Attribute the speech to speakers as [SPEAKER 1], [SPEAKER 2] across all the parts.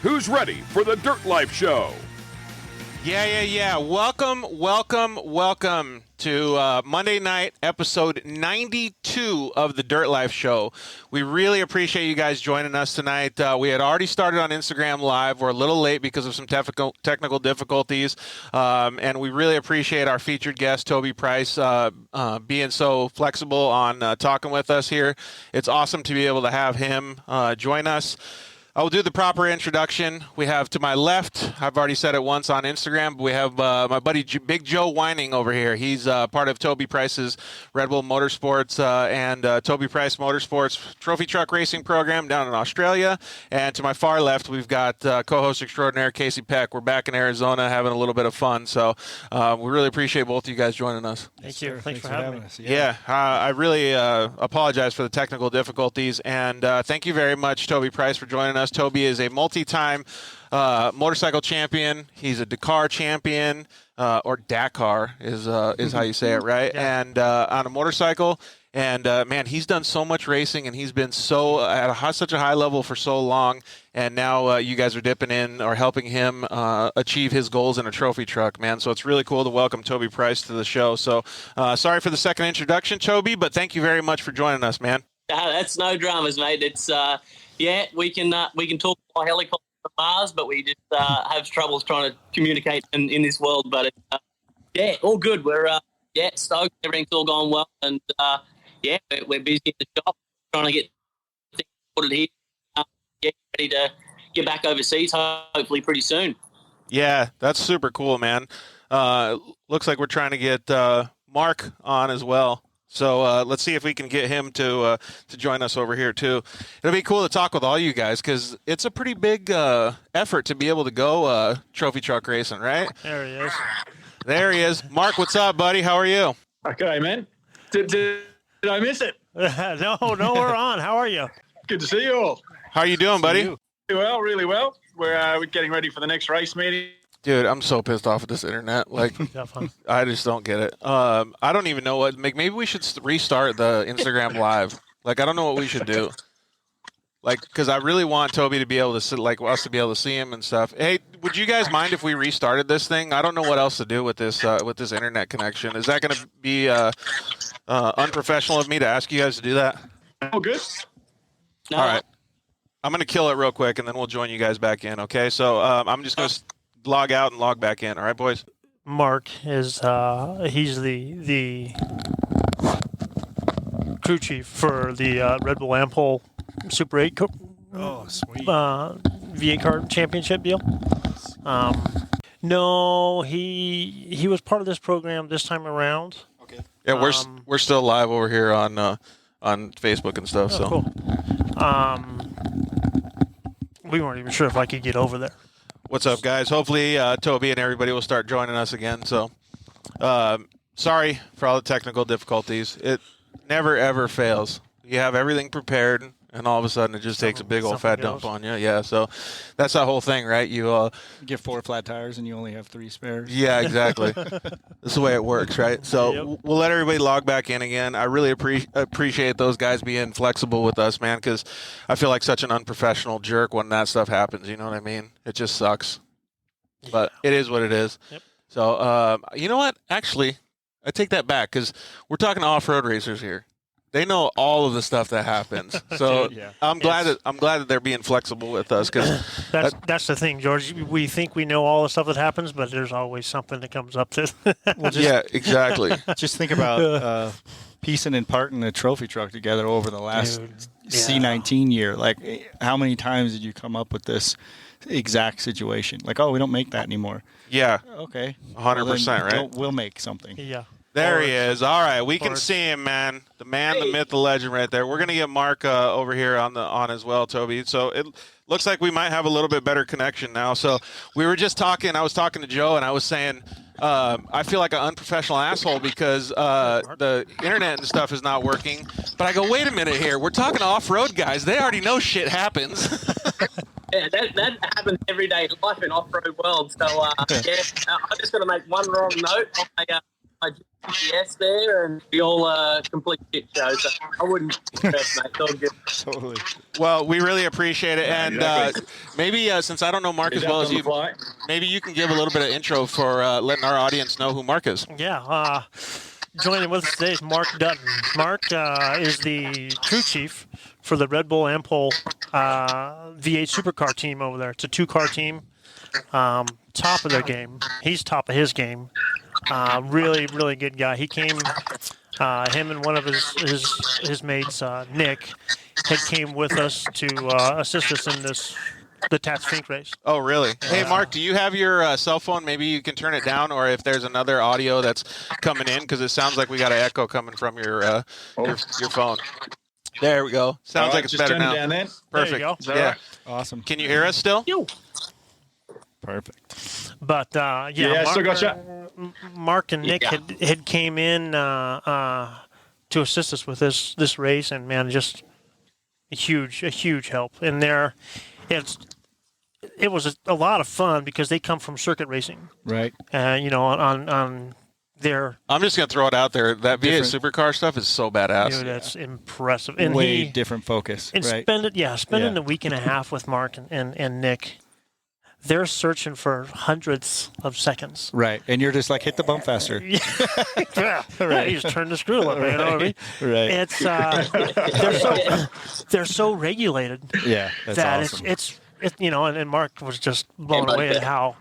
[SPEAKER 1] Who's ready for the Dirt Life Show?
[SPEAKER 2] Yeah. Welcome to Monday night, episode 92 of the Dirt Life Show. We really appreciate you guys joining us tonight. We had already started on Instagram Live. We're a little late because of some technical difficulties, and we really appreciate our featured guest, Toby Price, being so flexible on talking with us here. It's awesome to be able to have him join us. I will do the proper introduction. We have to my left, I've already said it once on Instagram, but we have my buddy Big Joe Weining over here. He's part of Toby Price's Red Bull Motorsports and Toby Price Motorsports Trophy Truck Racing program down in Australia. And to my far left, we've got co-host extraordinaire Casey Peck. We're back in Arizona having a little bit of fun. So we really appreciate both of you guys joining us.
[SPEAKER 3] Thank you. Thanks for having us.
[SPEAKER 2] I really apologize for the technical difficulties. And thank you very much, Toby Price, for joining us. Toby is a multi-time motorcycle champion. He's a Dakar champion, or Dakar is how you say it, right? Yeah. And on a motorcycle. And, man, he's done so much racing, and he's been such a high level for so long. And now you guys are dipping in or helping him achieve his goals in a trophy truck, man. So it's really cool to welcome Toby Price to the show. So sorry for the second introduction, Toby, but thank you very much for joining us, man.
[SPEAKER 4] That's no dramas, mate. It's we can talk by helicopter from Mars, but we just have troubles trying to communicate in this world. But all good. We're stoked. Everything's all going well, and we're busy in the shop trying to get things sorted here. Ready to get back overseas, hopefully pretty soon.
[SPEAKER 2] Yeah, that's super cool, man. Looks like we're trying to get Mark on as well. So let's see if we can get him to join us over here, too. It'll be cool to talk with all you guys because it's a pretty big effort to be able to go trophy truck racing, right?
[SPEAKER 3] There he is.
[SPEAKER 2] There he is. Mark, what's up, buddy? How are you?
[SPEAKER 5] Okay, man. Did I miss it?
[SPEAKER 3] No, we're on. How are you?
[SPEAKER 5] Good to see you all.
[SPEAKER 2] How are you doing, buddy?
[SPEAKER 5] Well, really well. We're getting ready for the next race meeting.
[SPEAKER 2] Dude, I'm so pissed off at this internet. Like, I just don't get it. I don't even know what. Maybe we should restart the Instagram Live. Like, I don't know what we should do. Like, because I really want Toby to be able to sit, like us to be able to see him and stuff. Hey, would you guys mind if we restarted this thing? I don't know what else to do with this internet connection. Is that going to be unprofessional of me to ask you guys to do that?
[SPEAKER 5] Oh, good.
[SPEAKER 4] No.
[SPEAKER 2] All right. I'm going to kill it real quick, and then we'll join you guys back in, okay? So I'm just going to log out and log back in. All right, boys?
[SPEAKER 3] Mark is he's the crew chief for the Red Bull Ampol Super 8
[SPEAKER 6] sweet.
[SPEAKER 3] V8 car championship deal. No, he was part of this program this time around.
[SPEAKER 2] Okay. Yeah, we're still live over here on Facebook and stuff. So
[SPEAKER 3] cool. We weren't even sure if I could get over there.
[SPEAKER 2] What's up, guys? Hopefully Toby and everybody will start joining us again. So sorry for all the technical difficulties. It never, ever fails. You have everything prepared, and all of a sudden it just takes a big old fat dump on you. Yeah, so that's that whole thing, right? You
[SPEAKER 6] get 4 flat tires and you only have 3 spares.
[SPEAKER 2] Yeah, exactly. That's the way it works, right? So we'll let everybody log back in again. I really appreciate those guys being flexible with us, man, because I feel like such an unprofessional jerk when that stuff happens. You know what I mean? It just sucks. But it is what it is. Yep. So you know what? Actually, I take that back because we're talking to Offroad Racers here. They know all of the stuff that happens, so I'm glad that they're being flexible with us because
[SPEAKER 3] that's the thing, George. We think we know all the stuff that happens, but there's always something that comes up that.
[SPEAKER 2] Yeah, exactly.
[SPEAKER 6] Just think about piecing and parting a trophy truck together over the last C19 year. Like, how many times did you come up with this exact situation? Like, oh, we don't make that anymore.
[SPEAKER 2] Yeah.
[SPEAKER 6] Okay.
[SPEAKER 2] 100%, right?
[SPEAKER 6] We'll make something.
[SPEAKER 3] Yeah.
[SPEAKER 2] There he is. All right, we can see him, man. The man, the myth, the legend, right there. We're gonna get Mark over here on as well, Toby. So it looks like we might have a little bit better connection now. So we were just talking. I was talking to Joe, and I was saying I feel like an unprofessional asshole because the internet and stuff is not working. But I go, wait a minute here. We're talking to off-road guys. They already know shit happens.
[SPEAKER 4] Yeah, that happens every day life in off-road world. So I'm just gonna make one wrong note on my GPS there, and we all complete shit show. So I wouldn't stress, mate. It's all good.
[SPEAKER 6] Totally.
[SPEAKER 2] Well, we really appreciate it. And
[SPEAKER 5] exactly.
[SPEAKER 2] maybe since I don't know Mark as well as you, maybe you can give a little bit of intro for letting our audience know who Mark is.
[SPEAKER 3] Yeah. Joining with us today is Mark Dutton. Mark is the crew chief for the Red Bull Ampol V8 supercar team over there. It's a 2-car team. Top of their game. He's top of his game. Really, really good guy. He came, him and one of his mates, Nick, had came with us to assist us in the Tats Fink race.
[SPEAKER 2] Oh, really? Hey, Mark, do you have your cell phone? Maybe you can turn it down, or if there's another audio that's coming in, because it sounds like we got an echo coming from your phone. There we go. Sounds like it's
[SPEAKER 5] just
[SPEAKER 2] better
[SPEAKER 5] turn
[SPEAKER 2] now.
[SPEAKER 5] It down then.
[SPEAKER 2] Perfect.
[SPEAKER 3] There you go.
[SPEAKER 2] Yeah.
[SPEAKER 5] Right?
[SPEAKER 6] Awesome.
[SPEAKER 2] Can you hear us still?
[SPEAKER 6] Perfect.
[SPEAKER 3] But
[SPEAKER 5] Yeah,
[SPEAKER 3] Mark,
[SPEAKER 5] still gotcha.
[SPEAKER 3] Mark and Nick had came in to assist us with this race, and man, just a huge help. And it was a lot of fun because they come from circuit racing,
[SPEAKER 6] Right.
[SPEAKER 3] on their.
[SPEAKER 2] I'm just gonna throw it out there. That V8 supercar stuff is so badass.
[SPEAKER 3] Dude, that's impressive. And
[SPEAKER 6] Way different focus.
[SPEAKER 3] And
[SPEAKER 6] right.
[SPEAKER 3] spending a week and a half with Mark and Nick. They're searching for hundredths of seconds.
[SPEAKER 6] Right. And you're just like, hit the bump faster.
[SPEAKER 3] Yeah, right. You just turn the screw up. You know what I mean?
[SPEAKER 6] Right.
[SPEAKER 3] It's they're so regulated.
[SPEAKER 6] Yeah, that's
[SPEAKER 3] that
[SPEAKER 6] awesome.
[SPEAKER 3] it's and Mark was just blown away at how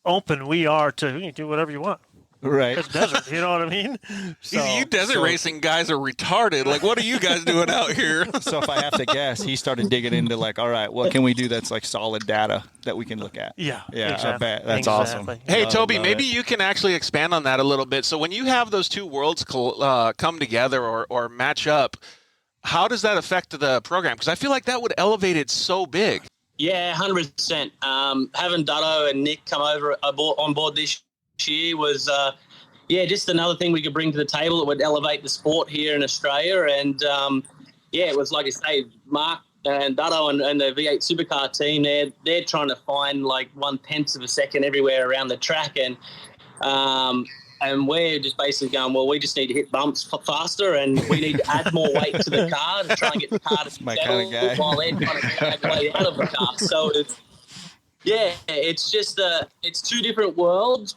[SPEAKER 3] open we are to do whatever you want.
[SPEAKER 6] Right.
[SPEAKER 3] It's desert. You know what I mean? So,
[SPEAKER 2] you desert racing guys are retarded. Like, what are you guys doing out here?
[SPEAKER 6] So if I have to guess, he started digging into like, all right, what can we do that's like solid data that we can look at?
[SPEAKER 3] Yeah.
[SPEAKER 6] Yeah,
[SPEAKER 3] exactly.
[SPEAKER 6] I bet. That's
[SPEAKER 3] Exactly.
[SPEAKER 6] awesome.
[SPEAKER 2] Hey, Toby,
[SPEAKER 6] love
[SPEAKER 2] maybe
[SPEAKER 6] it.
[SPEAKER 2] you can actually expand on that a little bit. So when you have those two worlds come together or match up, how does that affect the program? Because I feel like that would elevate it so big.
[SPEAKER 4] Yeah, 100%. Having Dutto and Nick come over on board this year was, just another thing we could bring to the table that would elevate the sport here in Australia. And, it was like I say, Mark and Dutto and the V8 supercar team, they're trying to find like 1/10 of a second everywhere around the track. And we're just basically going, well, we just need to hit bumps faster, and we need to add more weight to the car to try and get the car to
[SPEAKER 6] My
[SPEAKER 4] settle
[SPEAKER 6] kind of guy.
[SPEAKER 4] while they're trying to drag weight out of the car. So it's just it's two different worlds.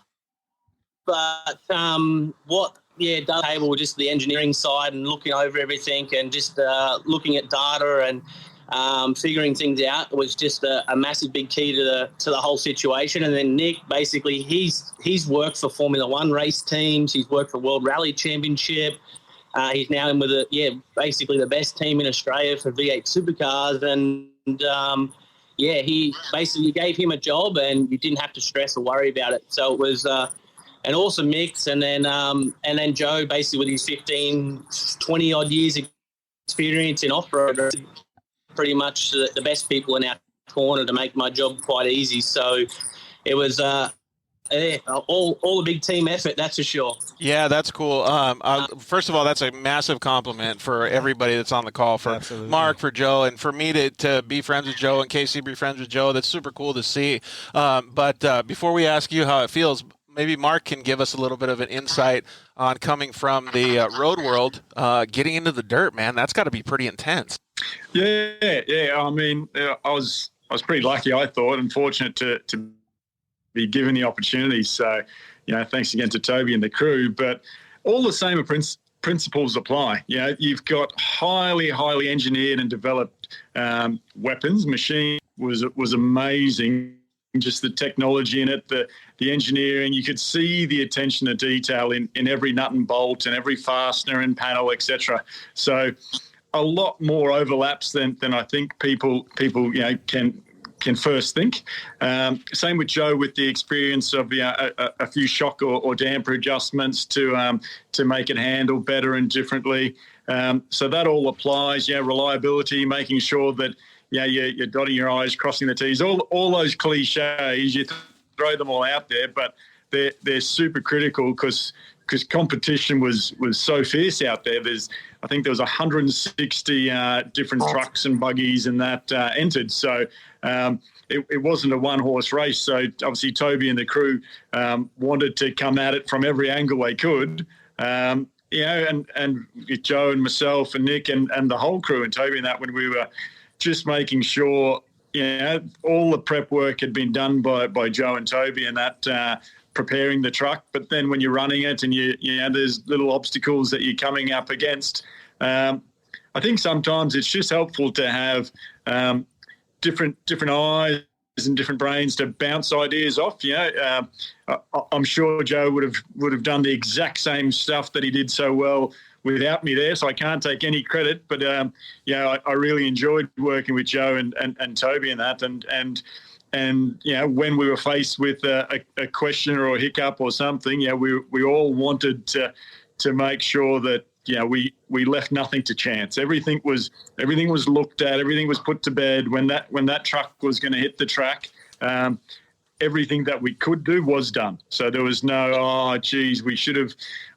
[SPEAKER 4] But does table just the engineering side and looking over everything and just looking at data and figuring things out was just a massive big key to the whole situation. And then Nick, basically, he's worked for Formula One race teams. He's worked for World Rally Championship. He's now in with basically the best team in Australia for V8 supercars. And he basically gave him a job, and you didn't have to stress or worry about it. So it was an awesome mix. And then Joe, basically with his 15, 20 odd years experience in off-road, pretty much the best people in our corner to make my job quite easy. So it was all a big team effort, that's for sure.
[SPEAKER 2] Yeah, that's cool. First of all, that's a massive compliment for everybody that's on the call, for
[SPEAKER 6] Absolutely.
[SPEAKER 2] Mark, for Joe, and for me to be friends with Joe and Casey be friends with Joe. That's super cool to see. But before we ask you how it feels, maybe Mark can give us a little bit of an insight on coming from the road world, getting into the dirt, man. That's got to be pretty intense.
[SPEAKER 5] Yeah. I mean, I was pretty lucky, I thought, and fortunate to be given the opportunity. So, thanks again to Toby and the crew. But all the same principles apply. You've got highly engineered and developed weapons. Machine was amazing. Just the technology in it, the engineering. You could see the attention to detail in every nut and bolt and every fastener and panel, etc. So a lot more overlaps than I think people can first think. Same with Joe, with the experience of a few shock or damper adjustments to make it handle better and differently. So that all applies. Reliability, making sure that you're dotting your I's, crossing the T's, all those cliches. You throw them all out there, but they're super critical because because competition was so fierce out there. I think there was 160 different trucks and buggies and that entered. So it wasn't a one-horse race. So obviously Toby and the crew wanted to come at it from every angle they could. And with Joe and myself and Nick and the whole crew and Toby and that, when we were just making sure, all the prep work had been done by Joe and Toby and that preparing the truck. But then when you're running it and there's little obstacles that you're coming up against, I think sometimes it's just helpful to have different eyes and different brains to bounce ideas off. I'm sure Joe would have done the exact same stuff that he did so well without me there, so I can't take any credit. But I really enjoyed working with Joe and Toby and that, and when we were faced with a question or a hiccup or something, we all wanted to make sure that we left nothing to chance. Everything was looked at, everything was put to bed. When that truck was going to hit the track, everything that we could do was done. So there was no, I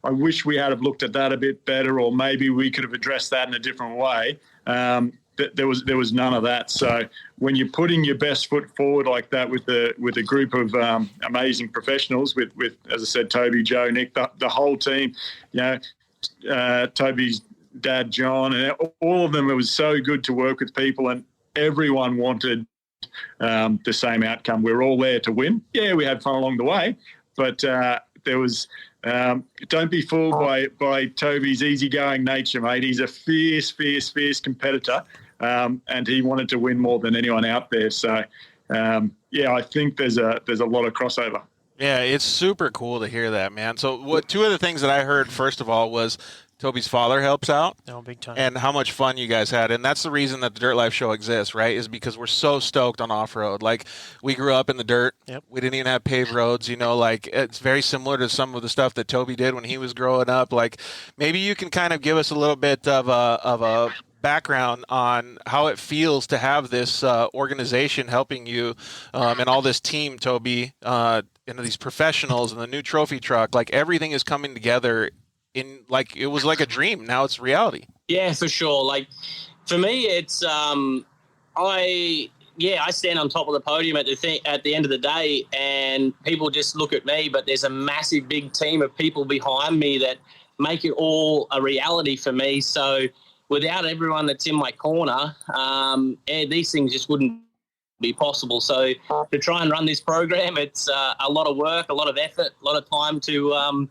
[SPEAKER 5] wish we had have looked at that a bit better, or maybe we could have addressed that in a different way. There was none of that. So when you're putting your best foot forward like that with a group of amazing professionals, with as I said, Toby, Joe, Nick, the whole team, Toby's dad, John, and all of them, it was so good to work with people, and everyone wanted the same outcome. We were all there to win. Yeah, we had fun along the way, but there was don't be fooled by Toby's easygoing nature, mate. He's a fierce competitor, and he wanted to win more than anyone out there. So I think there's a lot of crossover.
[SPEAKER 2] Yeah, it's super cool to hear that, man. So two of the things that I heard, first of all, was Toby's father helps out.
[SPEAKER 3] Oh, big time.
[SPEAKER 2] And how much fun you guys had. And that's the reason that the Dirt Life Show exists, right, is because we're so stoked on off-road. Like, we grew up in the dirt. Yep. We didn't even have paved roads, like it's very similar to some of the stuff that Toby did when he was growing up. Like, maybe you can kind of give us a little bit of a background on how it feels to have this organization helping you and all this team, Toby, these professionals and the new trophy truck. Like, everything is coming together in, like, it was like a dream. Now it's reality.
[SPEAKER 4] Yeah, for sure. Like, for me, it's I stand on top of the podium at the end of the day, and people just look at me, but there's a massive big team of people behind me that make it all a reality for me. So without everyone that's in my corner, these things just wouldn't be possible. So to try and run this program, it's a lot of work, a lot of effort, a lot of time to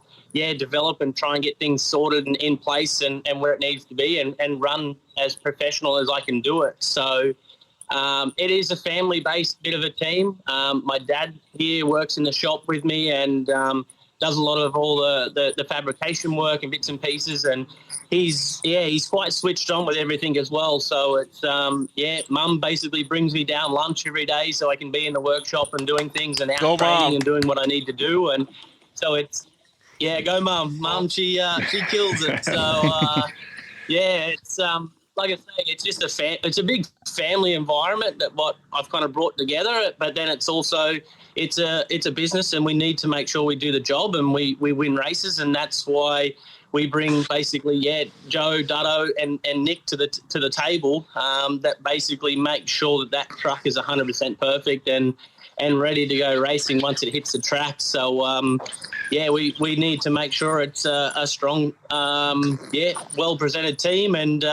[SPEAKER 4] develop and try and get things sorted and in place and where it needs to be, and run as professional as I can do it. So it is a family-based bit of a team. My dad here works in the shop with me and does a lot of all the fabrication work and bits and pieces, and he's quite switched on with everything as well. So it's Mum basically brings me down lunch every day so I can be in the workshop and doing things and out training and doing what I need to do. And so it's go Mum. Mum, she kills it. So it's like I say, it's just it's a big family environment that what I've kind of brought together. But then it's also it's a business, and we need to make sure we do the job and we win races, and that's why we bring basically Joe, Dutto, and Nick to the table that basically make sure that truck is 100% perfect and ready to go racing once it hits the track. So we need to make sure it's a strong, well presented team, and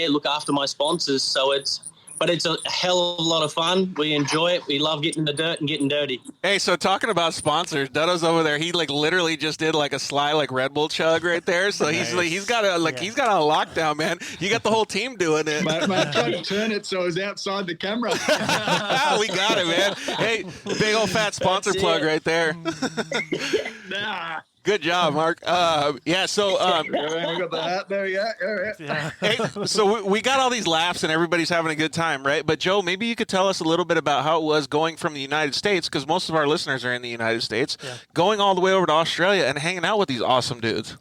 [SPEAKER 4] look after my sponsors. So it's a hell of a lot of fun. We enjoy it. We love getting in the dirt and getting dirty.
[SPEAKER 2] Hey, so talking about sponsors, Dutto's over there. He literally just did a sly Red Bull chug right there. So nice. he's got a lockdown, man. You got the whole team doing it.
[SPEAKER 5] I tried to turn it so it was outside the camera.
[SPEAKER 2] We got it, man. Hey, big old fat sponsor plug right there.
[SPEAKER 5] Nah.
[SPEAKER 2] Good job, Mark.
[SPEAKER 5] We got the hat there, yeah.
[SPEAKER 2] Hey, so we got all these laughs and everybody's having a good time, right? But Joe, maybe you could tell us a little bit about how it was going from the United States, because most of our listeners are in the United States, going all the way over to Australia and hanging out with these awesome dudes.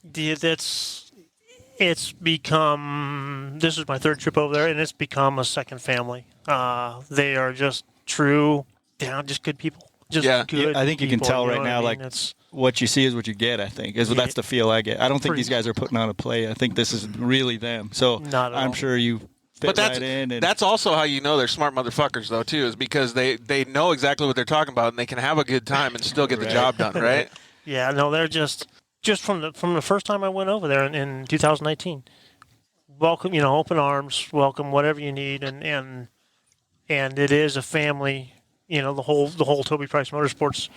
[SPEAKER 3] It's become, this is my third trip over there, and it's become a second family. They are just just good people. just
[SPEAKER 2] Yeah.
[SPEAKER 3] good.
[SPEAKER 6] I think you can
[SPEAKER 3] people,
[SPEAKER 6] tell
[SPEAKER 3] know
[SPEAKER 6] right
[SPEAKER 3] what I
[SPEAKER 6] now,
[SPEAKER 3] mean?
[SPEAKER 6] like
[SPEAKER 3] It's
[SPEAKER 6] what you see is what you get. I think that's the feel I get. I don't think these guys are putting on a play. I think this is really them. So
[SPEAKER 3] Not at
[SPEAKER 6] I'm
[SPEAKER 3] all.
[SPEAKER 6] sure you fit
[SPEAKER 2] But that's
[SPEAKER 6] right in. And
[SPEAKER 2] that's also how you know they're smart motherfuckers, though, too, is because they know exactly what they're talking about and they can have a good time and still get the job done, right?
[SPEAKER 3] yeah, no, they're just from the first time I went over there in 2019. Welcome, open arms, welcome, whatever you need, and it is a family. The whole Toby Price Motorsports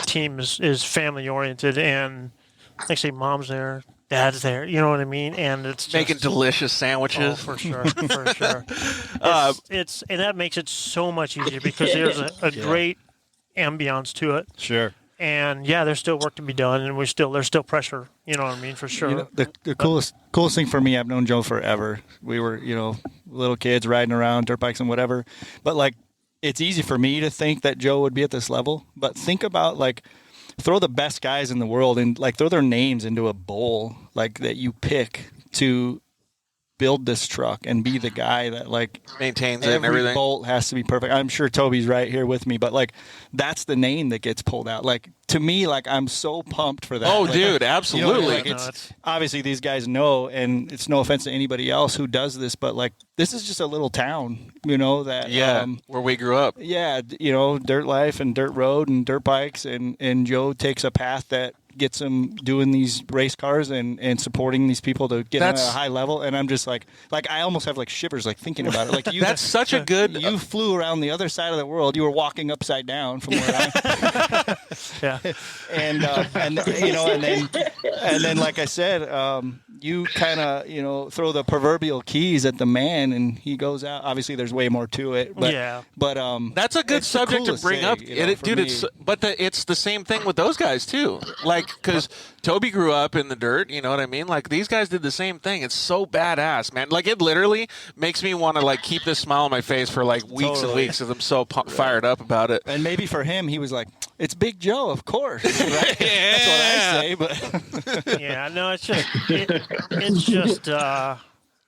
[SPEAKER 3] team is family oriented, and like I say, mom's there, dad's there. You know what I mean? And it's just,
[SPEAKER 2] Making delicious sandwiches.
[SPEAKER 3] Oh, for sure, for sure. It's and that makes it so much easier because there's a great ambiance to it.
[SPEAKER 6] sure.
[SPEAKER 3] And yeah, there's still work to be done, and there's still pressure. You know what I mean, for sure.
[SPEAKER 6] The coolest thing for me, I've known Joe forever. We were, little kids riding around dirt bikes and whatever. But like, it's easy for me to think that Joe would be at this level. But think about like, throw the best guys in the world and like throw their names into a bowl like that you pick to build this truck and be the guy that like
[SPEAKER 2] maintains it and
[SPEAKER 6] every
[SPEAKER 2] everything.
[SPEAKER 6] bolt has to be perfect. I'm sure Toby's right here with me, but like that's the name that gets pulled out. Like to me, like I'm so pumped for that.
[SPEAKER 2] Oh,
[SPEAKER 6] like,
[SPEAKER 2] dude, absolutely.
[SPEAKER 6] Like, it's obviously these guys know, and it's no offense to anybody else who does this, but like this is just a little town, that
[SPEAKER 2] where we grew up.
[SPEAKER 6] Yeah, dirt life and dirt road and dirt bikes, and Joe takes a path that gets him doing these race cars and supporting these people to get them at a high level. And I'm just like I almost have like shivers like thinking about it. Like
[SPEAKER 2] that's such a good.
[SPEAKER 6] You flew around the other side of the world. You were walking upside down from where I'm.
[SPEAKER 3] Yeah.
[SPEAKER 6] And then like I said, you kind of throw the proverbial keys at the man, and he goes out. Obviously, there's way more to it. But,
[SPEAKER 2] that's a good subject to bring up, dude. It's the same thing with those guys too. Like, because Toby grew up in the dirt, you know what I mean? Like these guys did the same thing. It's so badass, man. Like it literally makes me want to like keep this smile on my face for like weeks and weeks because I'm so fired up about it.
[SPEAKER 6] And maybe for him, he was like, "It's Big Joe, of course." Right?
[SPEAKER 2] Yeah.
[SPEAKER 6] That's what I say. But
[SPEAKER 3] yeah, no, it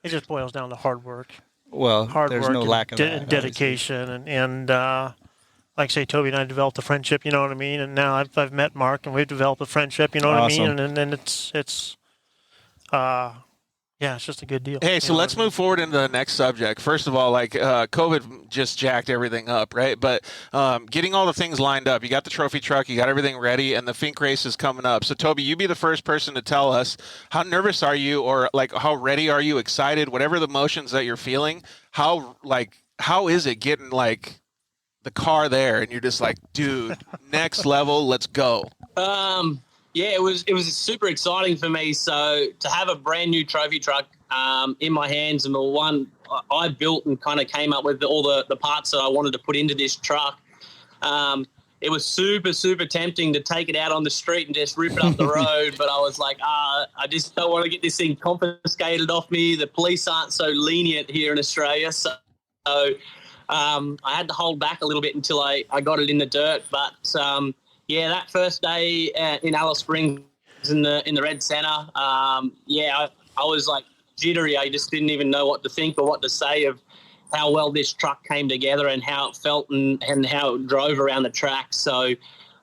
[SPEAKER 3] just boils down to hard work.
[SPEAKER 6] Well,
[SPEAKER 3] Hard
[SPEAKER 6] there's
[SPEAKER 3] work
[SPEAKER 6] no
[SPEAKER 3] and
[SPEAKER 6] lack of that,
[SPEAKER 3] dedication, and like say Toby and I developed a friendship. You know what I mean? And now I've met Mark, and we've developed a friendship. You know what I mean? And it's it's just a good deal.
[SPEAKER 2] Hey, so let's move forward into the next subject. First of all, like COVID just jacked everything up, right? But getting all the things lined up, you got the trophy truck, you got everything ready, and the Fink race is coming up. So, Toby, you be the first person to tell us how nervous are you, or like how ready are you, excited, whatever the emotions that you're feeling. How is it getting like the car there, and you're just like, dude, next level, let's go.
[SPEAKER 4] Yeah, it was super exciting for me. So to have a brand new trophy truck in my hands, and the one I built and kind of came up with all the parts that I wanted to put into this truck, it was super, super tempting to take it out on the street and just rip it up the road. But I was like, I just don't want to get this thing confiscated off me. The police aren't so lenient here in Australia. So I had to hold back a little bit until I got it in the dirt. But that first day in Alice Springs in the Red Center, I was like jittery. I just didn't even know what to think or what to say of how well this truck came together and how it felt and how it drove around the track. So,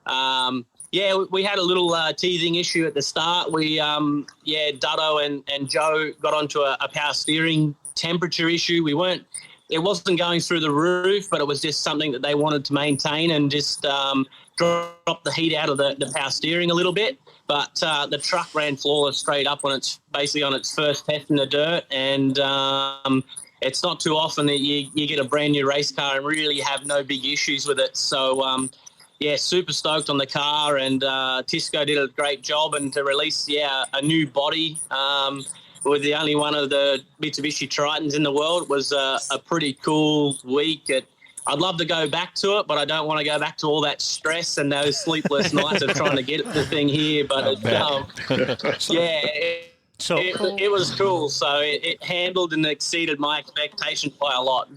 [SPEAKER 4] we had a little teething issue at the start. We, Dutto and Joe got onto a power steering temperature issue. It wasn't going through the roof, but it was just something that they wanted to maintain and just drop the heat out of the power steering a little bit. But the truck ran flawless straight up on its first test in the dirt. And it's not too often that you get a brand new race car and really have no big issues with it. So, super stoked on the car, and TSCO did a great job. And to release, a new body with the only one of the Mitsubishi Tritons in the world was a pretty cool week. I'd love to go back to it, but I don't want to go back to all that stress and those sleepless nights of trying to get the thing here. But it was cool. So it handled and exceeded my expectations by a lot.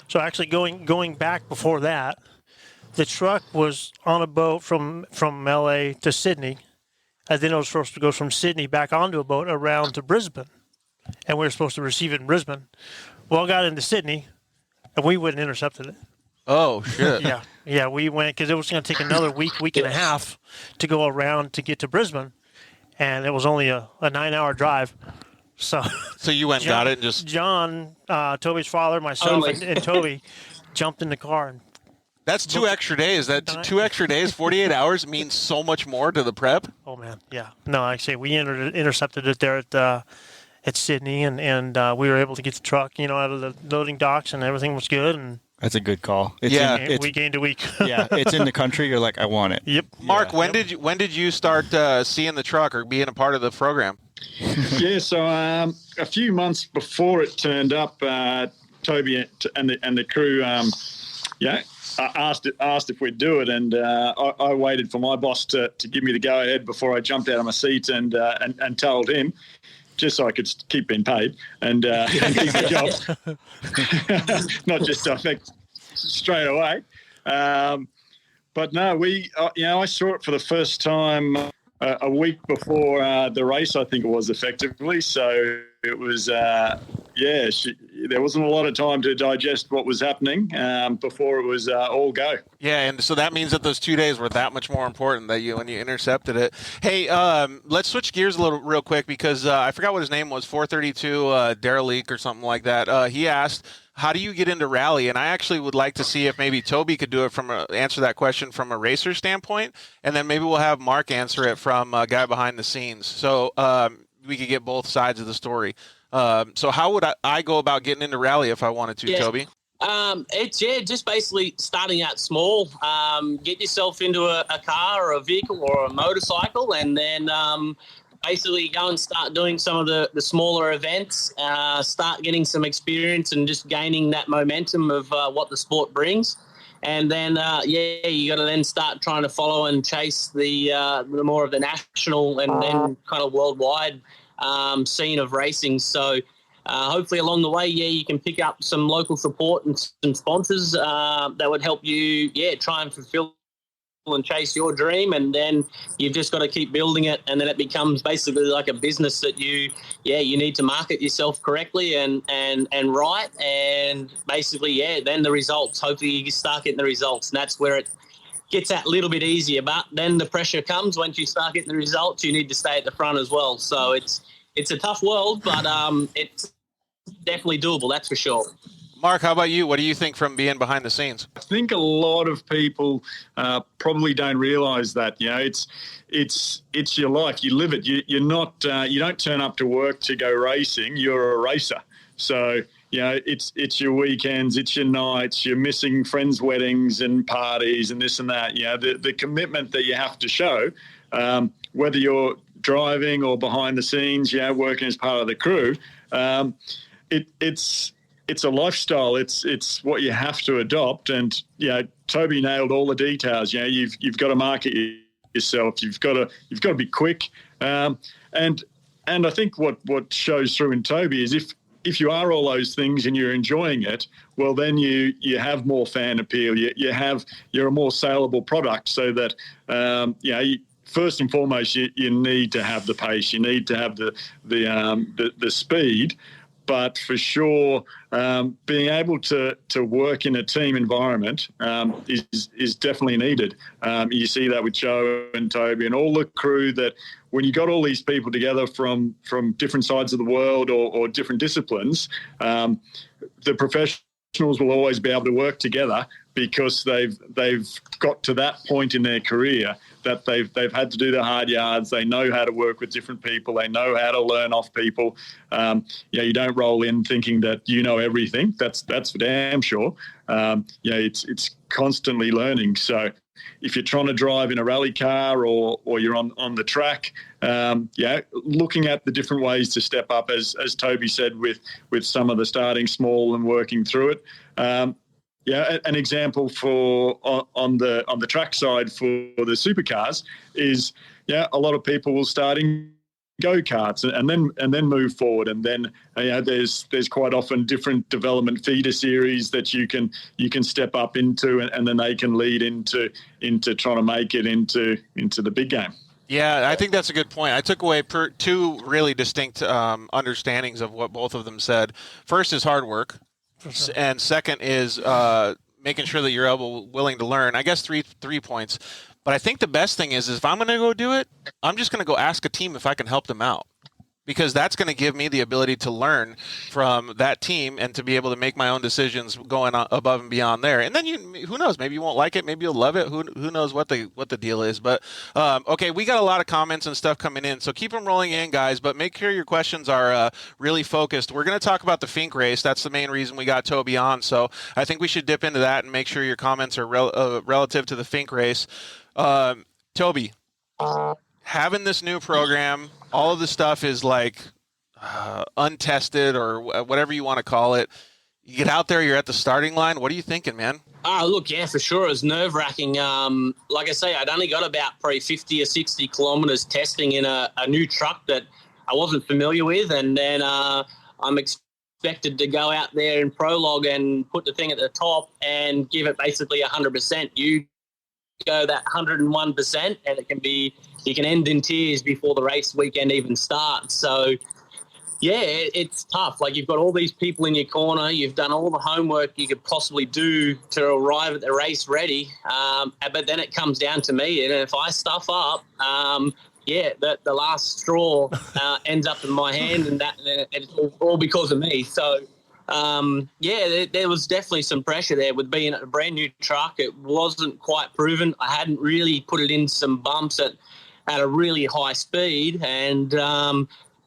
[SPEAKER 3] So actually going back before that, the truck was on a boat from LA to Sydney, and then it was supposed to go from Sydney back onto a boat around to Brisbane, and we were supposed to receive it in Brisbane. Well, I got into Sydney, and we wouldn't intercepted it.
[SPEAKER 2] Oh, shit.
[SPEAKER 3] Yeah, we went because it was going to take another week and a half to go around to get to Brisbane, and it was only a 9-hour drive. So
[SPEAKER 2] you went and got it and just...
[SPEAKER 3] John, Toby's father, myself, and Toby jumped in the car. And
[SPEAKER 2] That's 2 extra days. That 2 extra days, 48 hours, means so much more to the prep.
[SPEAKER 3] Oh, man, yeah. No, like I say, we intercepted it there at Sydney, and we were able to get the truck, out of the loading docks, and everything was good. And
[SPEAKER 6] that's a good call.
[SPEAKER 3] we gained a week.
[SPEAKER 6] Yeah, it's in the country. You're like, I want it.
[SPEAKER 3] Yep.
[SPEAKER 2] Mark, when did you start seeing the truck or being a part of the program?
[SPEAKER 5] Yeah, so a few months before it turned up, Toby and the crew, asked if we'd do it, and I waited for my boss to give me the go ahead before I jumped out of my seat and told him, just so I could keep being paid and keep the job, not just affect straight away. But no, I saw it for the first time a week before the race, I think it was, effectively. So it was, there wasn't a lot of time to digest what was happening before it was all go.
[SPEAKER 2] Yeah, and so that means that those 2 days were that much more important when you intercepted it. Hey, let's switch gears real quick because I forgot what his name was, 432 Derelict or something like that. He asked, how do you get into rally? And I actually would like to see if maybe Toby could do it answer that question from a racer standpoint, and then maybe we'll have Mark answer it from a guy behind the scenes. So we could get both sides of the story. So how would I go about getting into rally if I wanted to, Toby?
[SPEAKER 4] It's just basically starting out small. Get yourself into a car or a vehicle or a motorcycle, and then basically go and start doing some of the smaller events, start getting some experience and just gaining that momentum of what the sport brings. And then, you got to then start trying to follow and chase the more of the national and then kind of worldwide scene of racing. So hopefully along the way, you can pick up some local support and some sponsors that would help you, try and fulfill and chase your dream. And then you've just got to keep building it, and then it becomes basically like a business that you need to market yourself correctly and right, and basically then the results, hopefully you start getting the results, and that's where it gets that little bit easier. But then the pressure comes once you start getting the results. You need to stay at the front as well. So it's a tough world, but it's definitely doable, that's for sure.
[SPEAKER 2] Mark, how about you? What do you think from being behind the scenes?
[SPEAKER 5] I think a lot of people probably don't realise that. It's your life. You live it. You're not. You don't turn up to work to go racing. You're a racer. So it's your weekends, it's your nights. You're missing friends' weddings and parties and this and that. The commitment that you have to show, whether you're driving or behind the scenes, working as part of the crew. It's a lifestyle. It's what you have to adopt. And Toby nailed all the details. You've got to market yourself. You've got to be quick. And I think what shows through in Toby is if you are all those things and you're enjoying it, well, then you have more fan appeal. You're a more saleable product. So that first and foremost, you need to have the pace. You need to have the speed. But for sure, being able to work in a team environment is definitely needed. You see that with Joe and Toby and all the crew, that when you got all these people together from different sides of the world or different disciplines, the professionals will always be able to work together because they've got to that point in their career that they've had to do the hard yards. They know how to work with different people. They know how to learn off people. You don't roll in thinking that you know everything. That's for damn sure. It's constantly learning. So if you're trying to drive in a rally car or you're on the track, looking at the different ways to step up, as Toby said, with some of the starting small and working through it. An example for on the track side for the supercars is a lot of people will start in go-karts and then move forward, and then there's quite often different development feeder series that you can step up into, and then they can lead into trying to make it into the big game.
[SPEAKER 2] Yeah, I think that's a good point. I took away two really distinct understandings of what both of them said. First is hard work. And second is making sure that you're willing to learn. I guess three points. But I think the best thing is if I'm going to go do it, I'm just going to go ask a team if I can help them out. Because that's going to give me the ability to learn from that team and to be able to make my own decisions going above and beyond there. And then who knows? Maybe you won't like it. Maybe you'll love it. Who knows what the deal is? But okay, we got a lot of comments and stuff coming in, so keep them rolling in, guys. But make sure your questions are really focused. We're going to talk about the Fink race. That's the main reason we got Toby on. So I think we should dip into that and make sure your comments are relative to the Fink race. Toby. Having this new program, all of the stuff is like untested or whatever you want to call it. You get out there, you're at the starting line. What are you thinking, man?
[SPEAKER 4] Look, yeah, for sure. It was nerve-wracking. Like I say, I'd only got about probably 50 or 60 kilometres testing in a new truck that I wasn't familiar with. And then I'm expected to go out there in prologue and put the thing at the top and give it basically 100%. You go that 101% and you can end in tears before the race weekend even starts. So yeah, it's tough. Like, you've got all these people in your corner, you've done all the homework you could possibly do to arrive at the race ready, but then it comes down to me, and if I stuff up, the last straw ends up in my hand, and it's all because of me. So there was definitely some pressure there with being a brand new truck. It wasn't quite proven. I hadn't really put it in some bumps at a really high speed. And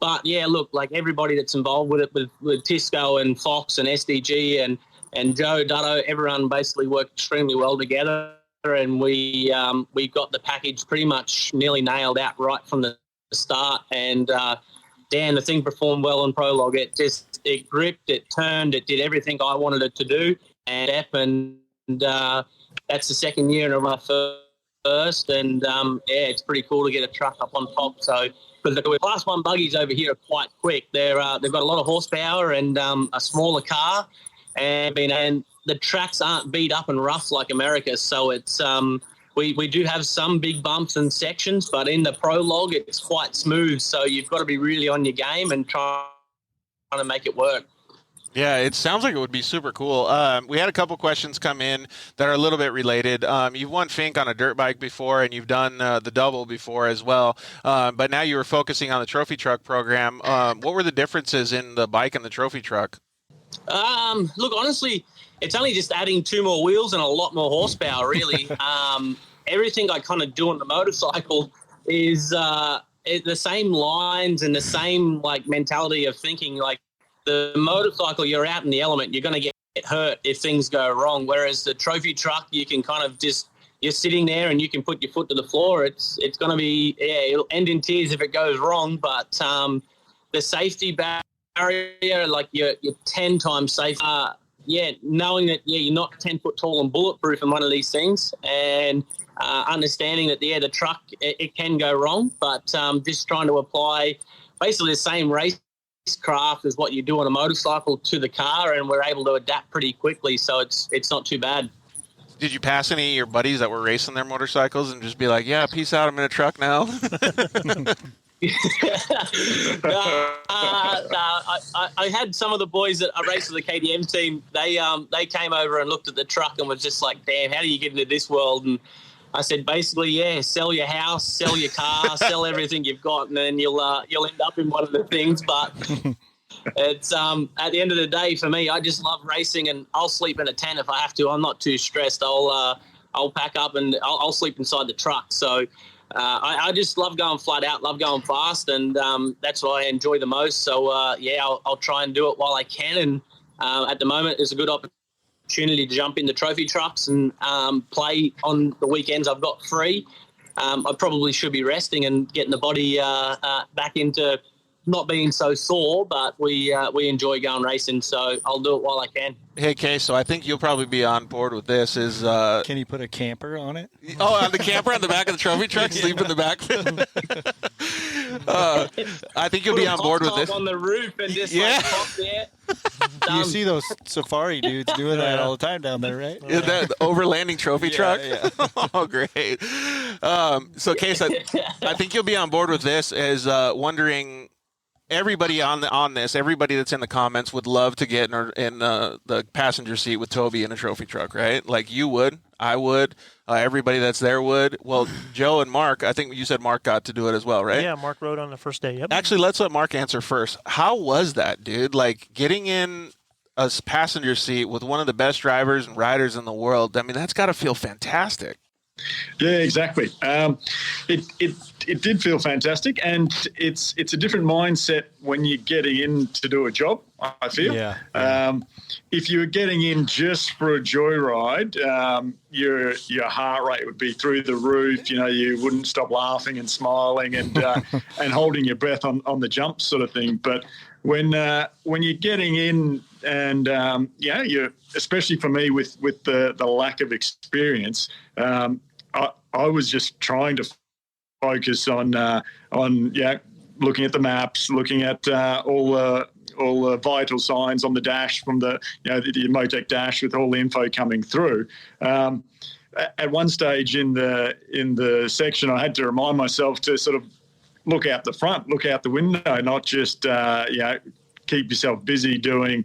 [SPEAKER 4] but yeah, look, like everybody that's involved with it, with TSCO and Fox and SDG and Joe Dutto, everyone basically worked extremely well together. And we got the package pretty much nearly nailed out right from the start. And Dan, the thing performed well in prologue. It gripped, it turned, it did everything I wanted it to do. And that's the second year of my first. And it's pretty cool to get a truck up on top. So, because the Class 1 buggies over here are quite quick. They've got a lot of horsepower and a smaller car, and the tracks aren't beat up and rough like America. So it's we do have some big bumps and sections, but in the prologue it's quite smooth. So you've got to be really on your game and trying to make it work.
[SPEAKER 2] Yeah, it sounds like it would be super cool. We had a couple questions come in that are a little bit related. You've won Fink on a dirt bike before, and you've done the double before as well. But now you were focusing on the trophy truck program. What were the differences in the bike and the trophy truck?
[SPEAKER 4] Look, honestly, it's only just adding 2 more wheels and a lot more horsepower, really. Everything I kind of do on the motorcycle is the same lines and the same like mentality of thinking. Like, the motorcycle, you're out in the element, you're going to get hurt if things go wrong. Whereas the trophy truck, you can kind of you're sitting there and you can put your foot to the floor. It's going to be, it'll end in tears if it goes wrong. But the safety barrier, like you're 10 times safer. Knowing that, you're not 10 foot tall and bulletproof in one of these things, and understanding that, the truck, it can go wrong, but just trying to apply basically the same racecraft as what you do on a motorcycle to the car, and we're able to adapt pretty quickly, so it's not too bad.
[SPEAKER 2] Did you pass any of your buddies that were racing their motorcycles and just be like, yeah, peace out, I'm in a truck now?
[SPEAKER 4] I had some of the boys that I raced with the KTM team. They came over and looked at the truck and was just like, damn, how do you get into this world? And I said, basically, sell your house, sell your car, sell everything you've got, and then you'll end up in one of the things. But it's at the end of the day, for me, I just love racing, and I'll sleep in a tent if I have to. I'm not too stressed. I'll pack up and I'll sleep inside the truck. So I just love going flat out, love going fast, and that's what I enjoy the most. So I'll try and do it while I can. And at the moment, it's a good opportunity to jump into trophy trucks and play on the weekends I've got free. I probably should be resting and getting the body back into not being so sore, but we enjoy going racing, so I'll do it while I can.
[SPEAKER 2] Hey, Kay, so I think you'll probably be on board with this.
[SPEAKER 6] Can you put a camper on it?
[SPEAKER 2] Oh, on the camper on the back of the trophy truck, sleep in the back. I think you'll be on board with this.
[SPEAKER 4] On the roof and just pop there.
[SPEAKER 6] You see those safari dudes doing that all the time down there, right?
[SPEAKER 2] Is that the overlanding trophy truck? Yeah. Oh, great. So, Case, I think you'll be on board with this as wondering, everybody on this, everybody that's in the comments would love to get in the passenger seat with Toby in a trophy truck, right? Like you would, I would, everybody that's there would. Well, Joe and Mark, I think you said Mark got to do it as well, right?
[SPEAKER 3] Yeah, Mark rode on the first day. Yep.
[SPEAKER 2] Actually, let's let Mark answer first. How was that, dude? Like getting in a passenger seat with one of the best drivers and riders in the world. I mean, that's got to feel fantastic.
[SPEAKER 5] Yeah, exactly. It did feel fantastic, and it's a different mindset when you're getting in to do a job, I feel.
[SPEAKER 6] Yeah.
[SPEAKER 5] If you were getting in just for a joyride, your heart rate would be through the roof. You know, you wouldn't stop laughing and smiling and and holding your breath on the jump, sort of thing. But when you're getting in, and you're, especially for me with the lack of experience, I was just trying to focus on looking at the maps, looking at all the vital signs on the dash from the Motec dash with all the info coming through. At one stage in the section, I had to remind myself to sort of look out the front, look out the window, not just keep yourself busy doing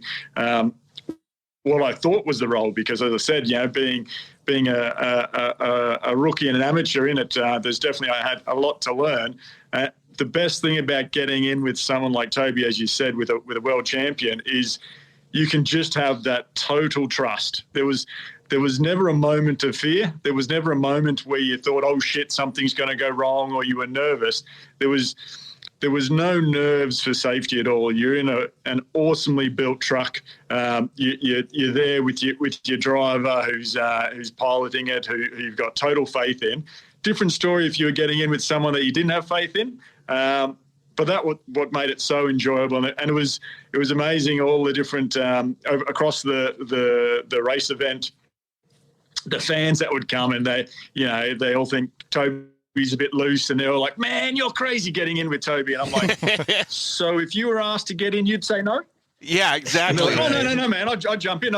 [SPEAKER 5] what I thought was the role. Because as I said, being a rookie and an amateur in it, there's definitely, I had a lot to learn. The best thing about getting in with someone like Toby, as you said, with a world champion, is you can just have that total trust. There was never a moment of fear. There was never a moment where you thought, oh shit, something's going to go wrong, or you were nervous. There was no nerves for safety at all. You're in an awesomely built truck. You're there with your driver who's piloting it, who you've got total faith in. Different story if you were getting in with someone that you didn't have faith in. But that was what made it so enjoyable, and it was amazing. All the different across the race event, the fans that would come, and they all think Toby's a bit loose, and they're all like, "Man, you're crazy getting in with Toby." And I'm like, "So if you were asked to get in, you'd say no?"
[SPEAKER 2] Yeah, exactly.
[SPEAKER 5] Like, oh, no, man, I'll jump in,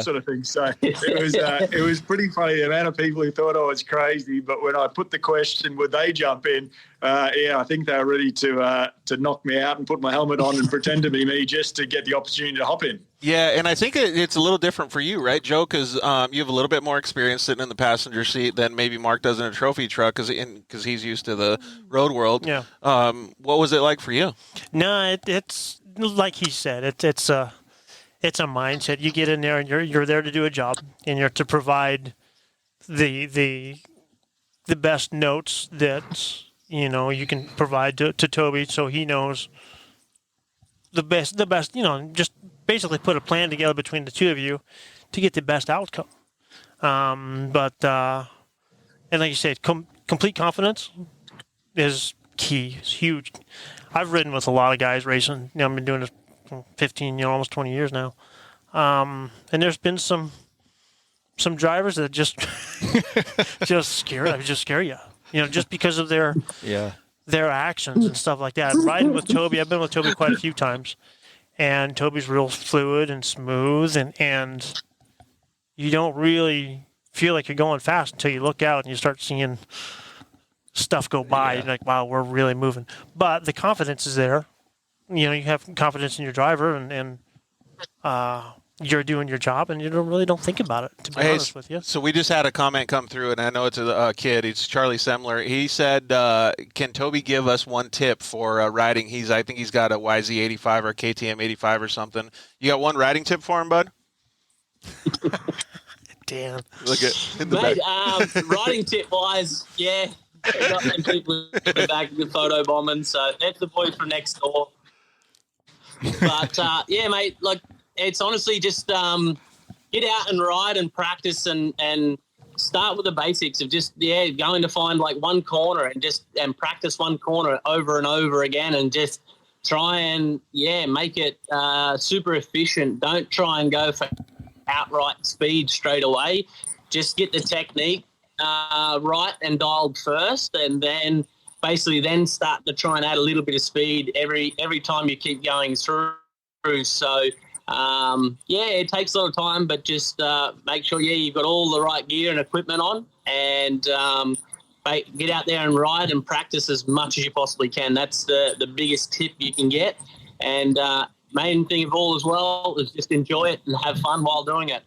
[SPEAKER 5] sort of thing. So it was pretty funny, the amount of people who thought I was crazy. But when I put the question, would they jump in? I think they were ready to knock me out and put my helmet on and pretend to be me just to get the opportunity to hop in.
[SPEAKER 2] Yeah, and I think it's a little different for you, right, Joe? Because you have a little bit more experience sitting in the passenger seat than maybe Mark does in a trophy truck, because he's used to the road world. Yeah. What was it like for you?
[SPEAKER 3] No, it's like he said. It's a mindset. You get in there and you're there to do a job, and you're to provide the best notes that you can provide to Toby, so he knows the best. Just basically put a plan together between the two of you to get the best outcome. And like you said, complete confidence is key. It's huge. I've ridden with a lot of guys racing. I've been doing this 15, almost 20 years now. And there's been some drivers that just scare you. Just because of their actions and stuff like that. Riding with Toby, I've been with Toby quite a few times, and Toby's real fluid and smooth, and you don't really feel like you're going fast until you look out and you start seeing stuff go by. You're like, wow, we're really moving. But the confidence is there. You have confidence in your driver, and you're doing your job, and you don't think about it, to be honest with you.
[SPEAKER 2] So we just had a comment come through, and I know it's a kid. It's Charlie Semler. He said, can Toby give us one tip for riding? I think he's got a YZ85 or KTM 85 or something. You got one riding tip for him, bud?
[SPEAKER 3] Dan.
[SPEAKER 2] Look at
[SPEAKER 4] mate, riding tip wise, got some people in the back of the photo bombing, so that's the boys from next door. But mate, like, it's honestly just get out and ride and practice and start with the basics of just going to find like one corner and practice one corner over and over again, and just try and make it super efficient. Don't try and go for outright speed straight away. Just get the technique right and dialed first, and then basically start to try and add a little bit of speed every time you keep going through. So it takes a lot of time, but just make sure you've got all the right gear and equipment on, and get out there and ride and practice as much as you possibly can. That's the biggest tip you can get. And main thing of all as well is just enjoy it and have fun while doing it.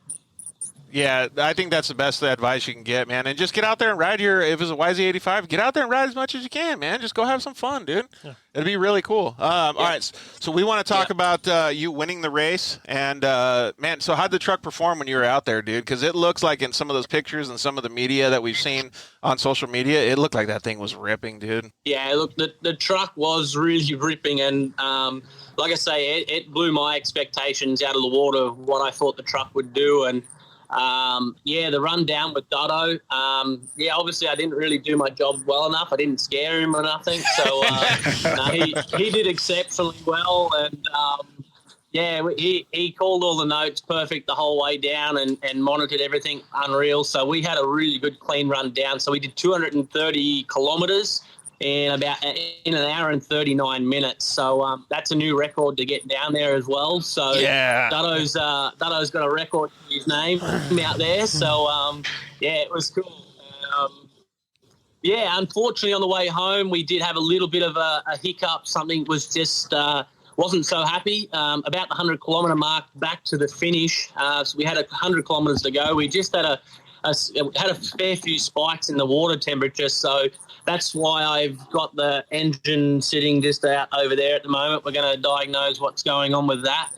[SPEAKER 2] Yeah, I think that's the best advice you can get, man. And just get out there and ride if it's a YZ85, get out there and ride as much as you can, man. Just go have some fun, dude. Yeah. It'd be really cool. All right, so we want to talk about you winning the race. And, man, so how'd the truck perform when you were out there, dude? Because it looks like in some of those pictures and some of the media that we've seen on social media, it looked like that thing was ripping, dude.
[SPEAKER 4] Yeah, look, the truck was really ripping. And like I say, it blew my expectations out of the water of what I thought the truck would do. And, the run down with Dutto. Obviously I didn't really do my job well enough. I didn't scare him or nothing. So he did exceptionally well, and he called all the notes perfect the whole way down and monitored everything unreal. So we had a really good clean run down. So we did 230 kilometers in an hour and 39 minutes. So that's a new record to get down there as well. So Dutto's got a record to his name out there. So it was cool. Unfortunately on the way home we did have a little bit of a hiccup. Something was just wasn't so happy. About the 100 kilometer mark back to the finish. So we had 100 kilometers to go. We just had a fair few spikes in the water temperature. So that's why I've got the engine sitting just out over there at the moment. We're going to diagnose what's going on with that.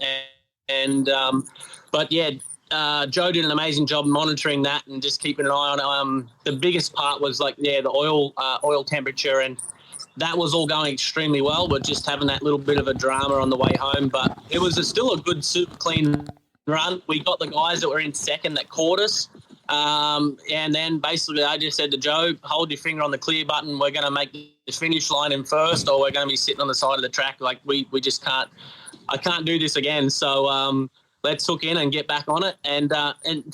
[SPEAKER 4] Joe did an amazing job monitoring that and just keeping an eye on it. The biggest part was the oil temperature, and that was all going extremely well. We're just having that little bit of a drama on the way home, but it was still a good, super clean run. We got the guys that were in second that caught us. And then basically I just said to Joe, hold your finger on the clear button. We're going to make the finish line in first, or we're going to be sitting on the side of the track. Like we just can't, I can't do this again. So, let's hook in and get back on it. And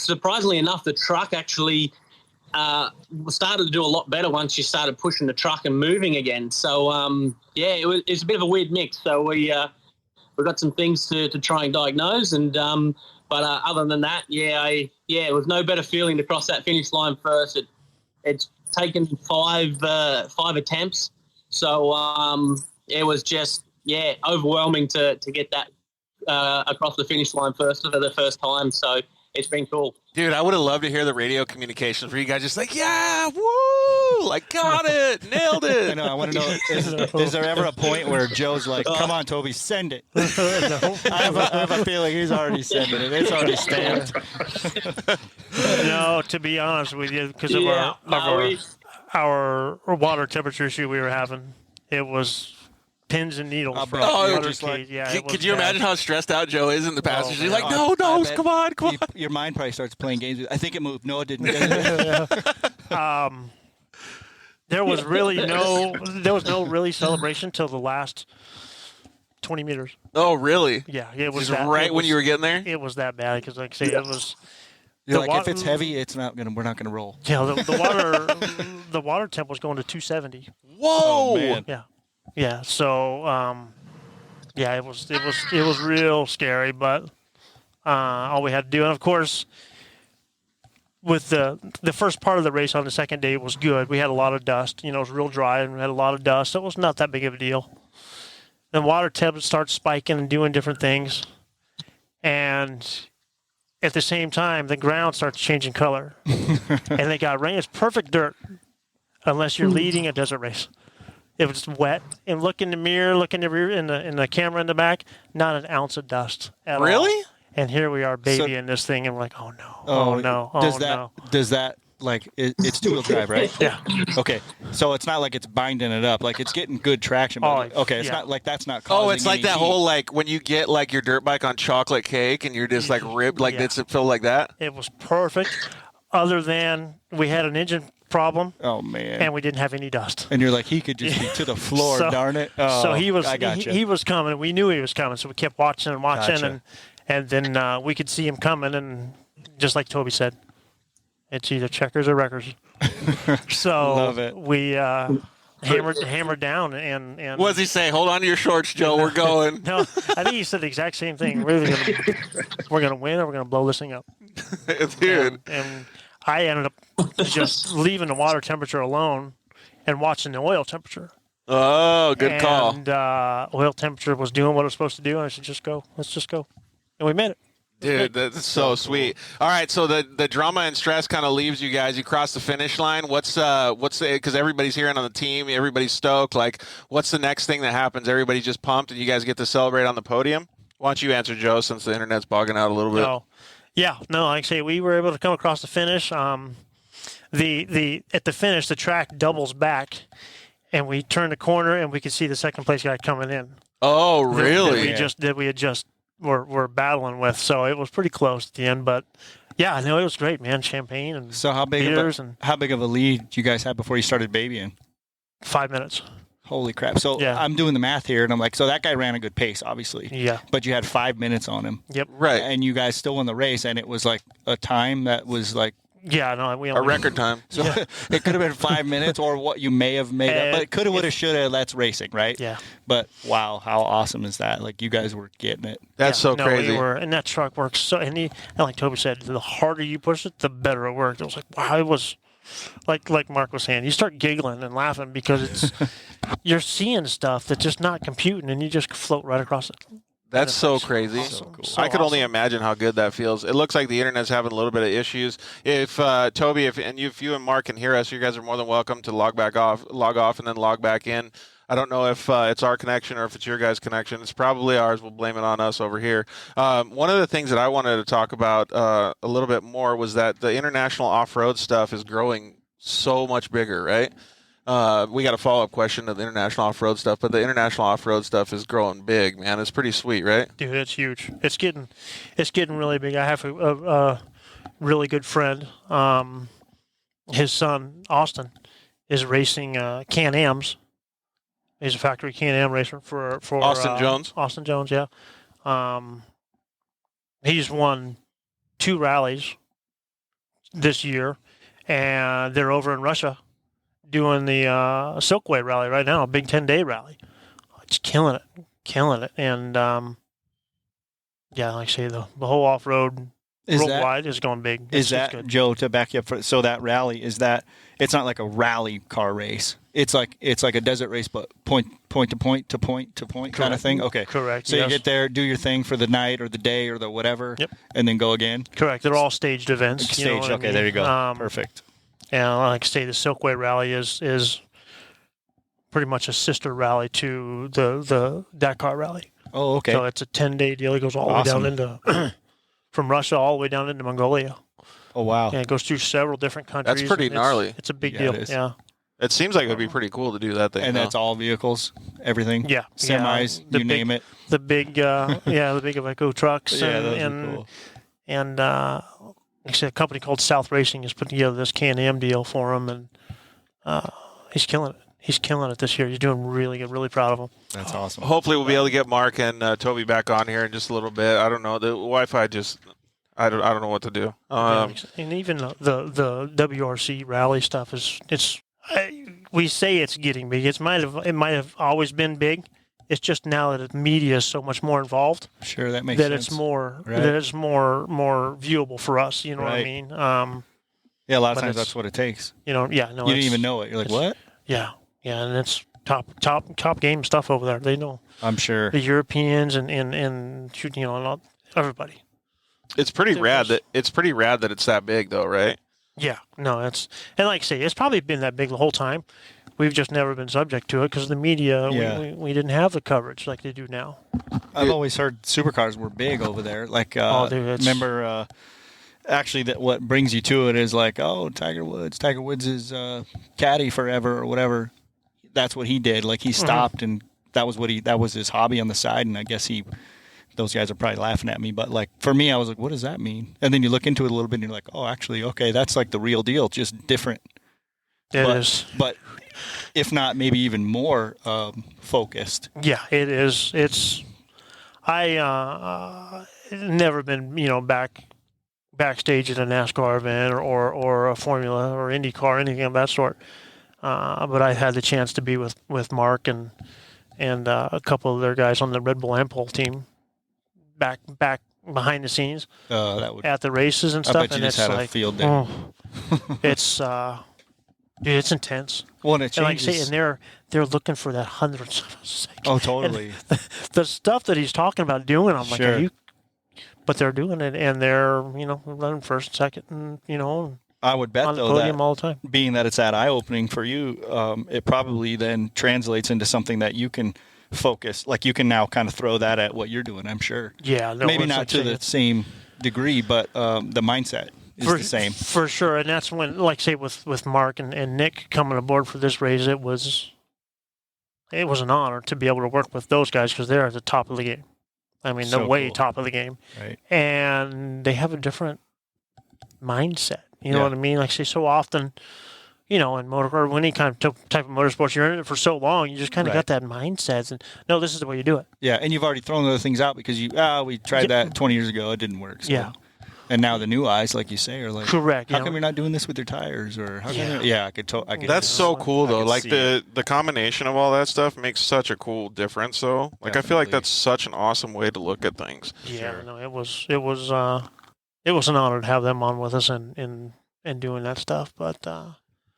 [SPEAKER 4] surprisingly enough, the truck actually, started to do a lot better once you started pushing the truck and moving again. So, it's a bit of a weird mix. So we got some things to try and diagnose. And, but other than that, it was no better feeling to cross that finish line first. It's taken five attempts, so it was just overwhelming to get that across the finish line first for the first time. So it's been cool.
[SPEAKER 2] Dude, I would have loved to hear the radio communications where you guys just woo, got it, nailed it.
[SPEAKER 6] I know. I want to know, is there ever a point where Joe's like, come on, Toby, send it? I have a feeling he's already sending it. It's already stamped.
[SPEAKER 3] No, to be honest with you, because of our water temperature issue we were having, it was pins and needles.
[SPEAKER 2] Could you imagine how stressed out Joe is in the passenger? He's like, no, come on.
[SPEAKER 6] Your mind probably starts playing games. I think it moved. No, it didn't.
[SPEAKER 3] There was no really celebration till the last 20 meters.
[SPEAKER 2] Oh, really?
[SPEAKER 3] Yeah, it was
[SPEAKER 2] just when you were getting there.
[SPEAKER 3] It was that bad because, like I say, it was.
[SPEAKER 6] You're like, if it's heavy, we're not gonna roll.
[SPEAKER 3] Yeah, the water temp was going to 270.
[SPEAKER 2] Whoa! Oh, man.
[SPEAKER 3] Yeah. So, it was real scary, but all we had to do, and of course, with the first part of the race on the second day was good. We had a lot of dust. It was real dry, and we had a lot of dust. So it was not that big of a deal. Then water temp starts spiking and doing different things, and at the same time, the ground starts changing color, and it got rain. It's perfect dirt, unless you're leading a desert race. It was wet, and look in the mirror, look in the rear, in the camera in the back, not an ounce of dust at all.
[SPEAKER 2] Really?
[SPEAKER 3] And here we are babying this thing, and we're like, oh no.
[SPEAKER 6] Does that it's two-wheel drive, right?
[SPEAKER 3] Yeah.
[SPEAKER 6] Okay, so it's not like it's binding it up, like it's getting good traction. But it's not like that's not causing.
[SPEAKER 2] Oh, it's like that heat. Whole when you get your dirt bike on chocolate cake, and you're just ripped. Does it feel like that?
[SPEAKER 3] It was perfect, other than we had an engine problem.
[SPEAKER 6] Oh man!
[SPEAKER 3] And we didn't have any dust.
[SPEAKER 6] And you're like, he could just be to the floor, darn it. Oh,
[SPEAKER 3] so he was.
[SPEAKER 6] I gotcha.
[SPEAKER 3] He was coming. We knew he was coming, so we kept watching and watching,
[SPEAKER 6] Gotcha.
[SPEAKER 3] and then we could see him coming, and just like Toby said, it's either checkers or wreckers. So
[SPEAKER 6] love it.
[SPEAKER 3] We hammered down, and
[SPEAKER 2] what does he say? Hold on to your shorts, Joe. We're going.
[SPEAKER 3] No, I think he said the exact same thing. We're gonna win, or we're gonna blow this thing up.
[SPEAKER 2] Dude.
[SPEAKER 3] And I ended up just leaving the water temperature alone and watching the oil temperature.
[SPEAKER 2] Oh, good call.
[SPEAKER 3] And oil temperature was doing what it was supposed to do, and I said, let's just go. And we made it.
[SPEAKER 2] Dude, that's so sweet. All right, so the drama and stress kind of leaves you guys. You cross the finish line. What's because everybody's hearing on the team, everybody's stoked. Like, what's the next thing that happens? Everybody's just pumped, and you guys get to celebrate on the podium. Why don't you answer, Joe, since the internet's bogging out a little bit?
[SPEAKER 3] No, like I say, we were able to come across the finish. At the finish, the track doubles back, and we turned the corner, and we could see the second place guy coming in.
[SPEAKER 2] Oh, really?
[SPEAKER 3] That we had just were battling with. So it was pretty close at the end, but yeah, no, it was great, man. Champagne and
[SPEAKER 6] so how big of a lead did you guys have before you started babying?
[SPEAKER 3] 5 minutes.
[SPEAKER 6] Holy crap. So
[SPEAKER 3] yeah.
[SPEAKER 6] I'm doing the math here, and I'm like, so that guy ran a good pace, obviously.
[SPEAKER 3] Yeah.
[SPEAKER 6] But you had 5 minutes on him.
[SPEAKER 3] Yep.
[SPEAKER 2] Right.
[SPEAKER 6] And you guys still won the race, and it was like a time that was like
[SPEAKER 3] Yeah, no, we
[SPEAKER 2] a record time.
[SPEAKER 6] So it could have been 5 minutes or what you may have made up, but could have, would have, should have. That's racing, right?
[SPEAKER 3] Yeah.
[SPEAKER 6] But wow, how awesome is that? Like you guys were getting it.
[SPEAKER 2] That's so crazy.
[SPEAKER 3] We were, and that truck works so. And like Toby said, the harder you push it, the better it worked. It was like wow, it was like Mark was saying. You start giggling and laughing because it's you're seeing stuff that's just not computing, and you just float right across it.
[SPEAKER 2] That's so crazy.
[SPEAKER 3] Awesome. So cool.
[SPEAKER 2] I could only imagine how good that feels. It looks like the internet's having a little bit of issues. If Toby, if you and Mark can hear us, you guys are more than welcome to log off, and then log back in. I don't know if it's our connection or if it's your guys' connection. It's probably ours. We'll blame it on us over here. One of the things that I wanted to talk about a little bit more was that the international off-road stuff is growing so much bigger, right? We got a follow-up question to the international off-road stuff, but the international off-road stuff is growing big, man. It's pretty sweet, right?
[SPEAKER 3] Dude, it's huge. It's getting really big. I have a really good friend. His son, Austin, is racing Can-Ams. He's a factory Can-Am racer for
[SPEAKER 2] Austin Jones?
[SPEAKER 3] Austin Jones, yeah. He's won 2 rallies this year, and they're over in Russia doing the Silkway rally right now, a big 10-day rally. It's killing it. And, yeah, like I say, the whole off-road worldwide is going big.
[SPEAKER 6] Is that, good. Joe, to back you up, so that rally, is that, it's not like a rally car race. It's like a desert race, but point to point to point to point kind of thing? Okay.
[SPEAKER 3] Correct.
[SPEAKER 6] So you get there, do your thing for the night or the day or the whatever, and then go again?
[SPEAKER 3] Correct. They're all staged events.
[SPEAKER 6] Staged, okay, there you go. Perfect.
[SPEAKER 3] And like I say, the Silkway Rally is pretty much a sister rally to the Dakar Rally.
[SPEAKER 6] Oh, okay.
[SPEAKER 3] So it's a 10-day deal. It goes all the way down into from Russia all the way down into Mongolia.
[SPEAKER 6] Oh, wow.
[SPEAKER 3] And it goes through several different countries.
[SPEAKER 2] That's pretty gnarly.
[SPEAKER 3] It's a big deal. Yeah.
[SPEAKER 2] It seems like it would be pretty cool to do that thing.
[SPEAKER 6] And that's all vehicles, everything?
[SPEAKER 3] Yeah.
[SPEAKER 6] Semis, you name it.
[SPEAKER 3] The big, the big Iveco trucks.
[SPEAKER 6] Yeah, those are cool.
[SPEAKER 3] And actually, a company called South Racing has put together this Can-Am deal for him, and he's killing it. He's killing it this year. He's doing really good. Really proud of him.
[SPEAKER 6] That's awesome.
[SPEAKER 2] Hopefully, we'll be able to get Mark and Toby back on here in just a little bit. I don't know. The Wi-Fi just, I don't know what to do.
[SPEAKER 3] And even the WRC rally stuff we say it's getting big. It might have always been big. It's just now that the media is so much more involved.
[SPEAKER 6] Sure, that makes sense.
[SPEAKER 3] That it's more viewable for us. You know what I mean?
[SPEAKER 6] Yeah, a lot of times that's what it takes.
[SPEAKER 3] You know, yeah. No,
[SPEAKER 6] you didn't even know it. You're like, what?
[SPEAKER 3] Yeah, and it's top game stuff over there. They know.
[SPEAKER 6] I'm sure
[SPEAKER 3] the Europeans and not everybody.
[SPEAKER 2] It's pretty rad that it's that big, though, right?
[SPEAKER 3] Yeah, no, and like I say, it's probably been that big the whole time. We've just never been subject to it because the media, we didn't have the coverage like they do now.
[SPEAKER 6] I've always heard supercars were big over there. Like, remember, actually, that what brings you to it is like, oh, Tiger Woods is caddy forever or whatever. That's what he did. Like he stopped, and that was his hobby on the side. And I guess those guys are probably laughing at me, but like for me, I was like, what does that mean? And then you look into it a little bit, and you're like, oh, actually, okay, that's like the real deal, just different.
[SPEAKER 3] It is.
[SPEAKER 6] But if not, maybe even more focused.
[SPEAKER 3] Yeah, it is. It's never been backstage at a NASCAR event or a Formula or IndyCar, anything of that sort. But I had the chance to be with Mark and a couple of their guys on the Red Bull Ampol team back behind the scenes at the races and stuff.
[SPEAKER 6] I bet you just had a field day.
[SPEAKER 3] It's dude, it's intense.
[SPEAKER 6] Well, and it
[SPEAKER 3] And like I
[SPEAKER 6] changes.
[SPEAKER 3] say, and they're looking for that hundredths of a second.
[SPEAKER 6] Oh, totally.
[SPEAKER 3] And the stuff that he's talking about doing, I'm like,
[SPEAKER 6] Sure.
[SPEAKER 3] are you? But they're doing it, and they're running first, second, and
[SPEAKER 6] I would bet
[SPEAKER 3] on the
[SPEAKER 6] though
[SPEAKER 3] podium
[SPEAKER 6] that
[SPEAKER 3] all the time.
[SPEAKER 6] being that it's that eye-opening for you, it probably then translates into something that you can focus. Like you can now kind of throw that at what you're doing. I'm sure.
[SPEAKER 3] Yeah, no,
[SPEAKER 6] Maybe
[SPEAKER 3] it's
[SPEAKER 6] not
[SPEAKER 3] like
[SPEAKER 6] to the
[SPEAKER 3] saying-
[SPEAKER 6] same degree, but the mindset is the same.
[SPEAKER 3] for sure. And that's when, like say, with Mark and Nick coming aboard for this race, it was an honor to be able to work with those guys because they're at the top of the game. I mean,
[SPEAKER 6] So
[SPEAKER 3] the way
[SPEAKER 6] cool.
[SPEAKER 3] top of the game,
[SPEAKER 6] Right.
[SPEAKER 3] and they have a different mindset. You know
[SPEAKER 6] Yeah.
[SPEAKER 3] what I mean? Like say, so often, in motor or any kind of type of motorsports, you're in it for so long, you just kind of
[SPEAKER 6] Right.
[SPEAKER 3] got that mindset. And no, this is the way you do it.
[SPEAKER 6] Yeah, and you've already thrown other things out because we tried that 20 years ago. It didn't work. So.
[SPEAKER 3] Yeah.
[SPEAKER 6] And now the new eyes, like you say, are like,
[SPEAKER 3] Correct.
[SPEAKER 6] How come you're not doing this with your tires? Or how
[SPEAKER 3] Yeah.
[SPEAKER 6] come? Yeah, I could. I could.
[SPEAKER 2] That's so cool,
[SPEAKER 6] I
[SPEAKER 2] though.
[SPEAKER 6] could
[SPEAKER 2] Like
[SPEAKER 6] see
[SPEAKER 2] the combination of all that stuff makes such a cool difference. Though, like I feel like
[SPEAKER 6] Definitely.
[SPEAKER 2] that's such an awesome way to look at things.
[SPEAKER 3] Yeah,
[SPEAKER 6] Sure.
[SPEAKER 3] no, it was an honor to have them on with us and doing that stuff. But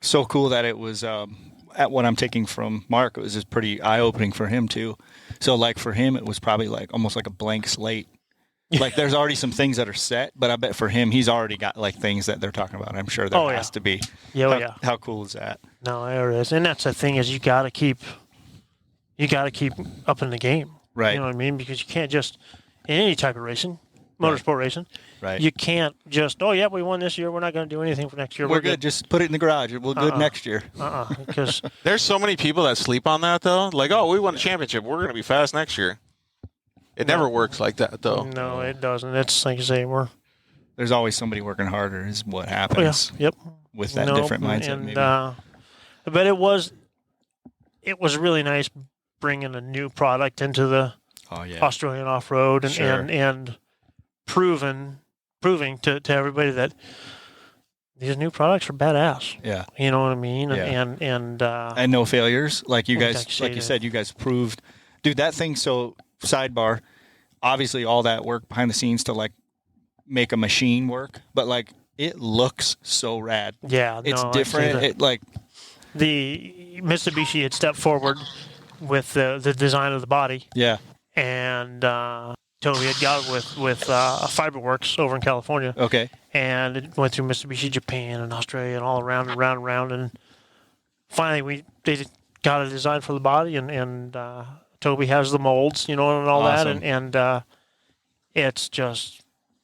[SPEAKER 6] so cool that it was. At what I'm taking from Mark, it was just pretty eye opening for him too. So like for him, it was probably like almost like a blank slate. Like there's already some things that are set, but I bet for him, he's already got like things that they're talking about. I'm sure there
[SPEAKER 3] Oh, yeah.
[SPEAKER 6] has to be.
[SPEAKER 3] yeah,
[SPEAKER 6] how,
[SPEAKER 3] yeah.
[SPEAKER 6] How cool is that?
[SPEAKER 3] No, there it is, and that's the thing is you got to keep up in the game,
[SPEAKER 6] Right.
[SPEAKER 3] You know what I mean? Because you can't just in any type of racing, motorsport racing,
[SPEAKER 6] Right.
[SPEAKER 3] you can't just yeah, we won this year, we're not going to do anything for next year.
[SPEAKER 6] We're good. Just put it in the garage. We'll good next year.
[SPEAKER 3] Because
[SPEAKER 2] There's so many people that sleep on that, though. Like, oh, we won a championship. We're going to be fast next year. It never works like that, though.
[SPEAKER 3] no, it doesn't. It's like you say, we're
[SPEAKER 6] There's always somebody working harder. Is what
[SPEAKER 3] oh, yeah,
[SPEAKER 6] happens
[SPEAKER 3] yep.
[SPEAKER 6] with that
[SPEAKER 3] No,
[SPEAKER 6] different mindset.
[SPEAKER 3] and,
[SPEAKER 6] maybe.
[SPEAKER 3] but it was really nice bringing a new product into the
[SPEAKER 6] Oh yeah.
[SPEAKER 3] Australian off-road and
[SPEAKER 6] Sure.
[SPEAKER 3] and proving to everybody that these new products are badass.
[SPEAKER 6] Yeah.
[SPEAKER 3] You know what I mean?
[SPEAKER 6] Yeah.
[SPEAKER 3] And
[SPEAKER 6] And no failures. Like you
[SPEAKER 3] Well,
[SPEAKER 6] guys,
[SPEAKER 3] like you say
[SPEAKER 6] like you
[SPEAKER 3] that.
[SPEAKER 6] said, you guys proved, dude. That thing. So sidebar, obviously all that work behind the scenes to like make a machine work, but like it looks so rad.
[SPEAKER 3] yeah,
[SPEAKER 6] It's
[SPEAKER 3] no, I'd say
[SPEAKER 6] different.
[SPEAKER 3] that
[SPEAKER 6] It like
[SPEAKER 3] the Mitsubishi had stepped forward with the design of the body,
[SPEAKER 6] yeah.
[SPEAKER 3] and Toby had got it with Fiberworks over in California.
[SPEAKER 6] Okay.
[SPEAKER 3] And it went through Mitsubishi Japan and Australia and all around and round and round. And finally, they got a design for the body, and Toby has the molds, and all
[SPEAKER 6] Awesome.
[SPEAKER 3] that. And it's just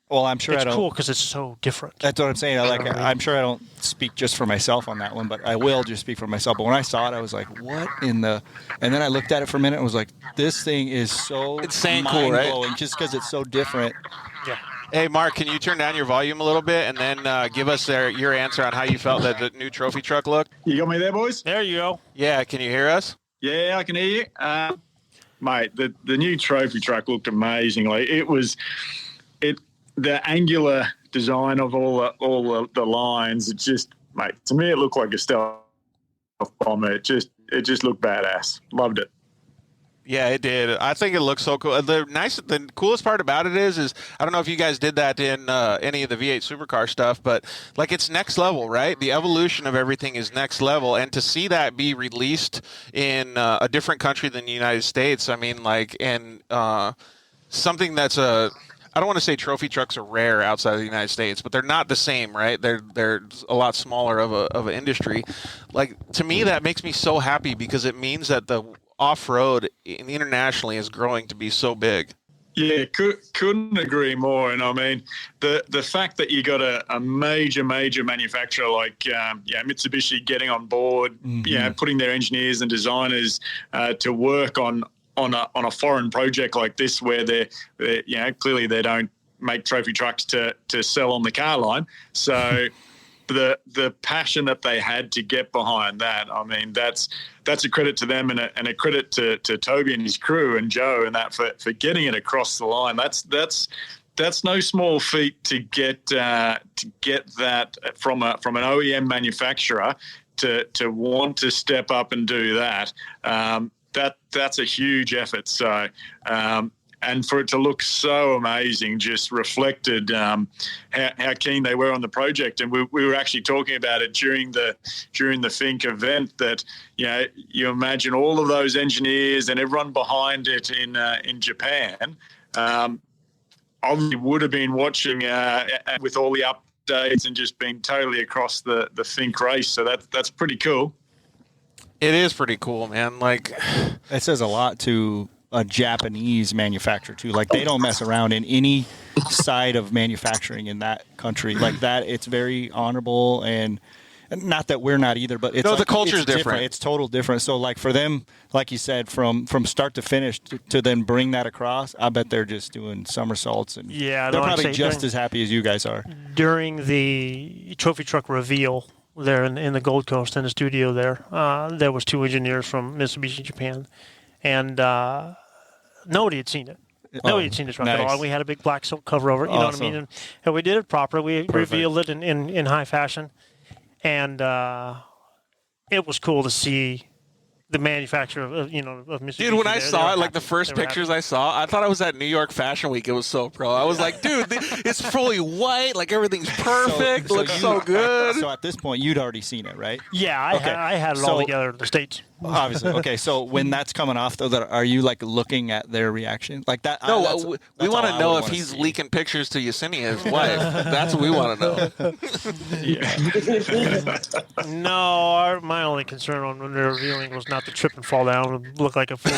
[SPEAKER 6] Well, I'm sure I
[SPEAKER 3] it's
[SPEAKER 6] don't.
[SPEAKER 3] cool because it's so different.
[SPEAKER 6] That's what I'm saying. I'm sure I don't speak just for myself on that one, but I will just speak for myself. But when I saw it, I was like, "What in the?" And then I looked at it for a minute and was like, "This thing is so
[SPEAKER 2] Insane cool, right?
[SPEAKER 6] mind-blowing just because it's so different."
[SPEAKER 3] Yeah.
[SPEAKER 2] Hey, Mark, can you turn down your volume a little bit and then give us your answer on how you felt that the new trophy truck looked?
[SPEAKER 5] You got me there, boys?
[SPEAKER 3] There you go.
[SPEAKER 2] Yeah, can you hear us?
[SPEAKER 5] Yeah, I can hear you. Mate, the new trophy truck looked amazing. Like the angular design of all the lines. It just, mate, to me it looked like a stealth bomber. It just looked badass. Loved it.
[SPEAKER 2] Yeah, it did. I think it looks so cool. The coolest part about it is I don't know if you guys did that in any of the V8 supercar stuff, but like it's next level, right? The evolution of everything is next level, and to see that be released in a different country than the United States, I mean, like, and something that's I don't want to say trophy trucks are rare outside of the United States, but they're not the same, right? They're a lot smaller of an industry. Like, to me, that makes me so happy because it means that the off-road internationally is growing to be so big.
[SPEAKER 5] Yeah, couldn't agree more. And I mean, the fact that you got a major manufacturer like Mitsubishi getting on board, putting their engineers and designers to work on a foreign project like this, where they're clearly they don't make trophy trucks to sell on the car line. So the passion that they had to get behind that, I mean, that's a credit to them and a credit to Toby and his crew and Joe and that for getting it across the line. That's no small feat to get that from an OEM manufacturer to want to step up and do that. That's a huge effort. So and for it to look so amazing just reflected how keen they were on the project. And we were actually talking about it during the Fink event, that you imagine all of those engineers and everyone behind it in Japan obviously would have been watching with all the updates and just been totally across the Fink race. So that's pretty cool.
[SPEAKER 2] It is pretty cool, man. Like,
[SPEAKER 6] it says a lot to a Japanese manufacturer too. Like, they don't mess around in any side of manufacturing in that country. Like that, it's very honorable, and not that we're not either, but it's
[SPEAKER 2] the culture is different.
[SPEAKER 6] It's total different. So like for them, like you said, from start to finish to then bring that across, I bet they're just doing somersaults, and they're probably just as happy as you guys are.
[SPEAKER 3] During the trophy truck reveal there in the Gold Coast, in the studio there was 2 engineers from Mitsubishi Japan, and nobody had seen it. Nobody had seen the truck at all. We had a big black silk cover over it, you know what I mean? And we did it proper. We revealed it in high fashion, and it was cool to see the manufacturer of Mitsubishi.
[SPEAKER 2] Dude, when I saw it, like the first pictures I saw, I thought I was at New York Fashion Week. It was so pro. I was like, dude, it's fully white. Like, everything's perfect. Looks so good.
[SPEAKER 6] So at this point, you'd already seen it, right?
[SPEAKER 3] Yeah, I had it all together in the States.
[SPEAKER 6] Obviously. Okay, so when that's coming off, though, are you, like, looking at their reaction? Like that?
[SPEAKER 2] No, we want to know if he's leaking pictures to Yesenia's wife. That's what we want
[SPEAKER 3] to know. No, my only concern on when they're revealing was not to trip and fall down and look like a fool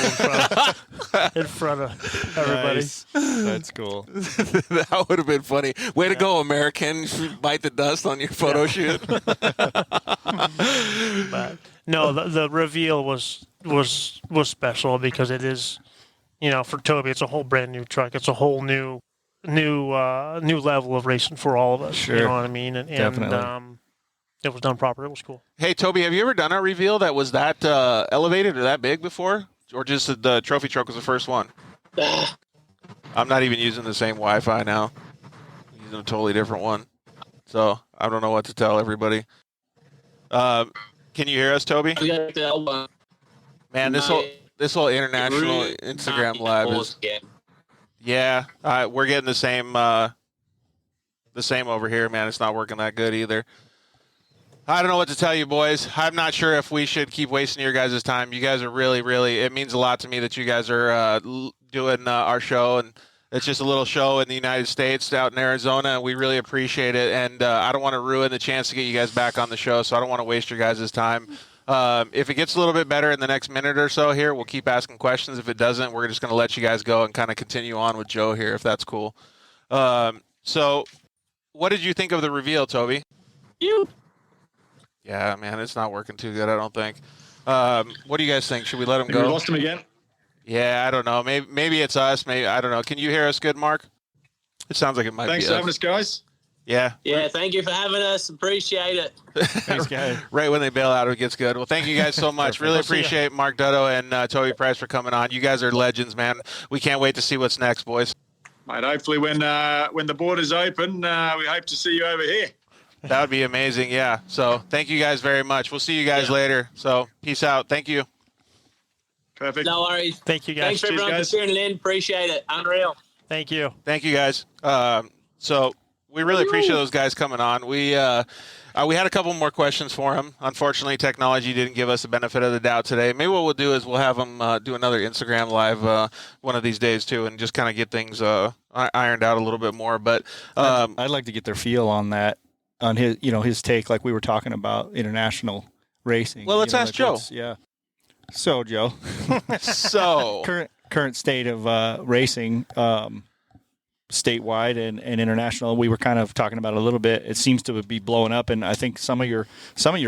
[SPEAKER 3] in front of everybody.
[SPEAKER 6] Nice. That's cool.
[SPEAKER 2] That would have been funny. Way to go, American. Bite the dust on your photo shoot.
[SPEAKER 3] But no, the reveal was special because it is, for Toby, it's a whole brand new truck. It's a whole new level of racing for all of us.
[SPEAKER 6] Sure.
[SPEAKER 3] You know what I mean? And
[SPEAKER 6] definitely.
[SPEAKER 3] It was done proper. It was cool.
[SPEAKER 2] Hey, Toby, have you ever done a reveal that was that elevated or that big before? Or just the trophy truck was the first one? I'm not even using the same Wi-Fi now. I'm using a totally different one. So I don't know what to tell everybody. Can you hear us, Toby? Man, this whole international Instagram live is... Yeah, we're getting the same over here, man. It's not working that good either. I don't know what to tell you, boys. I'm not sure if we should keep wasting your guys' time. You guys are really, really, it means a lot to me that you guys are doing our show, and it's just a little show in the United States out in Arizona, and we really appreciate it. And I don't want to ruin the chance to get you guys back on the show, so I don't want to waste your guys' time. If it gets a little bit better in the next minute or so here, we'll keep asking questions. If it doesn't, we're just going to let you guys go and kind of continue on with Joe here, if that's cool. So what did you think of the reveal, Toby? Yeah, man, it's not working too good, I don't think. What do you guys think? Should we let him go?
[SPEAKER 5] We lost him again?
[SPEAKER 2] Yeah, I don't know. Maybe it's us. Maybe I don't know. Can you hear us good, Mark? It sounds like it might be us.
[SPEAKER 5] Thanks for having us, guys.
[SPEAKER 2] Yeah.
[SPEAKER 4] Yeah, thank you for having us. Appreciate it.
[SPEAKER 6] Thanks, guys.
[SPEAKER 2] Right when they bail out, it gets good. Well, thank you guys so much. Really appreciate Mark Dutton and Toby Price for coming on. You guys are legends, man. We can't wait to see what's next, boys.
[SPEAKER 5] Mate, hopefully when the borders open, we hope to see you over here.
[SPEAKER 2] That would be amazing, yeah. So thank you guys very much. We'll see you guys later. So peace out. Thank you.
[SPEAKER 5] Perfect.
[SPEAKER 4] No worries.
[SPEAKER 3] Thank you, guys.
[SPEAKER 4] Thanks everyone for tuning in. Appreciate it. Unreal.
[SPEAKER 3] Thank you.
[SPEAKER 2] Thank you, guys. So we really appreciate those guys coming on. We had a couple more questions for him. Unfortunately, technology didn't give us the benefit of the doubt today. Maybe what we'll do is we'll have him do another Instagram live one of these days too, and just kind of get things ironed out a little bit more. But
[SPEAKER 6] I'd like to get their feel on that, on his take, like we were talking about international racing.
[SPEAKER 2] Well, let's ask Joe.
[SPEAKER 6] Yeah. So, Joe. Current state of racing, statewide and international. We were kind of talking about it a little bit. It seems to be blowing up, and I think some of your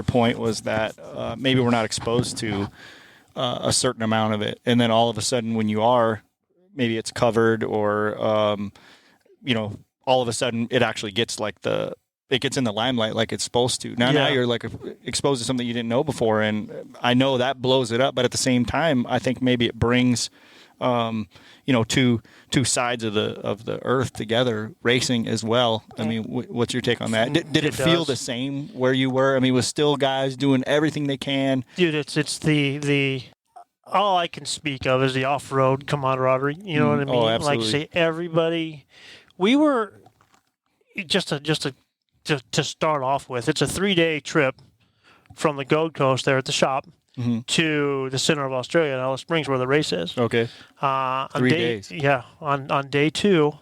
[SPEAKER 6] point was that maybe we're not exposed to a certain amount of it, and then all of a sudden, when you are, maybe it's covered, or all of a sudden it actually gets it gets in the limelight like it's supposed to. Now you're like exposed to something you didn't know before, and I know that blows it up. But at the same time, I think maybe it brings, two sides of the earth together, racing as well. I mean, what's your take on that? Did it feel the same where you were? I mean, was still guys doing everything they can?
[SPEAKER 3] Dude, it's the all I can speak of is the off-road camaraderie. You know what I mean?
[SPEAKER 6] Oh,
[SPEAKER 3] Like
[SPEAKER 6] absolutely.
[SPEAKER 3] say everybody. We were just to start off with. It's a 3-day trip from the Gold Coast there at the shop to the center of Australia, in Alice Springs, where the race is.
[SPEAKER 6] Okay.
[SPEAKER 3] On
[SPEAKER 6] 3
[SPEAKER 3] day,
[SPEAKER 6] days.
[SPEAKER 3] Yeah, on day 2,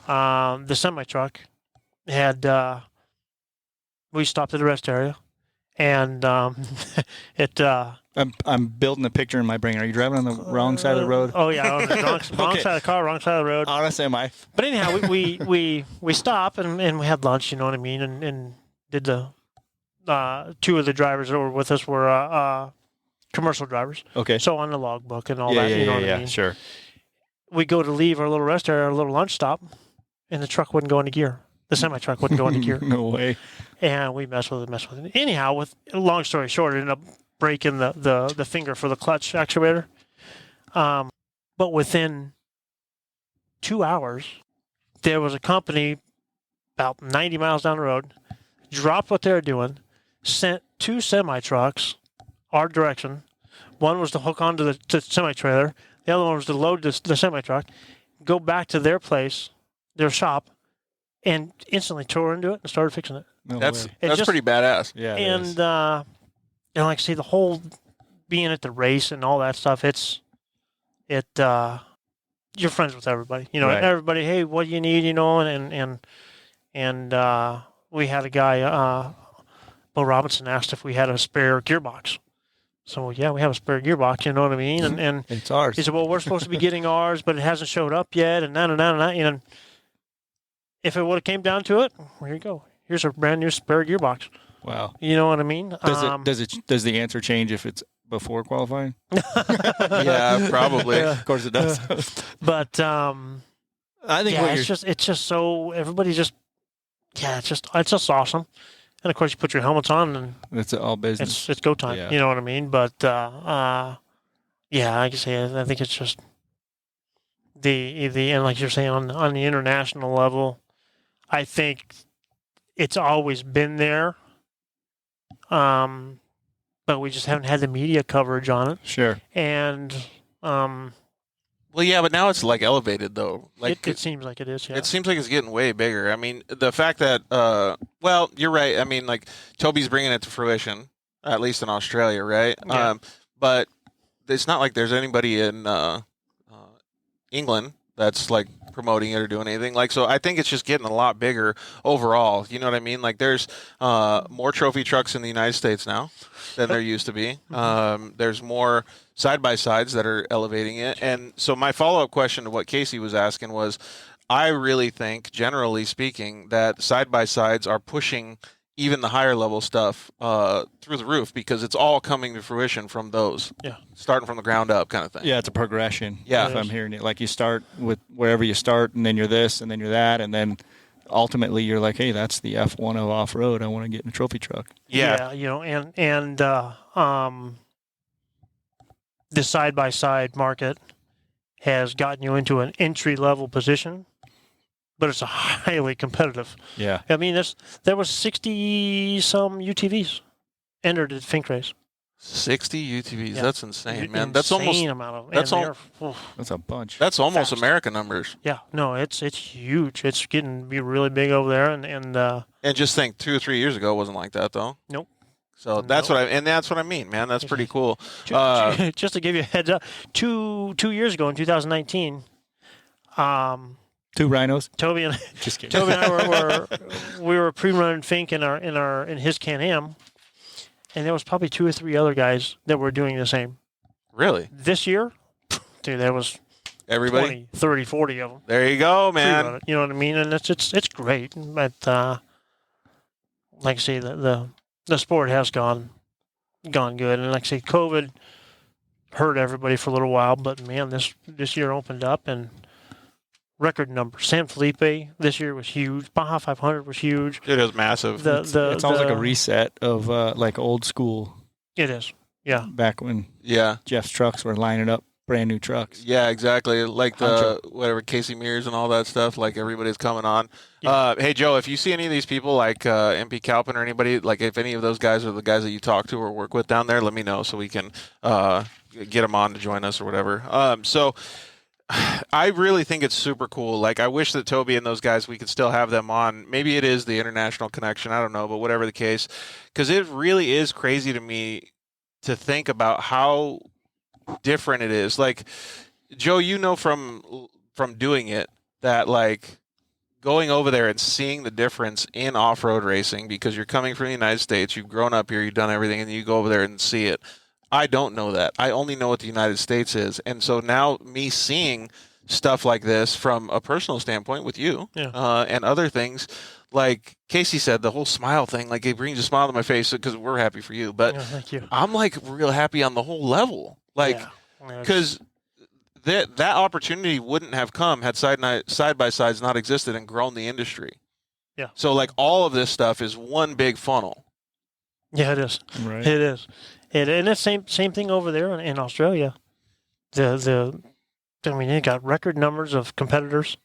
[SPEAKER 3] the semi truck had. We stopped at the rest area, and it.
[SPEAKER 6] I'm building a picture in my brain. Are you driving on the wrong side of the road?
[SPEAKER 3] Oh yeah, on the wrong
[SPEAKER 6] Okay.
[SPEAKER 3] side of the car, wrong side of the road.
[SPEAKER 6] Honest am I?
[SPEAKER 3] But anyhow, we stopped and we had lunch. You know what I mean, and did the 2 of the drivers that were with us were commercial drivers.
[SPEAKER 6] Okay.
[SPEAKER 3] So on the logbook and all
[SPEAKER 6] yeah,
[SPEAKER 3] that.
[SPEAKER 6] yeah,
[SPEAKER 3] You know
[SPEAKER 6] yeah,
[SPEAKER 3] what
[SPEAKER 6] yeah.
[SPEAKER 3] I mean?
[SPEAKER 6] Sure.
[SPEAKER 3] We go to leave our little rest area, our little lunch stop, and the truck wouldn't go into gear. The semi truck wouldn't go into gear.
[SPEAKER 6] No way.
[SPEAKER 3] And we messed with it. Anyhow, with long story short, it ended up breaking the finger for the clutch actuator. But within 2 hours, there was a company about 90 miles down the road, dropped what they were doing, sent 2 semi trucks our direction. One was to hook onto the semi trailer. The other one was to load the semi truck, go back to their place, their shop, and instantly tore into it and started fixing it.
[SPEAKER 6] No
[SPEAKER 2] That's
[SPEAKER 6] way.
[SPEAKER 3] It just-
[SPEAKER 2] pretty badass.
[SPEAKER 6] Yeah. it
[SPEAKER 3] And
[SPEAKER 6] is.
[SPEAKER 3] like I say, the whole being at the race and all that stuff, you're friends with everybody. You know,
[SPEAKER 6] Right.
[SPEAKER 3] everybody. Hey, what do you need? You know, and we had a guy, Bo Robinson, asked if we had a spare gearbox. So yeah, we have a spare gearbox. You know what I mean? And
[SPEAKER 6] It's ours.
[SPEAKER 3] he said, well, we're supposed to be getting ours, but it hasn't showed up yet, and that. And if it would have came down to it, here you go. Here's a brand new spare gearbox.
[SPEAKER 6] Wow.
[SPEAKER 3] You know what I mean?
[SPEAKER 6] Does the answer change if it's before qualifying?
[SPEAKER 2] Yeah, probably.
[SPEAKER 6] Of course it does.
[SPEAKER 3] But
[SPEAKER 6] I think
[SPEAKER 3] yeah,
[SPEAKER 6] what
[SPEAKER 3] it's just so everybody's just it's just awesome. And of course, you put your helmets on, and
[SPEAKER 6] it's all business.
[SPEAKER 3] it's go time.
[SPEAKER 6] Yeah.
[SPEAKER 3] You know what I mean? But yeah, like I say, I think it's just the and like you're saying on the international level, I think it's always been there. But we just haven't had the media coverage on it,
[SPEAKER 6] Sure.
[SPEAKER 3] and
[SPEAKER 2] Well, yeah, but now it's like elevated though. Like
[SPEAKER 3] it seems like it is. Yeah.
[SPEAKER 2] it seems like it's getting way bigger. I mean, the fact that well, you're right. I mean, like Toby's bringing it to fruition, at least in Australia, right?
[SPEAKER 3] Yeah.
[SPEAKER 2] But it's not like there's anybody in England that's like promoting it or doing anything. Like, so I think it's just getting a lot bigger overall. You know what I mean? Like, there's more trophy trucks in the United States now than there used to be. There's more side-by-sides that are elevating it. And so my follow-up question to what Casey was asking was, I really think, generally speaking, that side-by-sides are pushing even the higher level stuff through the roof because it's all coming to fruition from those.
[SPEAKER 3] Yeah.
[SPEAKER 2] Starting from the ground up kind of thing.
[SPEAKER 6] Yeah, it's a progression.
[SPEAKER 2] Yeah.
[SPEAKER 6] If I'm hearing it, like you start with wherever you start, and then you're this, and then you're that, and then ultimately you're like, hey, that's the F1 of off road. I want to get in a trophy truck.
[SPEAKER 2] Yeah.
[SPEAKER 3] You know, and the side by side market has gotten you into an entry level position, but it's a highly competitive.
[SPEAKER 6] Yeah.
[SPEAKER 3] I mean, there was 60 some UTVs entered at Fink race.
[SPEAKER 2] 60 UTVs.
[SPEAKER 3] Yeah.
[SPEAKER 2] That's insane, man. That's
[SPEAKER 3] Insane
[SPEAKER 2] almost
[SPEAKER 3] amount of.
[SPEAKER 2] that's
[SPEAKER 3] and
[SPEAKER 2] al-
[SPEAKER 3] they're- oof.
[SPEAKER 6] That's a bunch.
[SPEAKER 2] that's almost
[SPEAKER 3] Fast.
[SPEAKER 2] American numbers.
[SPEAKER 3] Yeah, no, it's huge. It's getting to be really big over there, and
[SPEAKER 2] And just think 2 or 3 years ago it wasn't like that though.
[SPEAKER 3] Nope.
[SPEAKER 2] So that's
[SPEAKER 3] Nope.
[SPEAKER 2] that's what I mean, man. That's pretty cool.
[SPEAKER 3] just to give you a heads up, two years ago in 2019,
[SPEAKER 6] 2 rhinos.
[SPEAKER 3] Toby and
[SPEAKER 6] Just kidding.
[SPEAKER 3] Toby and I we were pre-running Fink in his Can-Am, and there was probably 2 or 3 other guys that were doing the same.
[SPEAKER 2] Really?
[SPEAKER 3] This year, dude, there was
[SPEAKER 2] Everybody?
[SPEAKER 3] 20, 30, 40 of them.
[SPEAKER 2] There you go, man.
[SPEAKER 3] Pre-run it, you know what I mean? And it's great, but like I say, the sport has gone good, and like I say, COVID hurt everybody for a little while, but man, this year opened up and record numbers. San Felipe this year was huge. Baja 500 was huge.
[SPEAKER 2] It is massive.
[SPEAKER 6] It's almost like a reset of like old school
[SPEAKER 3] It is, yeah.
[SPEAKER 6] back when
[SPEAKER 2] Yeah.
[SPEAKER 6] Jeff's trucks were lining up brand new trucks.
[SPEAKER 2] Yeah, exactly. Like the whatever Casey Mears and all that stuff. Like everybody's coming on. Hey Joe, if you see any of these people like MP Calpin or anybody, like if any of those guys are the guys that you talk to or work with down there, let me know so we can get them on to join us or whatever. So I really think it's super cool. Like I wish that Toby and those guys, we could still have them on. Maybe it is the international connection. I don't know, but whatever the case, because it really is crazy to me to think about how different it is. Like Joe, you know from doing it that like going over there and seeing the difference in off-road racing, because you're coming from the United States, you've grown up here, you've done everything, and you go over there and see it. I don't know that. I only know what the United States is. And so now me seeing stuff like this from a personal standpoint with you and other things, like Casey said, the whole smile thing, like it brings a smile to my face because we're happy for you. But
[SPEAKER 3] thank you.
[SPEAKER 2] I'm like real happy on the whole level. Like, because that opportunity wouldn't have come had side by sides not existed and grown the industry.
[SPEAKER 3] Yeah.
[SPEAKER 2] So like all of this stuff is one big funnel.
[SPEAKER 3] Yeah, it is.
[SPEAKER 6] Right.
[SPEAKER 3] It is. And it's same thing over there in Australia. I mean, they got record numbers of competitors,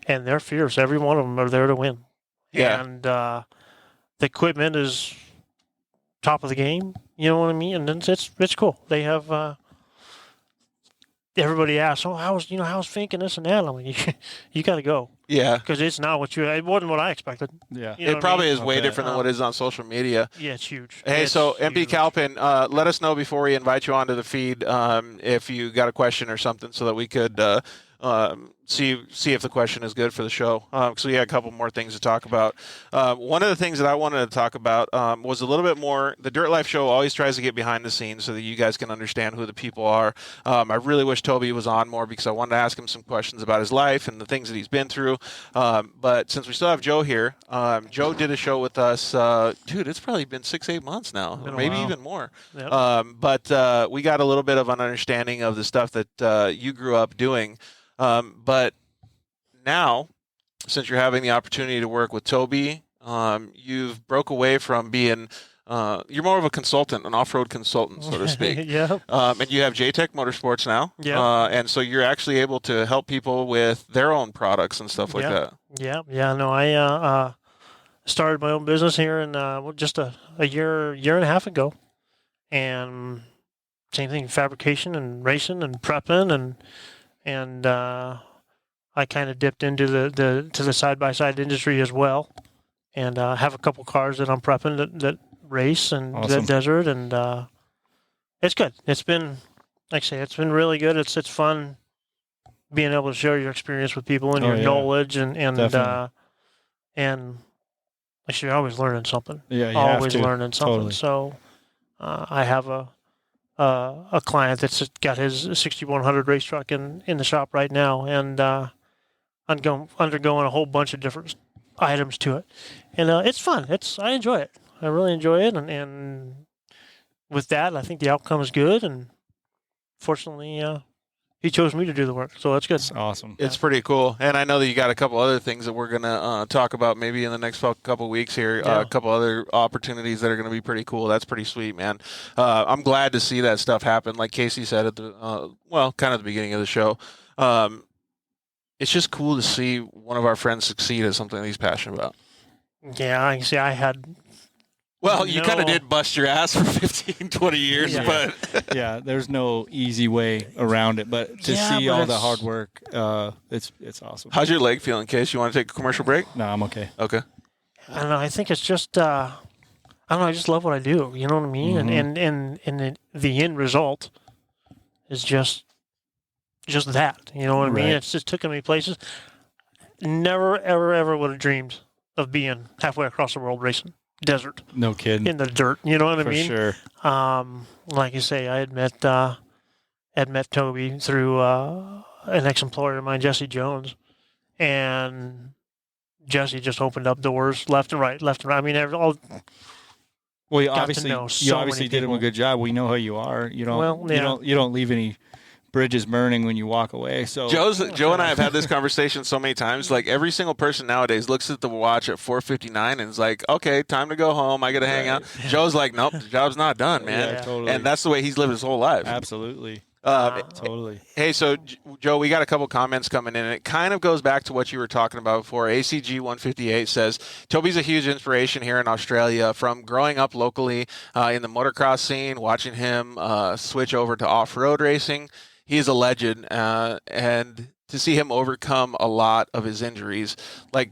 [SPEAKER 3] and they're fierce. Every one of them are there to win.
[SPEAKER 2] Yeah.
[SPEAKER 3] And the equipment is top of the game. You know what I mean? And it's cool. They have. Everybody asks, "Oh, how's Fink and this and that?" I'm like, you got to go. Yeah. Because it's not it wasn't what I expected.
[SPEAKER 6] Yeah.
[SPEAKER 3] You know
[SPEAKER 2] It probably
[SPEAKER 3] what I
[SPEAKER 2] is
[SPEAKER 3] mean?
[SPEAKER 2] way different than what is on social media.
[SPEAKER 3] Yeah, it's huge.
[SPEAKER 2] Hey,
[SPEAKER 3] It's
[SPEAKER 2] so MP
[SPEAKER 3] huge.
[SPEAKER 2] Calpin, let us know before we invite you onto the feed if you got a question or something, so that we could see if the question is good for the show. So we had a couple more things to talk about. One of the things that I wanted to talk about was a little bit more. The Dirt Life show always tries to get behind the scenes so that you guys can understand who the people are. I really wish Toby was on more because I wanted to ask him some questions about his life and the things that he's been through. But since we still have Joe here, Joe did a show with us. Dude, it's probably been 6-8 months now, or maybe even more.
[SPEAKER 3] Yep.
[SPEAKER 2] But we got a little bit of an understanding of the stuff that you grew up doing. But now, since you're having the opportunity to work with Toby, you've broke away from being, you're more of a consultant, an off-road consultant, so to speak.
[SPEAKER 3] Yeah.
[SPEAKER 2] And you have JTech Motorsports now.
[SPEAKER 3] Yeah.
[SPEAKER 2] And so you're actually able to help people with their own products and stuff like that.
[SPEAKER 3] Yeah. No, I started my own business here in just a year and a half ago, and same thing, fabrication and racing and prepping and I kind of dipped into the side-by-side industry as well, and have a couple cars that I'm prepping that race and
[SPEAKER 6] Awesome.
[SPEAKER 3] that desert, and it's good. It's been, like I say, it's been really good. It's fun being able to share your experience with people and your knowledge and
[SPEAKER 6] Definitely.
[SPEAKER 3] and actually you're always learning something.
[SPEAKER 6] Yeah, you
[SPEAKER 3] always
[SPEAKER 6] have to.
[SPEAKER 3] learning something.
[SPEAKER 6] Totally.
[SPEAKER 3] So I have a client that's got his 6100 race truck in the shop right now, and undergoing a whole bunch of different items to it, and it's fun. I enjoy it. I really enjoy it, and with that, I think the outcome is good. And fortunately, he chose me to do the work, so that's good.
[SPEAKER 6] It's awesome.
[SPEAKER 2] It's pretty cool. And I know that you got a couple other things that we're going to talk about maybe in the next couple weeks here,
[SPEAKER 3] Yeah.
[SPEAKER 2] a couple other opportunities that are going to be pretty cool. That's pretty sweet, man. I'm glad to see that stuff happen. Like Casey said at the, kind of the beginning of the show. It's just cool to see one of our friends succeed at something that he's passionate about.
[SPEAKER 3] Yeah, I can see I had.
[SPEAKER 2] Well, you kind of
[SPEAKER 3] No.
[SPEAKER 2] did bust your ass for 15, 20 years,
[SPEAKER 3] Yeah.
[SPEAKER 2] but
[SPEAKER 6] Yeah, there's no easy way around it, but to
[SPEAKER 3] Yeah,
[SPEAKER 6] see
[SPEAKER 3] but
[SPEAKER 6] all the
[SPEAKER 3] it's-
[SPEAKER 6] hard work, it's awesome.
[SPEAKER 2] how's your leg feeling, Case? You want to take a commercial break?
[SPEAKER 6] No, I'm okay.
[SPEAKER 2] Okay.
[SPEAKER 3] I don't know. I think it's just. I don't know. I just love what I do. You know what I mean?
[SPEAKER 6] Mhm.
[SPEAKER 3] And the end result is just that. You know what I mean?
[SPEAKER 6] Right.
[SPEAKER 3] It's just taken me places. Never, ever would have dreamed of being halfway across the world racing desert
[SPEAKER 6] No kidding.
[SPEAKER 3] in the dirt. You know what I
[SPEAKER 6] For
[SPEAKER 3] mean?
[SPEAKER 6] sure.
[SPEAKER 3] Like you say, I had met Toby through an ex-employer of mine, Jesse Jones, and Jesse just opened up doors left and right. I mean, all.
[SPEAKER 6] Well, you
[SPEAKER 3] got to
[SPEAKER 6] obviously,
[SPEAKER 3] know
[SPEAKER 6] you
[SPEAKER 3] so
[SPEAKER 6] obviously
[SPEAKER 3] many
[SPEAKER 6] did him a
[SPEAKER 3] people.
[SPEAKER 6] good job. We know who you are. You don't.
[SPEAKER 3] Well, yeah.
[SPEAKER 6] You don't leave any bridges burning when you walk away. So
[SPEAKER 2] Joe and I have had this conversation so many times. Like every single person nowadays looks at the watch at 4:59 and is like, "Okay, time to go home. I got to hang out." Joe's like, "Nope, the job's not done, man."
[SPEAKER 6] Yeah, totally.
[SPEAKER 2] And that's the way he's lived his whole life.
[SPEAKER 6] Absolutely. Totally.
[SPEAKER 2] Hey, so Joe, we got a couple comments coming in, and it kind of goes back to what you were talking about before. ACG 158 says, Toby's a huge inspiration here in Australia from growing up locally in the motocross scene, watching him switch over to off-road racing. He is a legend, and to see him overcome a lot of his injuries, like,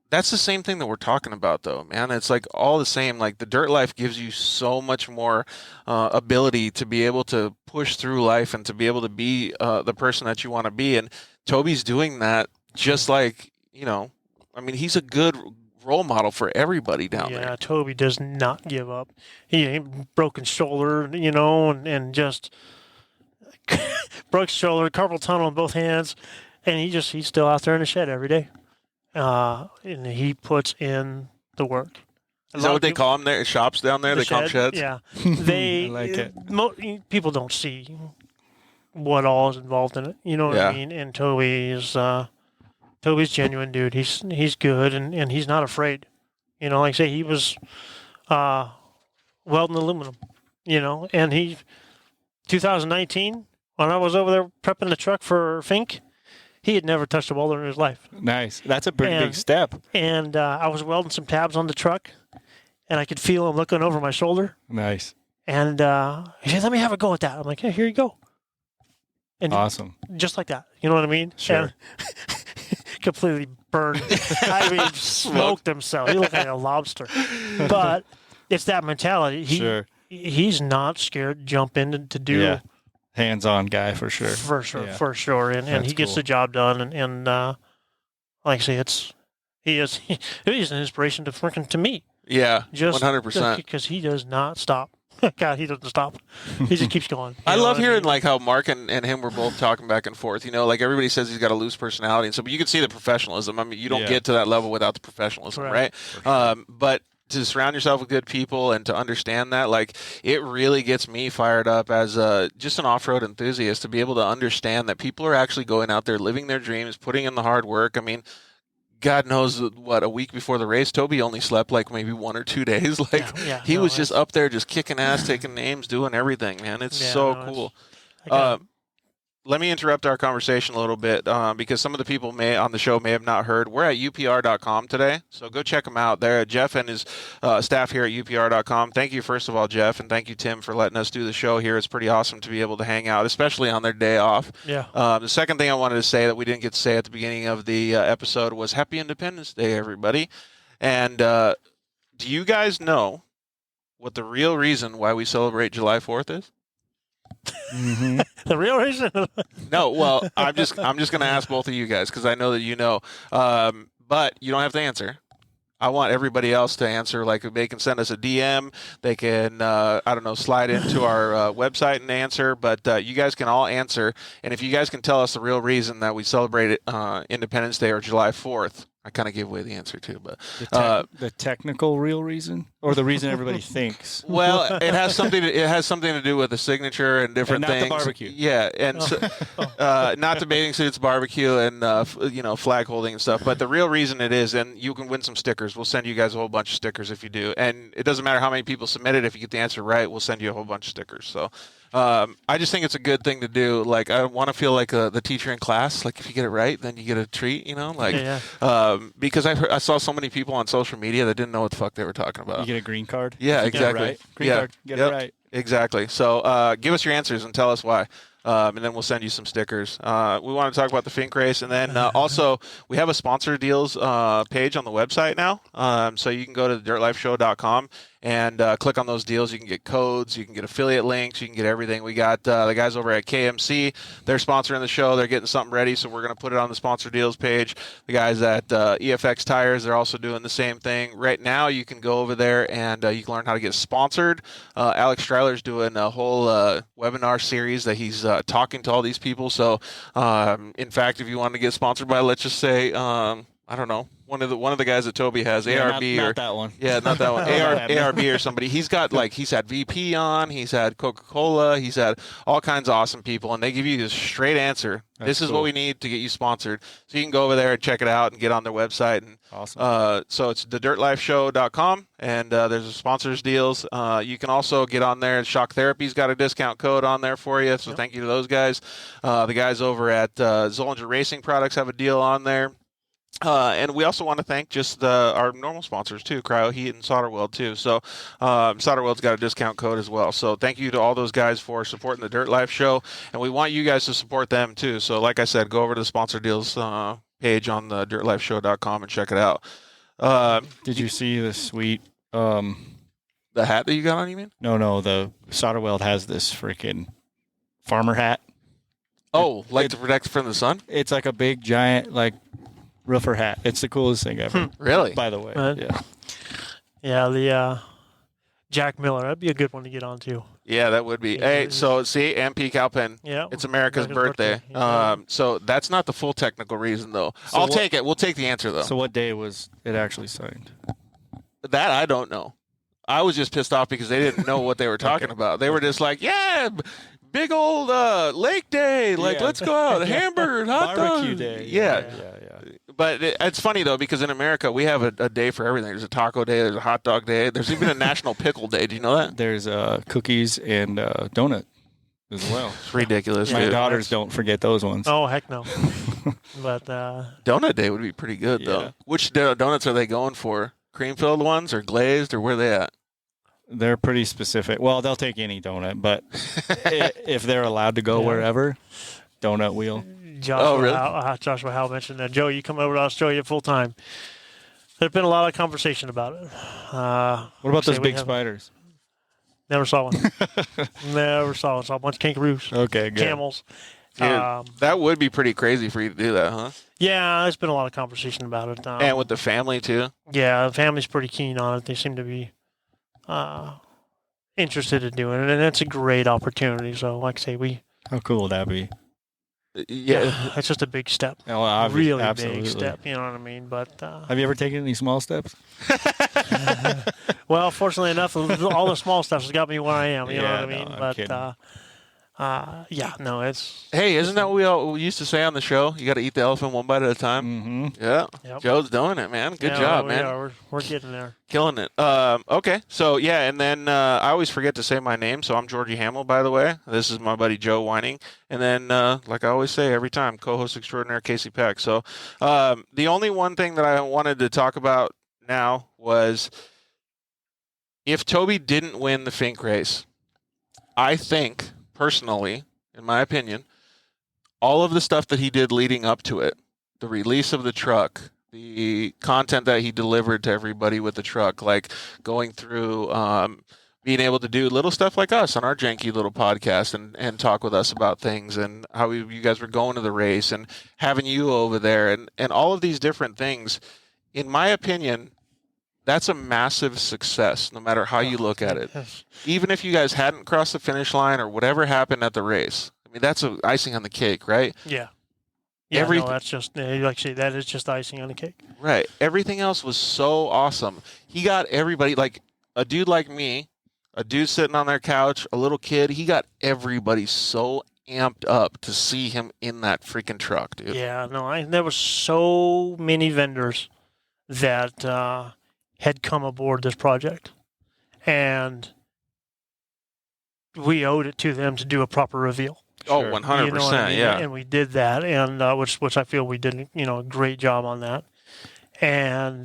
[SPEAKER 2] that's the same thing that we're talking about, though, man. It's like all the same. Like the dirt life gives you so much more ability to be able to push through life and to be able to be the person that you want to be. And Toby's doing that just like, I mean, he's a good role model for everybody down there.
[SPEAKER 3] Yeah, Toby does not give up. He broken shoulder, and just broke shoulder, carpal tunnel in both hands, and he's still out there in the shed every day. And he puts in the work.
[SPEAKER 2] Is that what they call them there? Shops down there? They call them sheds?
[SPEAKER 3] Yeah. They
[SPEAKER 6] I like it.
[SPEAKER 3] People don't see what all is involved in it. You know what I mean? And Toby's genuine, dude. He's good, and he's not afraid. Like I say, he was welding aluminum, and 2019, when I was over there prepping the truck for Fink, he had never touched a welder in his life.
[SPEAKER 6] Nice. That's a pretty big step.
[SPEAKER 3] And I was welding some tabs on the truck, and I could feel him looking over my shoulder.
[SPEAKER 6] Nice.
[SPEAKER 3] And he said, "Let me have a go at that." I'm like, "Yeah, here you go." And
[SPEAKER 6] awesome.
[SPEAKER 3] Just like that. You know what I mean?
[SPEAKER 6] Sure.
[SPEAKER 3] And completely burned. I mean, smoked himself. He looked like a lobster. But it's that mentality. He's not scared to jump in to do.
[SPEAKER 6] Yeah. Hands-on guy for sure.
[SPEAKER 3] For sure. And he gets the job done. And like I say, he's an inspiration to me.
[SPEAKER 2] Yeah,
[SPEAKER 3] just
[SPEAKER 2] 100%.
[SPEAKER 3] Because he does not stop. God, he doesn't stop. He just keeps going.
[SPEAKER 2] I love hearing like how Mark and him were both talking back and forth. Like everybody says he's got a loose personality, and so but you can see the professionalism. I mean, you don't get to that level without the professionalism, right? Sure. But to surround yourself with good people and to understand that, like, it really gets me fired up as just an off-road enthusiast to be able to understand that people are actually going out there, living their dreams, putting in the hard work. I mean, God knows what, a week before the race, Toby only slept like maybe 1 or 2 days. Like he was just up there just kicking ass, taking names, doing everything, man. It's so cool. Let me interrupt our conversation a little bit because some of the people on the show may have not heard. We're at upr.com today, so go check them out. There, Jeff and his staff here at upr.com. Thank you, first of all, Jeff, and thank you, Tim, for letting us do the show here. It's pretty awesome to be able to hang out, especially on their day off.
[SPEAKER 3] Yeah.
[SPEAKER 2] The second thing I wanted to say that we didn't get to say at the beginning of the episode was Happy Independence Day, everybody. And do you guys know what the real reason why we celebrate July 4th is?
[SPEAKER 3] Mm-hmm. The real reason?
[SPEAKER 2] No, well, I'm just going to ask both of you guys because I know that you know, but you don't have to answer. I want everybody else to answer. Like, they can send us a DM. They can, slide into our website and answer. But you guys can all answer. And if you guys can tell us the real reason that we celebrate Independence Day or July 4th, I kind of gave away the answer too, but
[SPEAKER 6] the technical real reason, or the reason everybody thinks.
[SPEAKER 2] Well, it has something to do with the signature and different
[SPEAKER 6] and not
[SPEAKER 2] things.
[SPEAKER 6] The barbecue.
[SPEAKER 2] Yeah, and not the bathing suits, barbecue, and flag holding and stuff. But the real reason it is, and you can win some stickers. We'll send you guys a whole bunch of stickers if you do, and it doesn't matter how many people submit it. If you get the answer right, we'll send you a whole bunch of stickers. So. I just think it's a good thing to do. Like, I want to feel like the teacher in class. Like, if you get it right, then you get a treat, because I saw so many people on social media that didn't know what the fuck they were talking about.
[SPEAKER 6] You get a green card?
[SPEAKER 2] Yeah, exactly.
[SPEAKER 6] Right. Green card, get it right.
[SPEAKER 2] Exactly. So give us your answers and tell us why. And then we'll send you some stickers. We want to talk about the Fink race. And then also, we have a sponsor deals page on the website now. So you can go to dirtlifeshow.com and click on those deals. You can get codes. You can get affiliate links. You can get everything. We got the guys over at KMC. They're sponsoring the show. They're getting something ready, so we're going to put it on the sponsor deals page. The guys at EFX Tires, they're also doing the same thing. Right now, you can go over there and you can learn how to get sponsored. Alex Stryler's doing a whole webinar series that he's talking to all these people. So, in fact, if you want to get sponsored by, let's just say, I don't know, one of the guys that Toby has, ARB
[SPEAKER 6] not
[SPEAKER 2] or
[SPEAKER 6] that one.
[SPEAKER 2] Yeah, not that one. ARB or somebody. He's got he's had VP on, he's had Coca-Cola, he's had all kinds of awesome people, and they give you this straight answer. This is what we need to get you sponsored. So you can go over there and check it out and get on their website. And
[SPEAKER 6] awesome.
[SPEAKER 2] so it's thedirtlifeshow.com, and there's a sponsors deals. You can also get on there. Shock Therapy's got a discount code on there for you. So thank you to those guys. The guys over at Zollinger Racing Products have a deal on there. And we also want to thank just our normal sponsors too, Cryo Heat and Solder Weld too. So Solder Weld's got a discount code as well. So thank you to all those guys for supporting the Dirt Life Show, and we want you guys to support them too. So like I said, go over to the sponsor deals page on the dirtlifeshow.com and check it out.
[SPEAKER 6] Did you see the sweet
[SPEAKER 2] the hat that you got on? You mean?
[SPEAKER 6] No. The Solder Weld has this freaking farmer hat.
[SPEAKER 2] Oh, to protect from the sun?
[SPEAKER 6] It's like a big giant roofer hat. It's the coolest thing ever.
[SPEAKER 2] Really?
[SPEAKER 6] By the way.
[SPEAKER 3] Yeah, the Jack Miller. That'd be a good one to get on too.
[SPEAKER 2] Yeah, that would be. Hey, so see, MP Calpin.
[SPEAKER 3] Yeah.
[SPEAKER 2] It's America's birthday.
[SPEAKER 3] Yeah.
[SPEAKER 2] So that's not the full technical reason, though. I'll take it. We'll take the answer, though.
[SPEAKER 6] So what day was it actually signed?
[SPEAKER 2] That I don't know. I was just pissed off because they didn't know what they were talking about. They were just like, yeah, big old lake day. Let's go out. Hamburger, hot dogs.
[SPEAKER 6] Barbecue day.
[SPEAKER 2] Yeah. But it's funny, though, because in America, we have a day for everything. There's a taco day. There's a hot dog day. There's even a national pickle day. Do you know that?
[SPEAKER 6] There's cookies and donut as well.
[SPEAKER 2] It's ridiculous.
[SPEAKER 6] My
[SPEAKER 2] dude.
[SPEAKER 6] daughters don't forget those ones.
[SPEAKER 3] Oh, heck no. But
[SPEAKER 2] Donut day would be pretty good, though.
[SPEAKER 6] Yeah.
[SPEAKER 2] Which donuts are they going for? Cream-filled ones or glazed, or where are they at?
[SPEAKER 6] They're pretty specific. Well, they'll take any donut, but if they're allowed to go wherever, donut wheel.
[SPEAKER 3] Joshua Howe mentioned that. Joe, you come over to Australia full time. There's been a lot of conversation about it.
[SPEAKER 6] What about those big spiders?
[SPEAKER 3] Never saw one. Never saw one. Saw a bunch of kangaroos.
[SPEAKER 6] Okay, good.
[SPEAKER 3] Camels.
[SPEAKER 2] Dude, that would be pretty crazy for you to do that, huh?
[SPEAKER 3] Yeah, there's been a lot of conversation about it.
[SPEAKER 2] And with the family, too?
[SPEAKER 3] Yeah, the family's pretty keen on it. They seem to be interested in doing it, and it's a great opportunity. So, like I say,
[SPEAKER 6] How cool would that be?
[SPEAKER 3] Yeah, it's just a big step.
[SPEAKER 6] Oh,
[SPEAKER 3] really
[SPEAKER 6] absolutely.
[SPEAKER 3] big step. You know what I mean? But
[SPEAKER 6] have you ever taken any small steps?
[SPEAKER 3] well, fortunately enough, all the small stuff has got me where I am. You know what I mean?
[SPEAKER 6] I'm kidding.
[SPEAKER 3] It's.
[SPEAKER 2] Hey, isn't that what we used to say on the show? You got to eat the elephant one bite at a time.
[SPEAKER 6] Mm-hmm.
[SPEAKER 2] Yeah.
[SPEAKER 3] Yep.
[SPEAKER 2] Joe's doing it, man. Good job, man.
[SPEAKER 3] Yeah, we're getting there.
[SPEAKER 2] Killing it. Okay. So, yeah, and then I always forget to say my name. So I'm Georgie Hamill, by the way. This is my buddy Joe Weining. And then, like I always say every time, co-host extraordinaire Casey Peck. So the only one thing that I wanted to talk about now was if Toby didn't win the Fink race, I think, personally, in my opinion, all of the stuff that he did leading up to it, the release of the truck, the content that he delivered to everybody with the truck, like going through being able to do little stuff like us on our janky little podcast and talk with us about things and how you guys were going to the race and having you over there and all of these different things, in my opinion, that's a massive success, no matter how you look at it. Even if you guys hadn't crossed the finish line or whatever happened at the race, I mean, that's icing on the cake, right?
[SPEAKER 3] Yeah. Yeah, that's just, like you say, that is just icing on the cake.
[SPEAKER 2] Right. Everything else was so awesome. He got everybody, like a dude like me, a dude sitting on their couch, a little kid, he got everybody so amped up to see him in that freaking truck, dude.
[SPEAKER 3] Yeah, there were so many vendors that had come aboard this project, and we owed it to them to do a proper reveal.
[SPEAKER 2] Oh, 100%,
[SPEAKER 3] You know what I mean?
[SPEAKER 2] yeah.
[SPEAKER 3] And we did that, and which I feel we did, a great job on that. And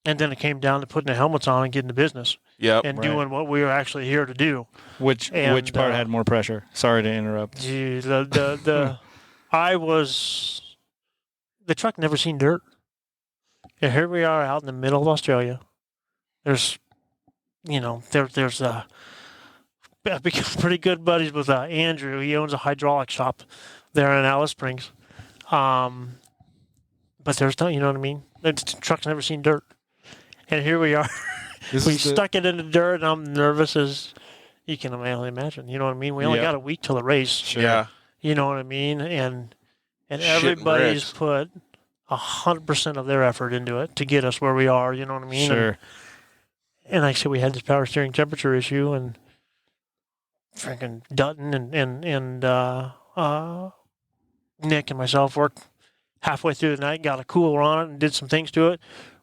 [SPEAKER 3] then it came down to putting the helmets on and getting the business.
[SPEAKER 2] Yep.
[SPEAKER 3] And doing what we were actually here to do.
[SPEAKER 6] Which part had more pressure? Sorry to interrupt.
[SPEAKER 3] Gee, the truck never seen dirt. And here we are out in the middle of Australia. There's I've become pretty good buddies with Andrew. He owns a hydraulic shop there in Alice Springs. But there's no, you know what I mean? The truck's never seen dirt. And here we are. We stuck it in the dirt, and I'm nervous as you can only imagine. You know what I mean? We only got a week till the race.
[SPEAKER 2] Sure. Yeah.
[SPEAKER 3] You know what I mean? And everybody's put 100% of their effort into it to get us where we are. You know what I mean?
[SPEAKER 6] Sure.
[SPEAKER 3] And like I said, we had this power steering temperature issue, and freaking Dutton and Nick and myself worked halfway through the night, got a cooler on it, and did some things to it.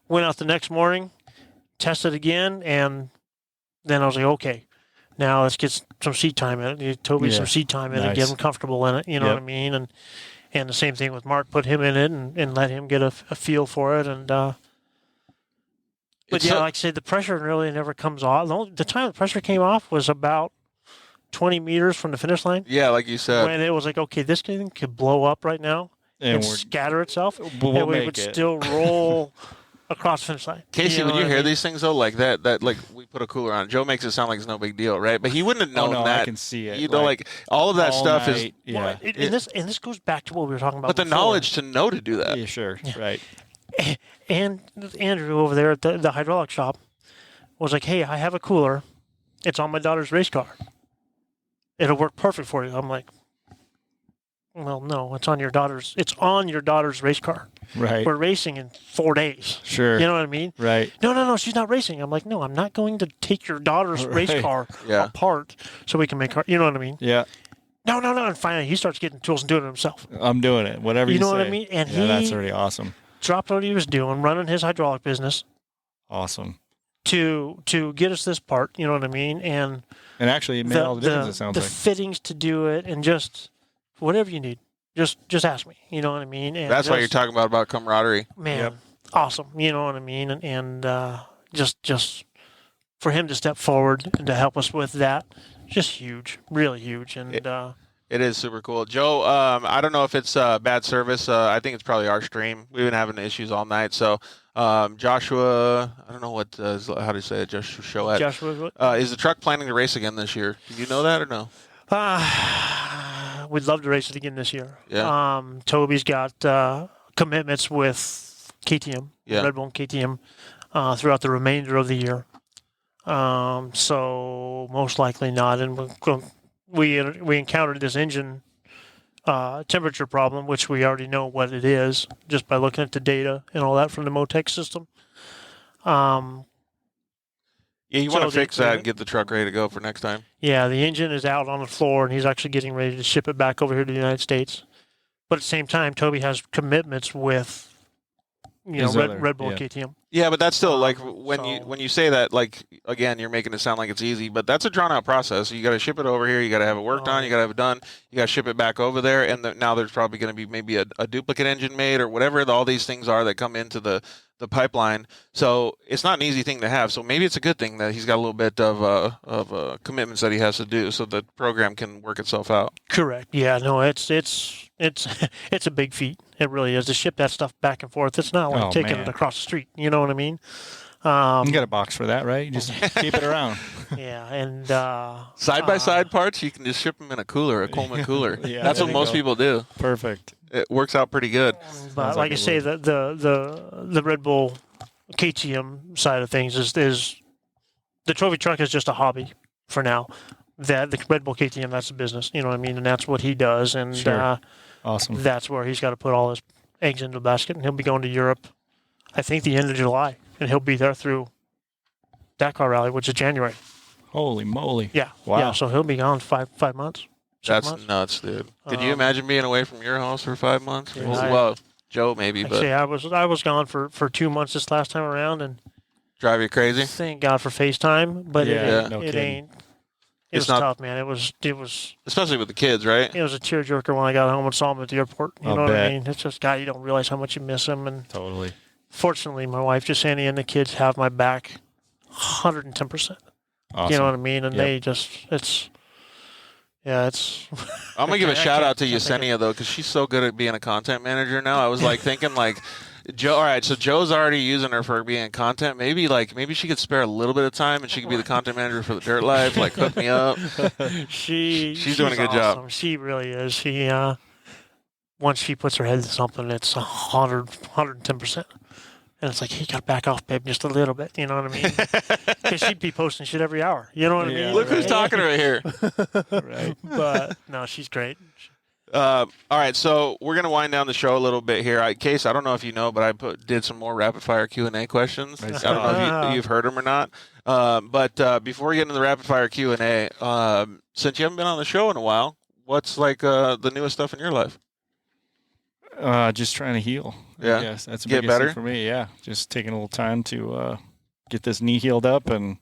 [SPEAKER 3] Went out the next morning, tested again, and then I was like, okay, now let's get some seat time in it. Give Toby some seat time in it, get him comfortable in it. You know what I mean? And the same thing with Mark, put him in it and let him get a feel for it. And but yeah, like I said, the pressure really never comes off. The time the pressure came off was about 20 meters from the finish line.
[SPEAKER 2] Yeah, like you said.
[SPEAKER 3] When it was like, okay, this thing could blow up right now and scatter itself, and we would still roll across the finish line.
[SPEAKER 2] Casey, when you hear these things though, like that, like we put a cooler on. Joe makes it sound like it's no big deal, right? But he wouldn't have known that.
[SPEAKER 6] I can see it.
[SPEAKER 2] You know, like all of that stuff is.
[SPEAKER 3] Yeah. And this goes back to what we were talking about.
[SPEAKER 2] But the knowledge to know to do that.
[SPEAKER 6] Yeah, sure. Yeah. Right.
[SPEAKER 3] And Andrew over there at the hydraulic shop was like, "Hey, I have a cooler. It's on my daughter's race car. It'll work perfect for you." I'm like, "Well, no, it's on your daughter's race car.
[SPEAKER 6] Right.
[SPEAKER 3] We're racing in 4 days.
[SPEAKER 6] Sure.
[SPEAKER 3] You know what I mean?
[SPEAKER 6] Right.
[SPEAKER 3] No, she's not racing." I'm like, "No, I'm not going to take your daughter's race car apart so we can make her." You know what I mean?
[SPEAKER 6] Yeah.
[SPEAKER 3] No. And finally, he starts getting tools and doing it himself.
[SPEAKER 6] I'm doing it. Whatever you say.
[SPEAKER 3] You know what I mean? And
[SPEAKER 6] that's already awesome.
[SPEAKER 3] Dropped what he was doing, running his hydraulic business.
[SPEAKER 6] Awesome.
[SPEAKER 3] To get us this part, you know what I mean? And
[SPEAKER 6] actually, it made all the difference, it sounds like.
[SPEAKER 3] The fittings to do it, and just whatever you need, just ask me. You know what I mean? And
[SPEAKER 2] that's why you're talking about camaraderie.
[SPEAKER 3] Man, awesome. You know what I mean? And just for him to step forward and to help us with that, just huge, really huge. And
[SPEAKER 2] it is super cool. Joe, I don't know if it's bad service. I think it's probably our stream. We've been having issues all night. So Joshua, I don't know how do you say it? Joshua. Is the truck planning to race again this year? Do you know that or no?
[SPEAKER 3] We'd love to race it again this year.
[SPEAKER 2] Yeah.
[SPEAKER 3] Toby's got commitments with KTM, Red Bull and KTM, throughout the remainder of the year. So most likely not. And we encountered this engine temperature problem, which we already know what it is just by looking at the data and all that from the Motec system.
[SPEAKER 2] You want to fix that and get the truck ready to go for next time.
[SPEAKER 3] Yeah, the engine is out on the floor, and he's actually getting ready to ship it back over here to the United States. But at the same time, Toby has commitments with Red Bull and KTM.
[SPEAKER 2] Yeah, but that's still like when you say that, like, again, you're making it sound like it's easy, but that's a drawn out process. You got to ship it over here, you got to have it worked on, you got to have it done, you got to ship it back over there, and now there's probably going to be maybe a duplicate engine made or whatever all these things are that come into the pipeline. So it's not an easy thing to have. So maybe it's a good thing that he's got a little bit of commitments that he has to do so the program can work itself out.
[SPEAKER 3] Correct. Yeah. No, it's a big feat. It really is to ship that stuff back and forth. It's not like taking it across the street. You know what I mean?
[SPEAKER 6] You got a box for that, right? You just keep it around.
[SPEAKER 3] Yeah, and
[SPEAKER 2] side by side parts, you can just ship them in a Coleman cooler. That's what most people do.
[SPEAKER 6] Perfect.
[SPEAKER 2] It works out pretty good.
[SPEAKER 3] But like I say, the Red Bull KTM side of things is the trophy truck is just a hobby for now. That the Red Bull KTM, that's a business. You know what I mean? And that's what he does. And
[SPEAKER 6] awesome.
[SPEAKER 3] That's where he's got to put all his eggs into the basket. And he'll be going to Europe, I think, the end of July. And he'll be there through Dakar Rally, which is January.
[SPEAKER 6] Holy moly.
[SPEAKER 3] Yeah.
[SPEAKER 6] Wow.
[SPEAKER 3] Yeah, so he'll be gone 5 months.
[SPEAKER 2] That's
[SPEAKER 3] 6 months.
[SPEAKER 2] Nuts, dude. Could you imagine being away from your house for 5 months?
[SPEAKER 3] Yeah,
[SPEAKER 2] well, Joe maybe, but
[SPEAKER 3] actually, I was gone for 2 months this last time around, and
[SPEAKER 2] drive you crazy.
[SPEAKER 3] Thank God for FaceTime, but it ain't. It was
[SPEAKER 2] not
[SPEAKER 3] tough, man. It was
[SPEAKER 2] especially with the kids, right?
[SPEAKER 3] It was a tearjerker when I got home and saw him at the airport. You know what
[SPEAKER 6] bet.
[SPEAKER 3] I mean? It's just, God, you don't realize how much you miss him. And
[SPEAKER 6] totally.
[SPEAKER 3] Fortunately, my wife, Jasani, and the kids have my back 110%.
[SPEAKER 6] Awesome.
[SPEAKER 3] You know what I mean? And they just, it's.
[SPEAKER 2] I'm gonna give a shout out to Yesenia though, because she's so good at being a content manager now. I was like thinking like, Joe. All right, so Joe's already using her for being content. Maybe she could spare a little bit of time and she could be the content manager for the Dirt Life. Like hook me up. She's doing a good job.
[SPEAKER 3] She really is. She once she puts her head to something, it's 110%. And it's like, hey, you got to back off, babe, just a little bit. You know what I mean? Because she'd be posting shit every hour. You know what I mean?
[SPEAKER 2] Look who's talking right here.
[SPEAKER 6] Right.
[SPEAKER 3] But, no, she's great.
[SPEAKER 2] All right, so we're gonna wind down the show a little bit here. Case, I don't know if you know, but I did some more rapid fire Q&A questions. I don't know if you've heard them or not. But before we get into the rapid fire Q&A, since you haven't been on the show in a while, what's like the newest stuff in your life?
[SPEAKER 6] Just trying to heal.
[SPEAKER 2] Yeah,
[SPEAKER 6] yes, that's the
[SPEAKER 2] get
[SPEAKER 6] biggest
[SPEAKER 2] better
[SPEAKER 6] thing for me. Yeah, just taking a little time to get this knee healed up, and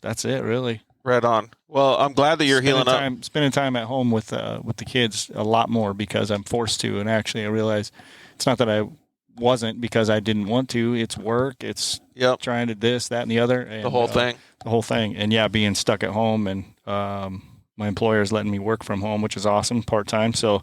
[SPEAKER 6] that's it, really.
[SPEAKER 2] Right on. Well, I'm glad that you're healing up.
[SPEAKER 6] Spending time at home with the kids a lot more because I'm forced to, and actually I realize it's not that I wasn't because I didn't want to. It's work. It's trying to this, that, and the other. And,
[SPEAKER 2] the whole thing.
[SPEAKER 6] The whole thing. And yeah, being stuck at home, and my employer is letting me work from home, which is awesome, part-time. So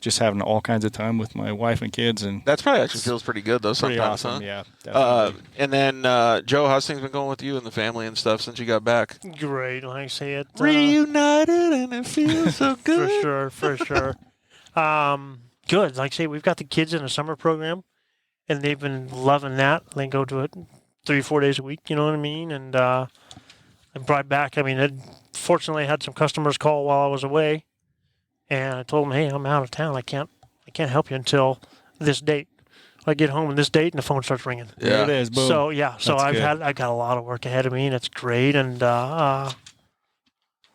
[SPEAKER 6] just having all kinds of time with my wife and kids, and
[SPEAKER 2] that's probably actually feels pretty good though.
[SPEAKER 6] Pretty
[SPEAKER 2] sometimes,
[SPEAKER 6] awesome,
[SPEAKER 2] huh?
[SPEAKER 6] yeah. Definitely.
[SPEAKER 2] And then Joe, how's things been going with you and the family and stuff since you got back?
[SPEAKER 3] Great, like I say it.
[SPEAKER 2] Reunited, and it feels so good.
[SPEAKER 3] For sure. Good. Like I say, we've got the kids in a summer program, and they've been loving that. They go to it 3-4 days a week. You know what I mean? And I brought back. I mean, fortunately, I had some customers call while I was away. And I told them, hey, I'm out of town. I can't help you until this date. I get home on this date, and the phone starts ringing.
[SPEAKER 6] Yeah. There it is. Boom.
[SPEAKER 3] So I've got a lot of work ahead of me, and it's great. And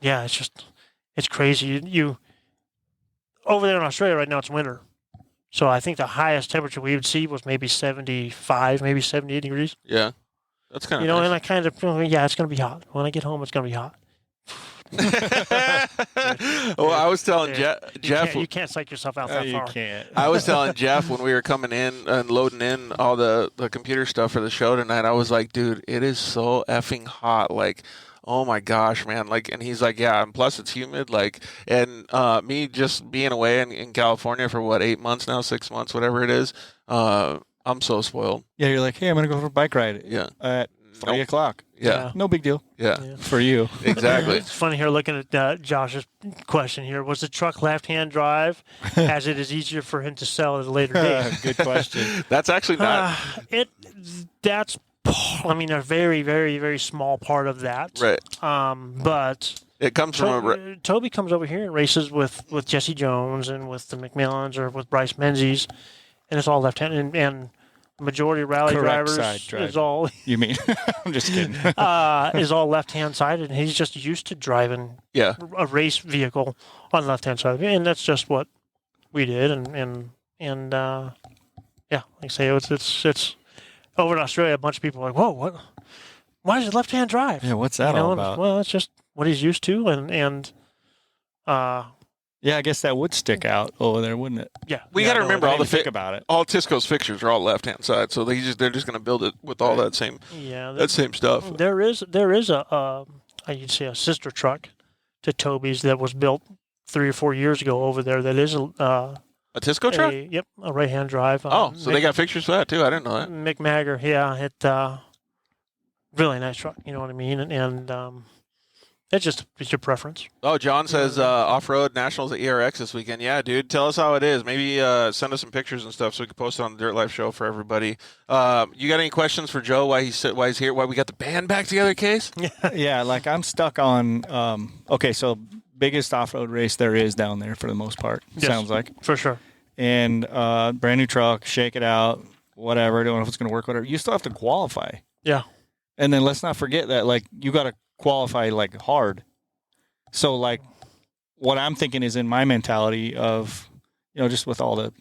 [SPEAKER 3] it's crazy. You over there in Australia right now, it's winter. So I think the highest temperature we would see was maybe 75, maybe 78 degrees.
[SPEAKER 2] Yeah, that's kind of
[SPEAKER 3] nice.
[SPEAKER 2] And
[SPEAKER 3] I kind of it's going to be hot. When I get home, it's going to be hot.
[SPEAKER 2] Well, I was telling Jeff,
[SPEAKER 3] you can't psych yourself out that far.
[SPEAKER 6] You can't.
[SPEAKER 2] I was telling Jeff when we were coming in and loading in all the computer stuff for the show tonight, I was like, dude, it is so effing hot. Like, oh my gosh, man. Like, and he's like, yeah, and plus it's humid. Like, and me just being away in California for what, 8 months now, 6 months, whatever it is. I'm so spoiled.
[SPEAKER 6] Yeah, you're like, hey, I'm gonna go for a bike ride.
[SPEAKER 2] Yeah.
[SPEAKER 6] At 3 o'clock.
[SPEAKER 2] Yeah.
[SPEAKER 6] No big deal.
[SPEAKER 2] Yeah.
[SPEAKER 6] For you.
[SPEAKER 2] Exactly.
[SPEAKER 3] It's funny here looking at Josh's question here. Was the truck left-hand drive, as it is easier for him to sell at a later date?
[SPEAKER 6] Good question.
[SPEAKER 2] That's actually not.
[SPEAKER 3] That's a very, very, very small part of that.
[SPEAKER 2] Right.
[SPEAKER 3] But
[SPEAKER 2] it comes from
[SPEAKER 3] Toby comes over here and races with Jesse Jones and with the McMillans or with Bryce Menzies, and it's all left-hand and majority of rally drivers is all.
[SPEAKER 6] You mean? I'm just kidding.
[SPEAKER 3] Is all left-hand sided, and he's just used to driving a race vehicle on the left-hand side, and that's just what we did. And like I say, it's over in Australia. A bunch of people are like, whoa, what? Why is it left-hand drive?
[SPEAKER 6] Yeah, what's that all about?
[SPEAKER 3] Well, it's just what he's used to, and
[SPEAKER 6] yeah, I guess that would stick out over there, wouldn't it?
[SPEAKER 3] Yeah,
[SPEAKER 2] we got to remember all the
[SPEAKER 6] think about it.
[SPEAKER 2] All TSCO's fixtures are all left-hand side, so they're just going to build it with all that same same stuff.
[SPEAKER 3] There is you'd say a sister truck to Toby's that was built 3 or 4 years ago over there. That is
[SPEAKER 2] a TSCO truck.
[SPEAKER 3] Yep, a right-hand drive.
[SPEAKER 2] So they got fixtures for that too. I didn't know that.
[SPEAKER 3] McMagger, yeah, really nice truck. You know what I mean? And it's your preference.
[SPEAKER 2] Oh, John says off-road nationals at ERX this weekend. Yeah, dude, tell us how it is. Maybe send us some pictures and stuff so we can post it on the Dirt Life Show for everybody. You got any questions for Joe? Why he's here? Why we got the band back together? Case?
[SPEAKER 6] Yeah, like I'm stuck on. Okay, so biggest off-road race there is down there for the most part.
[SPEAKER 3] Yes,
[SPEAKER 6] sounds like
[SPEAKER 3] for sure.
[SPEAKER 6] And brand new truck, shake it out, whatever. Don't know if it's going to work. Whatever. You still have to qualify.
[SPEAKER 3] Yeah.
[SPEAKER 6] And then let's not forget that like you got to qualify like hard. So like what I'm thinking is in my mentality of, just with all the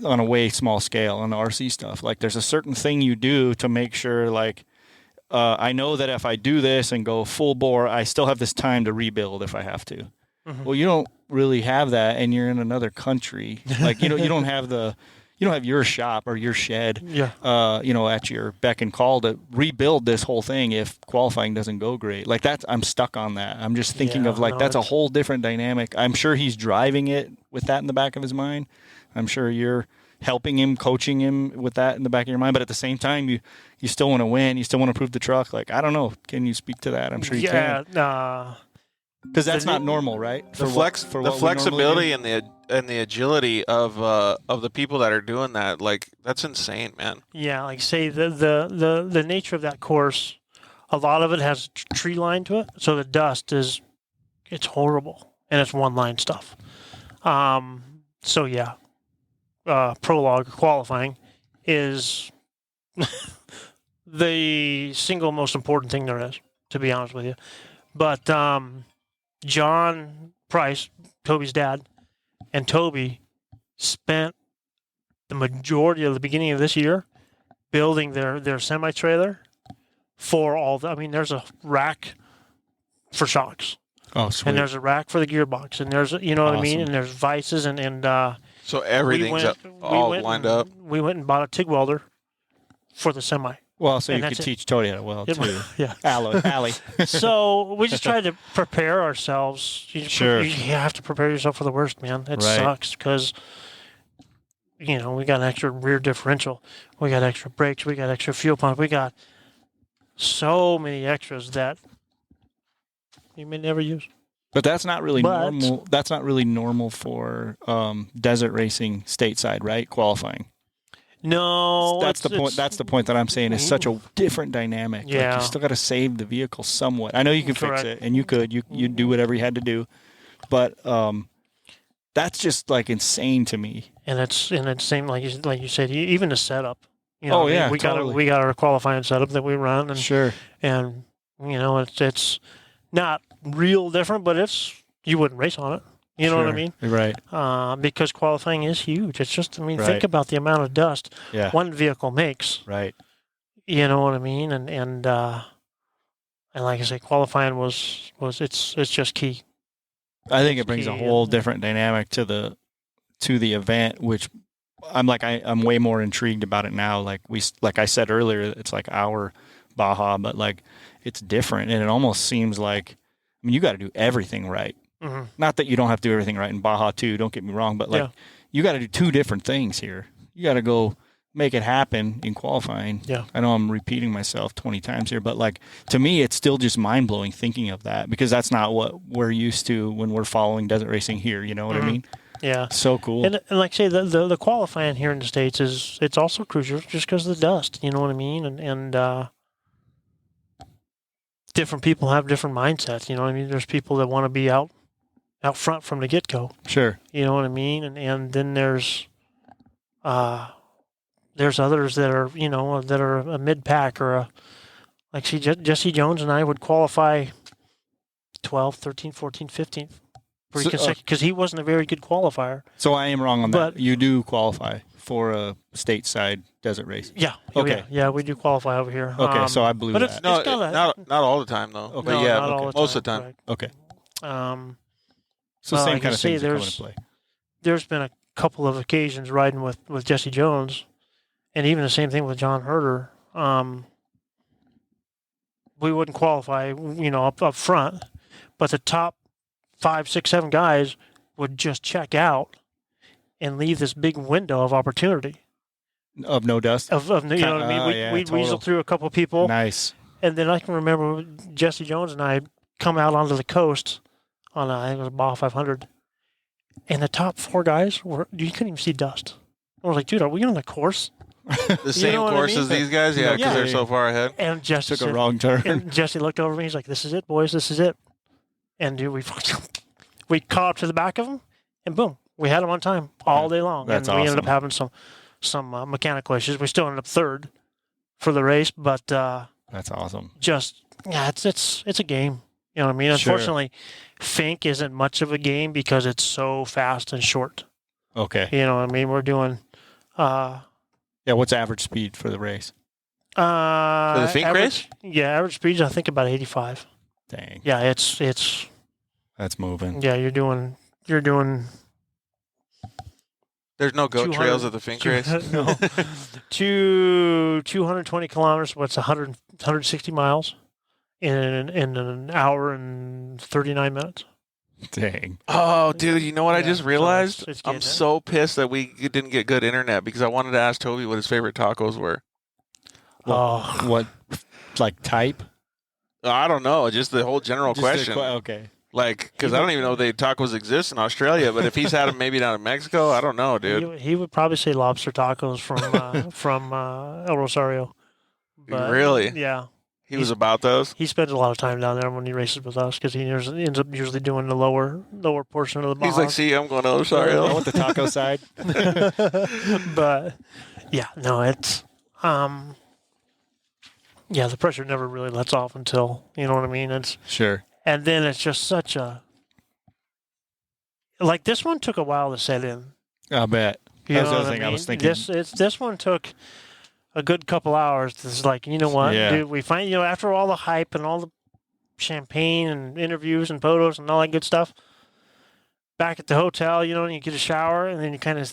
[SPEAKER 6] on a way small scale on the RC stuff, like there's a certain thing you do to make sure like I know that if I do this and go full bore, I still have this time to rebuild if I have to. Mm-hmm. Well, you don't really have that, and you're in another country. Like you don't have your shop or your shed, at your beck and call to rebuild this whole thing if qualifying doesn't go great. Like I'm stuck on that. I'm just thinking that's a whole different dynamic. I'm sure he's driving it with that in the back of his mind. I'm sure you're helping him, coaching him with that in the back of your mind. But at the same time, you still want to win. You still want to prove the truck. Like, I don't know. Can you speak to that? I'm sure you can. Because that's not normal, right?
[SPEAKER 2] The flexibility and the agility of the people that are doing that, like that's insane, man.
[SPEAKER 3] Yeah, like say the nature of that course, a lot of it has tree line to it, so the dust it's horrible and it's one line stuff. So yeah, prologue qualifying is the single most important thing there is, to be honest with you. But John Price, Toby's dad, and Toby spent the majority of the beginning of this year building their semi-trailer for all the, I mean, there's a rack for shocks.
[SPEAKER 6] Oh, sweet.
[SPEAKER 3] And there's a rack for the gearbox. And there's, you know what I mean?
[SPEAKER 6] Awesome.
[SPEAKER 3] And there's vices and
[SPEAKER 2] So everything's all lined up.
[SPEAKER 3] We went and bought a TIG welder for the semi.
[SPEAKER 6] Well, so
[SPEAKER 3] and
[SPEAKER 6] you could
[SPEAKER 3] that's
[SPEAKER 6] teach Tony how to weld, too.
[SPEAKER 3] Yeah.
[SPEAKER 6] Allie.
[SPEAKER 3] So we just tried to prepare ourselves.
[SPEAKER 6] Sure.
[SPEAKER 3] You have to prepare yourself for the worst, man. It
[SPEAKER 6] Right.
[SPEAKER 3] sucks because, you know, we got an extra rear differential. We got extra brakes. We got extra fuel pump. We got so many extras that you may never use.
[SPEAKER 6] But that's not really normal. That's not really normal for desert racing stateside, right? Qualifying.
[SPEAKER 3] No,
[SPEAKER 6] That's the point. That's the point that I'm saying is such a different dynamic.
[SPEAKER 3] Yeah.
[SPEAKER 6] Like you still got to save the vehicle somewhat. I know you can
[SPEAKER 3] Correct.
[SPEAKER 6] fix it, and you could. You do whatever you had to do, but that's just like insane to me.
[SPEAKER 3] And it's same like you said. Even the setup. You know,
[SPEAKER 6] Oh, yeah,
[SPEAKER 3] we
[SPEAKER 6] totally.
[SPEAKER 3] got our qualifying setup that we run, and
[SPEAKER 6] Sure.
[SPEAKER 3] and you know it's not real different, but you wouldn't race on it. You know what I mean?
[SPEAKER 6] Right.
[SPEAKER 3] Because qualifying is huge. It's just, I mean,
[SPEAKER 6] Right.
[SPEAKER 3] think about the amount of dust
[SPEAKER 6] Yeah.
[SPEAKER 3] one vehicle makes.
[SPEAKER 6] Right.
[SPEAKER 3] You know what I mean? And like I say, qualifying was it's just key.
[SPEAKER 6] I think it brings a
[SPEAKER 3] key,
[SPEAKER 6] whole
[SPEAKER 3] and-
[SPEAKER 6] different dynamic to the event, which I'm way more intrigued about it now. Like I said earlier, it's like our Baja, but like it's different, and it almost seems like, I mean, you got to do everything right.
[SPEAKER 3] Mm-hmm.
[SPEAKER 6] Not that you don't have to do everything right in Baja too. Don't get me wrong, but like
[SPEAKER 3] Yeah.
[SPEAKER 6] you got to do two different things here. You got to go make it happen in qualifying.
[SPEAKER 3] Yeah.
[SPEAKER 6] I know I'm repeating myself 20 times here, but like to me, it's still just mind blowing thinking of that, because that's not what we're used to when we're following desert racing here. You know what I mean?
[SPEAKER 3] Yeah.
[SPEAKER 6] So cool.
[SPEAKER 3] And like I say, the qualifying here in the States it's also crucial just because of the dust. You know what I mean? And different people have different mindsets. You know what I mean? There's people that want to be out front from the get go.
[SPEAKER 6] Sure.
[SPEAKER 3] You know what I mean? And then there's others that are, you know, that are a mid pack or like Jesse Jones and I would qualify 12th, 13th, 14th, 15th pretty consecutive because he wasn't a very good qualifier.
[SPEAKER 6] So I am wrong on that.
[SPEAKER 3] But-
[SPEAKER 6] You do qualify for a stateside desert race.
[SPEAKER 3] Yeah.
[SPEAKER 6] Okay.
[SPEAKER 3] Yeah, we do qualify over here.
[SPEAKER 6] Okay, so I blew
[SPEAKER 3] but
[SPEAKER 6] that.
[SPEAKER 3] it's
[SPEAKER 2] No,
[SPEAKER 3] got
[SPEAKER 2] not all the time though.
[SPEAKER 6] Okay.
[SPEAKER 2] But
[SPEAKER 3] no,
[SPEAKER 2] yeah,
[SPEAKER 3] not all the
[SPEAKER 2] most of the time.
[SPEAKER 3] correct.
[SPEAKER 6] Okay.
[SPEAKER 3] So
[SPEAKER 6] So same
[SPEAKER 3] like
[SPEAKER 6] kind
[SPEAKER 3] I
[SPEAKER 6] of
[SPEAKER 3] say,
[SPEAKER 6] things that come into play.
[SPEAKER 3] there's been a couple of occasions riding with Jesse Jones, and even the same thing with John Herder. We wouldn't qualify, you know, up front, but the top 5, 6, 7 guys would just check out and leave this big window of opportunity.
[SPEAKER 6] Of no dust.
[SPEAKER 3] Of you know what I mean? We'd weasel through a couple of people,
[SPEAKER 6] Nice.
[SPEAKER 3] and then I can remember Jesse Jones and I come out onto the coast on I think it was a Baja 500, and the top 4 guys you couldn't even see dust. I was like, dude, are we on the course?
[SPEAKER 2] The same
[SPEAKER 3] know what I
[SPEAKER 2] course
[SPEAKER 3] mean?
[SPEAKER 2] as these guys, yeah, because
[SPEAKER 3] Yeah.
[SPEAKER 2] they're so far ahead.
[SPEAKER 3] And Jesse
[SPEAKER 6] Took a
[SPEAKER 3] said-
[SPEAKER 6] wrong turn.
[SPEAKER 3] And Jesse looked over at me. He's like, "This is it, boys. This is it." And dude, we caught up to the back of him, and boom, we had him on time all day long.
[SPEAKER 6] That's
[SPEAKER 3] and we ended up
[SPEAKER 6] awesome.
[SPEAKER 3] having some mechanical issues. We still ended up third for the race, but
[SPEAKER 6] That's awesome.
[SPEAKER 3] just yeah, it's a game. You know what I mean?
[SPEAKER 6] Sure.
[SPEAKER 3] Unfortunately, Fink isn't much of a game because it's so fast and short.
[SPEAKER 6] Okay.
[SPEAKER 3] You know what I mean? We're doing.
[SPEAKER 6] Yeah, what's average speed for the race?
[SPEAKER 2] For the Fink race?
[SPEAKER 3] Yeah, average speed is I think about 85.
[SPEAKER 6] Dang.
[SPEAKER 3] Yeah, it's
[SPEAKER 6] That's moving.
[SPEAKER 3] yeah. You're doing
[SPEAKER 2] There's no goat
[SPEAKER 3] 200
[SPEAKER 2] trails at the Fink race.
[SPEAKER 3] No, 220 kilometers. What's 160 miles in an hour and 39 minutes.
[SPEAKER 6] Dang.
[SPEAKER 2] Oh, dude, you know what I
[SPEAKER 3] Yeah,
[SPEAKER 2] just
[SPEAKER 3] so
[SPEAKER 2] realized?
[SPEAKER 3] it's
[SPEAKER 2] I'm
[SPEAKER 3] getting it.
[SPEAKER 2] so pissed that we didn't get good internet because I wanted to ask Toby what his favorite tacos were.
[SPEAKER 3] Oh,
[SPEAKER 6] What, like type?
[SPEAKER 2] I don't know, just the whole general
[SPEAKER 6] Just a
[SPEAKER 2] question.
[SPEAKER 6] okay.
[SPEAKER 2] Like, because I don't even know tacos exist in Australia, but if he's had them maybe down in Mexico, I don't know, dude.
[SPEAKER 3] he would probably say lobster tacos from El Rosario. But,
[SPEAKER 2] Really?
[SPEAKER 3] Yeah.
[SPEAKER 2] He was about those.
[SPEAKER 3] He spends a lot of time down there when he races with us because he ends up usually doing the lower portion of the Baja.
[SPEAKER 2] He's like, see, I'm going to the other side.
[SPEAKER 6] I want the taco side.
[SPEAKER 3] But yeah, no, it's yeah, the pressure never really lets off until, you know what I mean? It's
[SPEAKER 6] Sure.
[SPEAKER 3] and then it's just such a like this one took a while to set in.
[SPEAKER 6] I bet.
[SPEAKER 3] You
[SPEAKER 6] That was
[SPEAKER 3] know
[SPEAKER 6] the other
[SPEAKER 3] what
[SPEAKER 6] thing
[SPEAKER 3] I
[SPEAKER 6] I
[SPEAKER 3] mean?
[SPEAKER 6] was thinking.
[SPEAKER 3] This one took a good couple hours. It's like, you know what,
[SPEAKER 6] Yeah.
[SPEAKER 3] dude, we find, you know, after all the hype and all the champagne and interviews and photos and all that good stuff, back at the hotel, you know, and you get a shower and then you kind of,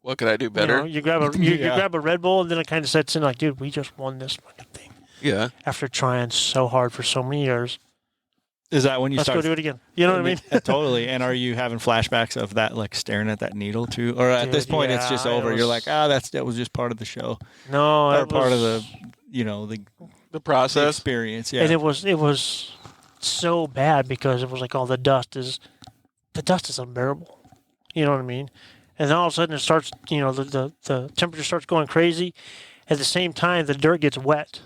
[SPEAKER 2] What could I do better?
[SPEAKER 3] you grab a you
[SPEAKER 6] Yeah.
[SPEAKER 3] grab a Red Bull and then it kind of sets in like, dude, we just won this fucking thing
[SPEAKER 2] Yeah.
[SPEAKER 3] after trying so hard for so many years.
[SPEAKER 6] Is that when you
[SPEAKER 3] Let's
[SPEAKER 6] start?
[SPEAKER 3] go do it again. You know what I mean?
[SPEAKER 6] Totally. And are you having flashbacks of that, like staring at that needle too? Or at this
[SPEAKER 3] Dude,
[SPEAKER 6] point, it's just
[SPEAKER 3] yeah,
[SPEAKER 6] over.
[SPEAKER 3] it
[SPEAKER 6] You're
[SPEAKER 3] was-
[SPEAKER 6] like, that was just part of the show,
[SPEAKER 3] No,
[SPEAKER 6] or
[SPEAKER 3] it
[SPEAKER 6] part of
[SPEAKER 3] was-
[SPEAKER 6] the
[SPEAKER 2] The process.
[SPEAKER 6] experience. Yeah.
[SPEAKER 3] And it was so bad because it was like all the dust is unbearable. You know what I mean? And then all of a sudden it starts, you know, the temperature starts going crazy. At the same time, the dirt gets wet,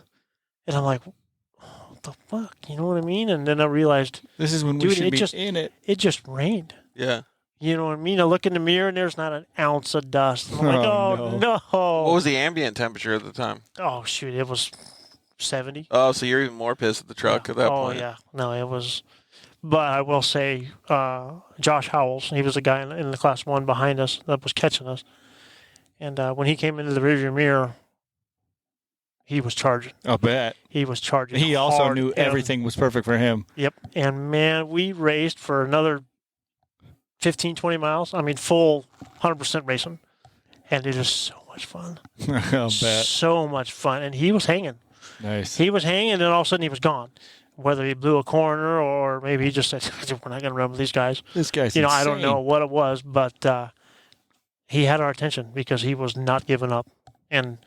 [SPEAKER 3] and I'm like, what the fuck? You know what I mean? And then I realized
[SPEAKER 6] This is when we
[SPEAKER 3] Dude,
[SPEAKER 6] should
[SPEAKER 3] it
[SPEAKER 6] be
[SPEAKER 3] just-
[SPEAKER 6] in it.
[SPEAKER 3] it just rained.
[SPEAKER 2] Yeah.
[SPEAKER 3] You know what I mean? I look in the mirror and there's not an ounce of dust. I'm like,
[SPEAKER 6] Oh,
[SPEAKER 3] oh,
[SPEAKER 6] no.
[SPEAKER 3] no.
[SPEAKER 2] What was the ambient temperature at the time?
[SPEAKER 3] Oh, shoot. It was 70.
[SPEAKER 2] Oh, so you're even more pissed at the truck at that
[SPEAKER 3] oh,
[SPEAKER 2] point.
[SPEAKER 3] yeah. No, it was. But I will say, Josh Howells, he was the guy in the Class 1 behind us that was catching us. And when he came into the rearview mirror, he was charging.
[SPEAKER 6] I bet.
[SPEAKER 3] He was charging.
[SPEAKER 6] He also
[SPEAKER 3] hard,
[SPEAKER 6] knew
[SPEAKER 3] and-
[SPEAKER 6] everything was perfect for him.
[SPEAKER 3] Yep. And man, we raced for another 15, 20 miles. I mean, full 100% racing. And it is so much fun.
[SPEAKER 6] I'll bet.
[SPEAKER 3] So much fun. And he was hanging.
[SPEAKER 6] Nice.
[SPEAKER 3] He was hanging, and all of a sudden he was gone. Whether he blew a corner or maybe he just said, we're not going to run with these guys.
[SPEAKER 6] This guy's
[SPEAKER 3] You know, I don't
[SPEAKER 6] insane.
[SPEAKER 3] know what it was, but he had our attention because he was not giving up. And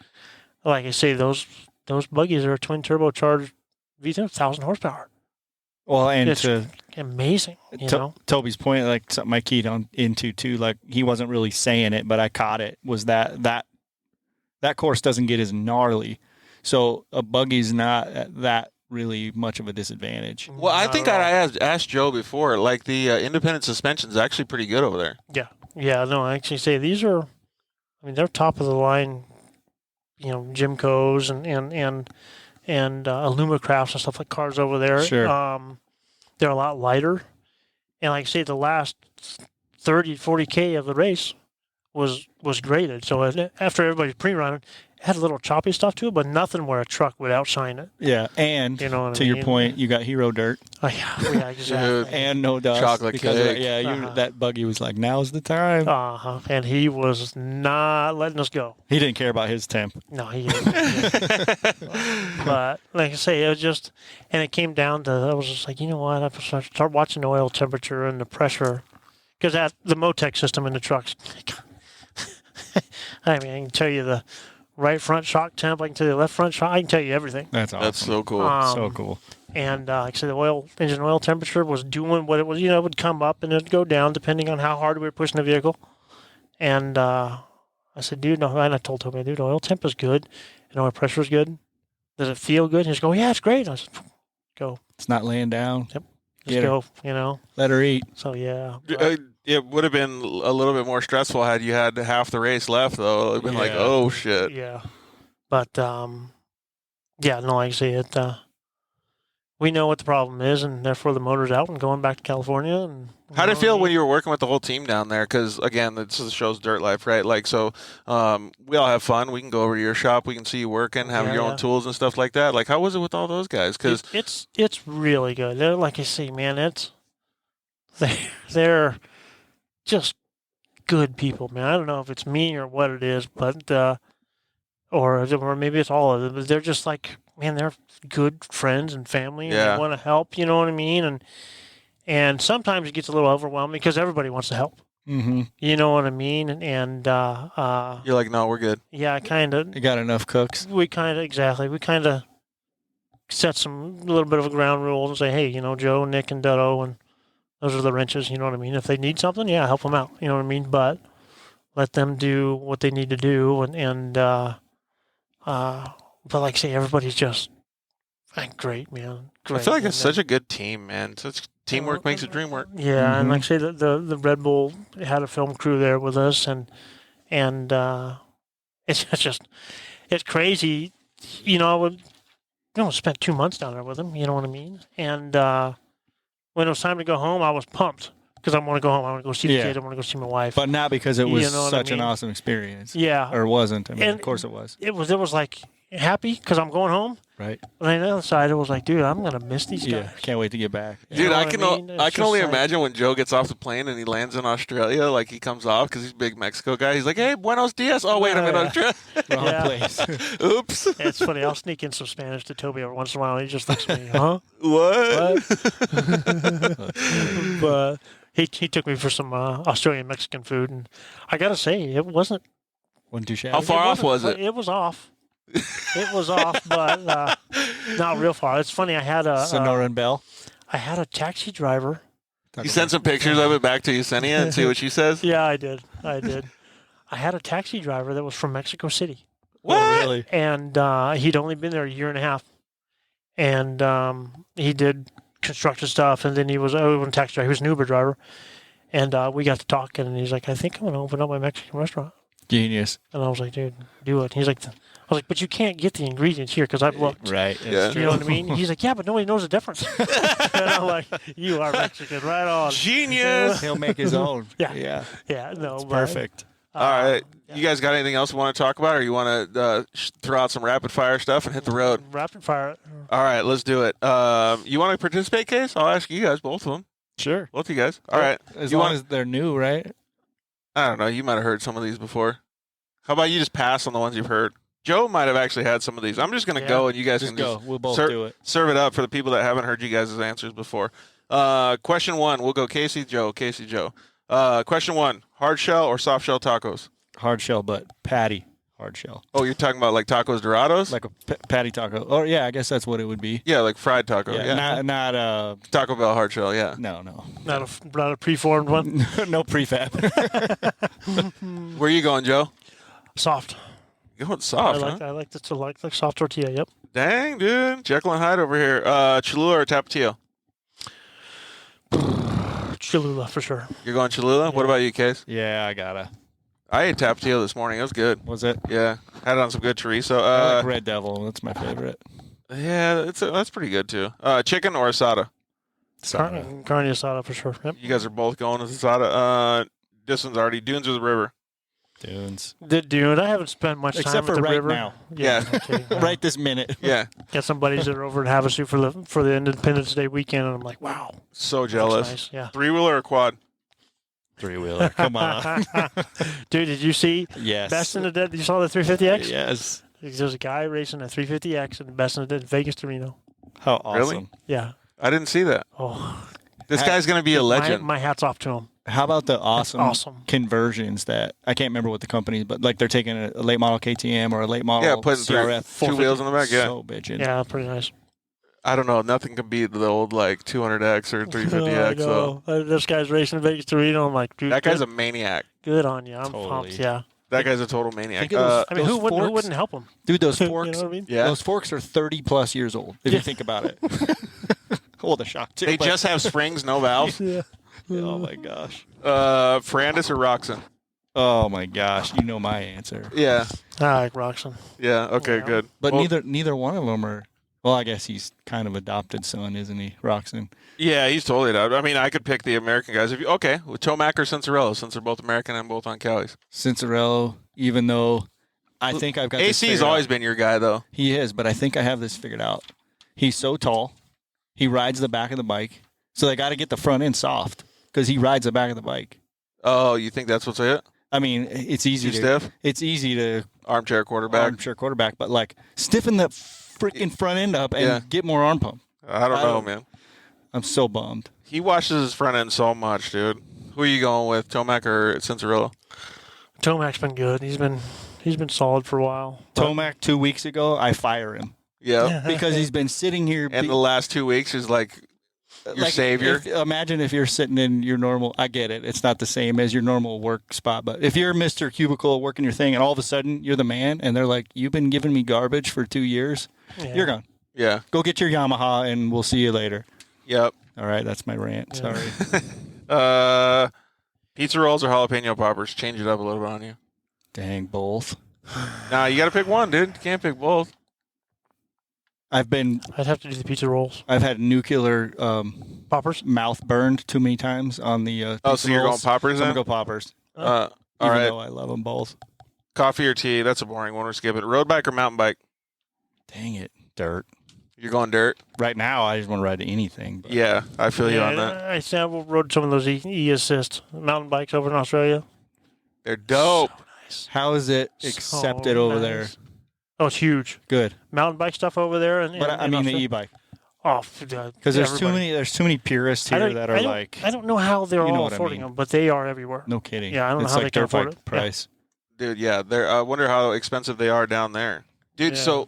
[SPEAKER 3] like I say, those buggies are a twin turbocharged V10, 1,000 horsepower.
[SPEAKER 6] Well, and
[SPEAKER 3] It's
[SPEAKER 6] to
[SPEAKER 3] amazing, you know.
[SPEAKER 6] Toby's point, like something I keyed on into too, like he wasn't really saying it, but I caught it, was that course doesn't get as gnarly. So a buggy's not that really much of a disadvantage.
[SPEAKER 2] Well, I
[SPEAKER 3] Not
[SPEAKER 2] think
[SPEAKER 3] at all.
[SPEAKER 2] I asked Joe before. Like the independent suspension is actually pretty good over there.
[SPEAKER 3] Yeah, no, I actually say these are, I mean, they're top of the line, you know, Jimco's and Alumacrafts and stuff like cars over there.
[SPEAKER 6] Sure.
[SPEAKER 3] They're a lot lighter. And like I say, the last 30, 40K of the race was graded. So after everybody's pre-running, it had a little choppy stuff to it, but nothing where a truck would outshine it.
[SPEAKER 6] Yeah, and
[SPEAKER 3] You know what I
[SPEAKER 6] to your
[SPEAKER 3] mean?
[SPEAKER 6] point, you got hero dirt
[SPEAKER 3] Oh, yeah, exactly.
[SPEAKER 6] and no dust.
[SPEAKER 2] Chocolate
[SPEAKER 6] because
[SPEAKER 2] cake.
[SPEAKER 6] Yeah, that buggy was like, now's the time.
[SPEAKER 3] Uh-huh. And he was not letting us go.
[SPEAKER 6] He didn't care about his temp.
[SPEAKER 3] No, he didn't. But like I say, it was just, and it came down to, I was just like, you know what, I have to start watching the oil temperature and the pressure, because that the Motec system in the trucks. I mean, I can tell you the right front shock temp, I can tell you the left front shock, I can tell you everything.
[SPEAKER 6] That's awesome.
[SPEAKER 2] That's so cool.
[SPEAKER 6] So cool.
[SPEAKER 3] And like I said, the engine oil temperature was doing what it was, you know, it would come up and it'd go down depending on how hard we were pushing the vehicle. And I said, dude, no, and I told Toby, dude, oil temp is good and oil pressure is good. Does it feel good? And he's going, yeah, it's great. And I said, go,
[SPEAKER 6] It's not laying down.
[SPEAKER 3] let's
[SPEAKER 6] Get her.
[SPEAKER 3] go, you know.
[SPEAKER 6] Let her eat.
[SPEAKER 3] So yeah.
[SPEAKER 2] It would have been a little bit more stressful had you had half the race left, though. It would have been like,
[SPEAKER 6] Yeah.
[SPEAKER 2] oh, shit.
[SPEAKER 3] Yeah. But yeah, no, like I say, we know what the problem is, and therefore the motor's out and going back to California. And
[SPEAKER 2] How did it feel when you were working with the whole team down there? Because, again, this is the show's Dirt Life, right? Like, so we all have fun. We can go over to your shop. We can see you working, have
[SPEAKER 3] Yeah,
[SPEAKER 2] your
[SPEAKER 3] yeah.
[SPEAKER 2] own tools and stuff like that. Like, how was it with all those guys? Because
[SPEAKER 3] it's really good. They're, like I say, man, they're just good people, man. I don't know if it's me or what it is, but or maybe it's all of them. But they're just like, man, they're good friends and family, and
[SPEAKER 2] Yeah.
[SPEAKER 3] they want to help. You know what I mean? And sometimes it gets a little overwhelming because everybody wants to help.
[SPEAKER 6] Mm-hmm.
[SPEAKER 3] You know what I mean? And
[SPEAKER 2] you're like, no, we're good.
[SPEAKER 3] yeah, kind of.
[SPEAKER 6] You got enough cooks.
[SPEAKER 3] We kind of set some little bit of a ground rules and say, hey, you know, Joe, Nick, and Dutto, and those are the wrenches. You know what I mean? If they need something, yeah, help them out. You know what I mean? But let them do what they need to do, but like I say, everybody's just Great, man.
[SPEAKER 2] I
[SPEAKER 3] Great.
[SPEAKER 2] feel like it's such a good team, man. Such teamwork makes the dream work.
[SPEAKER 3] Yeah, and like I say, the Red Bull had a film crew there with us, and it's just it's crazy. I spent 2 months down there with him. You know what I mean? And when it was time to go home, I was pumped because I want to go home. I want to go see the kid. I want to go see my wife.
[SPEAKER 6] But not because it was such an awesome experience.
[SPEAKER 3] Yeah,
[SPEAKER 6] or wasn't. I mean, of course it was.
[SPEAKER 3] It was like happy because I'm going home.
[SPEAKER 6] Right.
[SPEAKER 3] But on the other side, it was like, dude, I'm gonna miss these guys.
[SPEAKER 6] Yeah, can't wait to get back.
[SPEAKER 2] Dude, I can only imagine when Joe gets off the plane and he lands in Australia, like he comes off because he's a big Mexico guy. He's like, "Hey, buenos dias." Oh wait, I'm in Australia.
[SPEAKER 6] Wrong place.
[SPEAKER 2] Oops.
[SPEAKER 3] It's funny. I'll sneak in some Spanish to Toby every once in a while. And he just looks at me, huh?
[SPEAKER 2] What?
[SPEAKER 3] But he took me for some Australian Mexican food, and I gotta say, it wasn't
[SPEAKER 6] Wasn't too shabby.
[SPEAKER 2] How far off was it?
[SPEAKER 3] It was off. It was off, but not real far. It's funny. I had
[SPEAKER 6] Sonora and Bell.
[SPEAKER 3] I had a taxi driver.
[SPEAKER 2] You send some pictures of it back to Yesenia and see what she says?
[SPEAKER 3] Yeah, I did. I had a taxi driver that was from Mexico City.
[SPEAKER 2] What?
[SPEAKER 6] Oh, really?
[SPEAKER 3] And he'd only been there a year and a half. And he did construction stuff, and then he was a taxi driver. He was an Uber driver. And we got to talking, and he's like, I think I'm going to open up my Mexican restaurant.
[SPEAKER 6] Genius.
[SPEAKER 3] And I was like, dude, do it. He's like, I was like, but you can't get the ingredients here because I've looked.
[SPEAKER 6] Right.
[SPEAKER 2] Yeah.
[SPEAKER 3] You know what I mean? He's like, yeah, but nobody knows the difference. And I'm like, you are Mexican, right on.
[SPEAKER 2] Genius.
[SPEAKER 6] He'll make his own.
[SPEAKER 3] Yeah. Yeah, no.
[SPEAKER 6] It's
[SPEAKER 3] but,
[SPEAKER 6] perfect.
[SPEAKER 2] All right. You guys got anything else you want to talk about, or you want to throw out some rapid fire stuff and hit the road?
[SPEAKER 3] Rapid fire.
[SPEAKER 2] All right, let's do it. You want to participate, Case? I'll ask you guys, both of them.
[SPEAKER 6] Sure.
[SPEAKER 2] Both of you guys. All right.
[SPEAKER 6] As long as they're new, right?
[SPEAKER 2] I don't know. You might have heard some of these before. How about you just pass on the ones you've heard? Joe might have actually had some of these. I'm just going to go, and you guys
[SPEAKER 6] Just
[SPEAKER 2] can
[SPEAKER 6] go.
[SPEAKER 2] just
[SPEAKER 6] We'll both do it.
[SPEAKER 2] serve it up for the people that haven't heard you guys' answers before. Question one. We'll go Casey, Joe. Question one. Hard shell or soft shell tacos?
[SPEAKER 6] Hard shell, but patty hard shell.
[SPEAKER 2] Oh, you're talking about like tacos Dorados?
[SPEAKER 6] Like a patty taco. Or yeah, I guess that's what it would be.
[SPEAKER 2] Yeah, like fried taco. Yeah.
[SPEAKER 6] Not
[SPEAKER 2] Taco Bell hard shell, yeah.
[SPEAKER 6] no.
[SPEAKER 3] Not a preformed one.
[SPEAKER 6] No prefab.
[SPEAKER 2] Where are you going, Joe?
[SPEAKER 3] Soft.
[SPEAKER 2] You're going soft, huh?
[SPEAKER 3] I like the soft tortilla. Yep.
[SPEAKER 2] Dang, dude. Jekyll and Hyde over here. Cholula or Tapatio?
[SPEAKER 3] Cholula for sure.
[SPEAKER 2] You're going Cholula? What about you, Case?
[SPEAKER 6] Yeah, I gotta.
[SPEAKER 2] I ate Tapatio this morning. It was good.
[SPEAKER 6] Was it?
[SPEAKER 2] Yeah. Had it on some good chorizo.
[SPEAKER 6] I like Red Devil. That's my favorite.
[SPEAKER 2] Yeah, that's pretty good, too. Chicken or asada?
[SPEAKER 3] Carne asada for sure. Yep.
[SPEAKER 2] You guys are both going with asada. This one's already Dunes or the River?
[SPEAKER 6] Dunes.
[SPEAKER 3] The Dune. I haven't spent much time
[SPEAKER 6] Except
[SPEAKER 3] at
[SPEAKER 6] for
[SPEAKER 3] the
[SPEAKER 6] right
[SPEAKER 3] river.
[SPEAKER 6] now.
[SPEAKER 2] Yeah.
[SPEAKER 3] Okay.
[SPEAKER 6] Right this minute.
[SPEAKER 2] Yeah.
[SPEAKER 3] Got some buddies that are over at Havasu for the Independence Day weekend, and I'm like, wow.
[SPEAKER 2] So jealous.
[SPEAKER 3] Nice. Yeah.
[SPEAKER 2] Three-wheeler or quad?
[SPEAKER 6] Three-wheeler. Come on.
[SPEAKER 3] Dude, did you see
[SPEAKER 6] Yes.
[SPEAKER 3] Best in the Dead? You saw the 350X?
[SPEAKER 6] Yes.
[SPEAKER 3] There's a guy racing a 350X in Best in the Dead in Vegas to Reno.
[SPEAKER 6] How awesome.
[SPEAKER 2] Really?
[SPEAKER 3] Yeah.
[SPEAKER 2] I didn't see that.
[SPEAKER 3] Oh.
[SPEAKER 2] This guy's going to be a legend.
[SPEAKER 3] My hat's off to him.
[SPEAKER 6] How about the awesome
[SPEAKER 3] conversions
[SPEAKER 6] that I can't remember what the company, but like they're taking a late model KTM or a late model
[SPEAKER 2] putting
[SPEAKER 6] CRF,
[SPEAKER 2] two wheels on the back. Yeah.
[SPEAKER 6] So bitchin'.
[SPEAKER 3] Yeah, pretty nice.
[SPEAKER 2] I don't know. Nothing can beat the old like 200X or 350X. So
[SPEAKER 3] This guy's racing in Vegas to Reno. I'm like, dude,
[SPEAKER 2] that guy's a maniac.
[SPEAKER 3] good on you. I'm
[SPEAKER 6] Totally.
[SPEAKER 3] pumped. Yeah.
[SPEAKER 2] That guy's a total maniac.
[SPEAKER 6] Think of those-
[SPEAKER 3] I mean, who
[SPEAKER 6] forks-
[SPEAKER 3] wouldn't help him?
[SPEAKER 6] Dude, those
[SPEAKER 3] You
[SPEAKER 6] forks,
[SPEAKER 3] know what I mean?
[SPEAKER 2] Yeah.
[SPEAKER 6] those forks are 30 plus years old, if you think about it. Hold a shock, too.
[SPEAKER 2] They
[SPEAKER 6] but-
[SPEAKER 2] just have springs, no valves.
[SPEAKER 3] Yeah.
[SPEAKER 6] Oh, my gosh.
[SPEAKER 2] Ferrandis or Roxon?
[SPEAKER 6] Oh, my gosh. You know my answer.
[SPEAKER 2] Yeah.
[SPEAKER 3] I like Roxon.
[SPEAKER 2] Yeah. Okay.
[SPEAKER 3] Yeah.
[SPEAKER 2] Good.
[SPEAKER 6] But
[SPEAKER 2] Well,
[SPEAKER 6] neither one of them are. Well, I guess he's kind of adopted son, isn't he, Roxon?
[SPEAKER 2] Yeah, he's totally out. I mean, I could pick the American guys. If you with Tomac or Cincerello, since they're both American and both on Cowie's.
[SPEAKER 6] Cincerello, even though I think I've got this
[SPEAKER 2] AC's
[SPEAKER 6] figured
[SPEAKER 2] always
[SPEAKER 6] out.
[SPEAKER 2] been your guy, though.
[SPEAKER 6] He is, but I think I have this figured out. He's so tall. He rides the back of the bike. So they got to get the front end soft because he rides the back of the bike.
[SPEAKER 2] Oh, you think that's what's it?
[SPEAKER 6] I mean, it's easy
[SPEAKER 2] Too
[SPEAKER 6] to
[SPEAKER 2] stiff?
[SPEAKER 6] It's easy to
[SPEAKER 2] Armchair quarterback.
[SPEAKER 6] armchair quarterback, but like stiffen the freaking front end up and
[SPEAKER 2] Yeah.
[SPEAKER 6] get more arm pump.
[SPEAKER 2] I don't know, man.
[SPEAKER 6] I'm so bummed.
[SPEAKER 2] He washes his front end so much, dude. Who are you going with, Tomac or Cincerello?
[SPEAKER 3] Tomac's been good. He's been solid for a while.
[SPEAKER 6] Tomac 2 weeks ago, I fire him
[SPEAKER 2] Yeah.
[SPEAKER 6] because he's been sitting here.
[SPEAKER 2] And the last 2 weeks is like your savior.
[SPEAKER 6] Imagine if you're sitting in your normal. I get it. It's not the same as your normal work spot, but if you're Mr. Cubicle working your thing, and all of a sudden you're the man, and they're like, "You've been giving me garbage for 2 years.
[SPEAKER 3] Yeah.
[SPEAKER 6] You're gone."
[SPEAKER 2] Yeah.
[SPEAKER 6] Go get your Yamaha, and we'll see you later.
[SPEAKER 2] Yep.
[SPEAKER 6] All right, that's my rant.
[SPEAKER 3] Yeah.
[SPEAKER 6] Sorry.
[SPEAKER 2] Pizza rolls or jalapeno poppers? Change it up a little bit on you.
[SPEAKER 6] Dang, both.
[SPEAKER 2] Nah, you got to pick one, dude. You can't pick both.
[SPEAKER 6] I'd
[SPEAKER 3] have to do the pizza rolls.
[SPEAKER 6] I've had nuclear
[SPEAKER 3] Poppers?
[SPEAKER 6] mouth burned too many times on the
[SPEAKER 2] So you're going poppers
[SPEAKER 6] I'm
[SPEAKER 2] then?
[SPEAKER 6] going to go poppers.
[SPEAKER 2] All
[SPEAKER 6] Even
[SPEAKER 2] right.
[SPEAKER 6] though I love them both.
[SPEAKER 2] Coffee or tea? That's a boring one. We're skipping. Road bike or mountain bike?
[SPEAKER 6] Dang it. Dirt.
[SPEAKER 2] You're going dirt?
[SPEAKER 6] Right now, I just want to ride anything. But
[SPEAKER 2] Yeah, I feel you on that.
[SPEAKER 3] I said I rode some of those e-assist mountain bikes over in Australia.
[SPEAKER 2] They're dope.
[SPEAKER 3] So nice.
[SPEAKER 6] how is it accepted
[SPEAKER 3] So
[SPEAKER 6] over
[SPEAKER 3] nice.
[SPEAKER 6] there?
[SPEAKER 3] Oh, it's huge.
[SPEAKER 6] Good.
[SPEAKER 3] Mountain bike stuff over there.
[SPEAKER 6] But I mean the
[SPEAKER 3] Australia.
[SPEAKER 6] e-bike.
[SPEAKER 3] Oh,
[SPEAKER 6] Because there's too many purists here that are like,
[SPEAKER 3] I don't know how they're
[SPEAKER 6] You know
[SPEAKER 3] all
[SPEAKER 6] what I
[SPEAKER 3] affording
[SPEAKER 6] mean.
[SPEAKER 3] them, but they are everywhere.
[SPEAKER 6] no kidding.
[SPEAKER 3] Yeah, I don't know
[SPEAKER 6] it's
[SPEAKER 3] how
[SPEAKER 6] like
[SPEAKER 3] they can
[SPEAKER 6] dirt
[SPEAKER 3] afford
[SPEAKER 6] bike
[SPEAKER 3] it. Yeah.
[SPEAKER 6] price.
[SPEAKER 2] Dude, yeah. I wonder how expensive they are down there. Dude,
[SPEAKER 3] Yeah.
[SPEAKER 2] so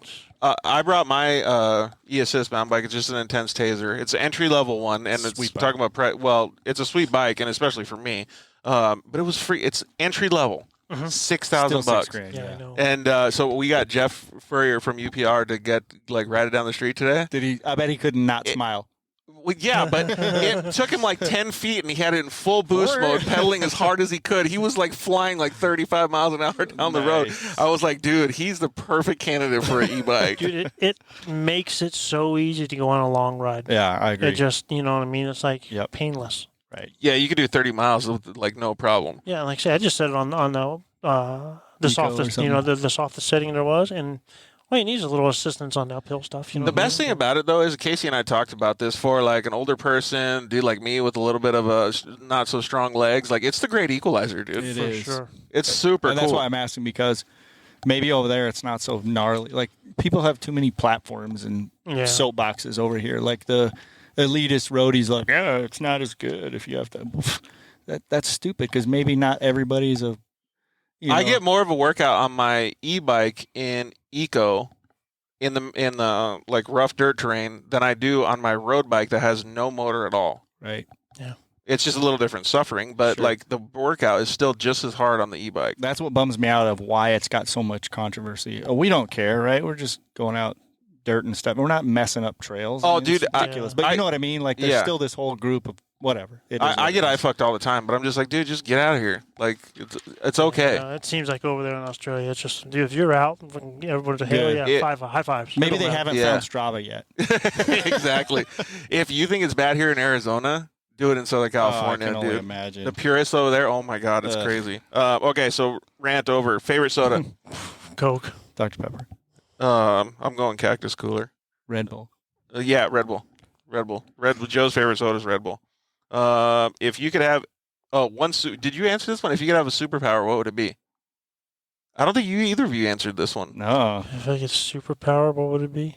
[SPEAKER 2] I brought my e-assist mountain bike. It's just an intense taser. It's an entry-level one, and it's
[SPEAKER 6] Sweet bike.
[SPEAKER 2] talking about price. Well, it's a sweet bike, and especially for me. But it was free. It's entry-level. $6,000
[SPEAKER 6] Still
[SPEAKER 2] bucks.
[SPEAKER 6] $6,000.
[SPEAKER 3] Yeah,
[SPEAKER 6] Yeah.
[SPEAKER 3] I know.
[SPEAKER 2] And so we got Jeff Furrier from UPR to get ride it down the street today.
[SPEAKER 6] Did he? I bet he could not smile.
[SPEAKER 2] Well, yeah, but it took him like 10 feet, and he had it in full boost mode, pedaling as hard as he could. He was like flying like 35 miles an hour down the road.
[SPEAKER 6] Nice.
[SPEAKER 2] I was like, dude, he's the perfect candidate for an e-bike.
[SPEAKER 3] Dude, it makes it so easy to go on a long ride.
[SPEAKER 6] Yeah, I agree.
[SPEAKER 3] It just, you know what I mean? It's like
[SPEAKER 6] Yep.
[SPEAKER 3] painless.
[SPEAKER 6] right.
[SPEAKER 2] Yeah, you could do 30 miles with like no problem.
[SPEAKER 3] Yeah, like I said, I just said it on the
[SPEAKER 6] Eco
[SPEAKER 3] softest,
[SPEAKER 6] or
[SPEAKER 3] the softest setting there was, and all you need is a little assistance on the uphill stuff. You know
[SPEAKER 2] The
[SPEAKER 3] what I
[SPEAKER 2] best
[SPEAKER 3] mean?
[SPEAKER 2] thing about it, though, is Casey and I talked about this for like an older person, dude like me with a little bit of a not so strong legs. Like, it's the great equalizer, dude.
[SPEAKER 6] It
[SPEAKER 3] for
[SPEAKER 6] is.
[SPEAKER 3] sure.
[SPEAKER 2] It's super
[SPEAKER 6] And
[SPEAKER 2] cool.
[SPEAKER 6] that's why I'm asking, because maybe over there it's not so gnarly. Like, people have too many platforms and
[SPEAKER 3] Yeah.
[SPEAKER 6] soapboxes over here. Like the elitist roadies, like, yeah, it's not as good if you have to. That's stupid, because maybe not everybody's a.
[SPEAKER 2] I get more of a workout on my e-bike in eco in the like rough dirt terrain than I do on my road bike that has no motor at all.
[SPEAKER 6] right.
[SPEAKER 2] It's just a little different suffering, but
[SPEAKER 6] Sure.
[SPEAKER 2] like the workout is still just as hard on the e-bike.
[SPEAKER 6] That's what bums me out of why it's got so much controversy. Oh, we don't care, right? We're just going out dirt and stuff. We're not messing up trails.
[SPEAKER 2] Oh,
[SPEAKER 6] it's
[SPEAKER 2] dude,
[SPEAKER 6] ridiculous. But you know what I mean? Like, there's
[SPEAKER 2] yeah.
[SPEAKER 6] still this whole group of whatever. It is
[SPEAKER 2] I
[SPEAKER 6] what
[SPEAKER 2] get
[SPEAKER 6] it is.
[SPEAKER 2] eye-fucked all the time, but I'm just like, dude, just get out of here. Like, it's okay.
[SPEAKER 3] It seems like over there in Australia, it's just, dude, if you're out, everyone's hell
[SPEAKER 6] Good.
[SPEAKER 3] yeah,
[SPEAKER 2] Yeah.
[SPEAKER 3] high fives.
[SPEAKER 6] Maybe
[SPEAKER 3] Get
[SPEAKER 6] they
[SPEAKER 3] over
[SPEAKER 6] haven't
[SPEAKER 2] Yeah.
[SPEAKER 6] found Strava yet.
[SPEAKER 2] Exactly. If you think it's bad here in Arizona, do it in Southern California,
[SPEAKER 6] I can only
[SPEAKER 2] dude.
[SPEAKER 6] imagine.
[SPEAKER 2] The purists over there, oh my God, it's
[SPEAKER 6] Ugh.
[SPEAKER 2] crazy. Okay, so rant over. Favorite soda?
[SPEAKER 3] that. Coke.
[SPEAKER 6] Dr. Pepper,
[SPEAKER 2] I'm going Cactus Cooler.
[SPEAKER 6] Red Bull.
[SPEAKER 2] Yeah, Red Bull. Red Bull. Joe's favorite soda is Red Bull. If you could have, did you answer this one? If you could have a superpower, what would it be? I don't think either of you answered this one.
[SPEAKER 6] No.
[SPEAKER 3] If I get superpower, what would it be?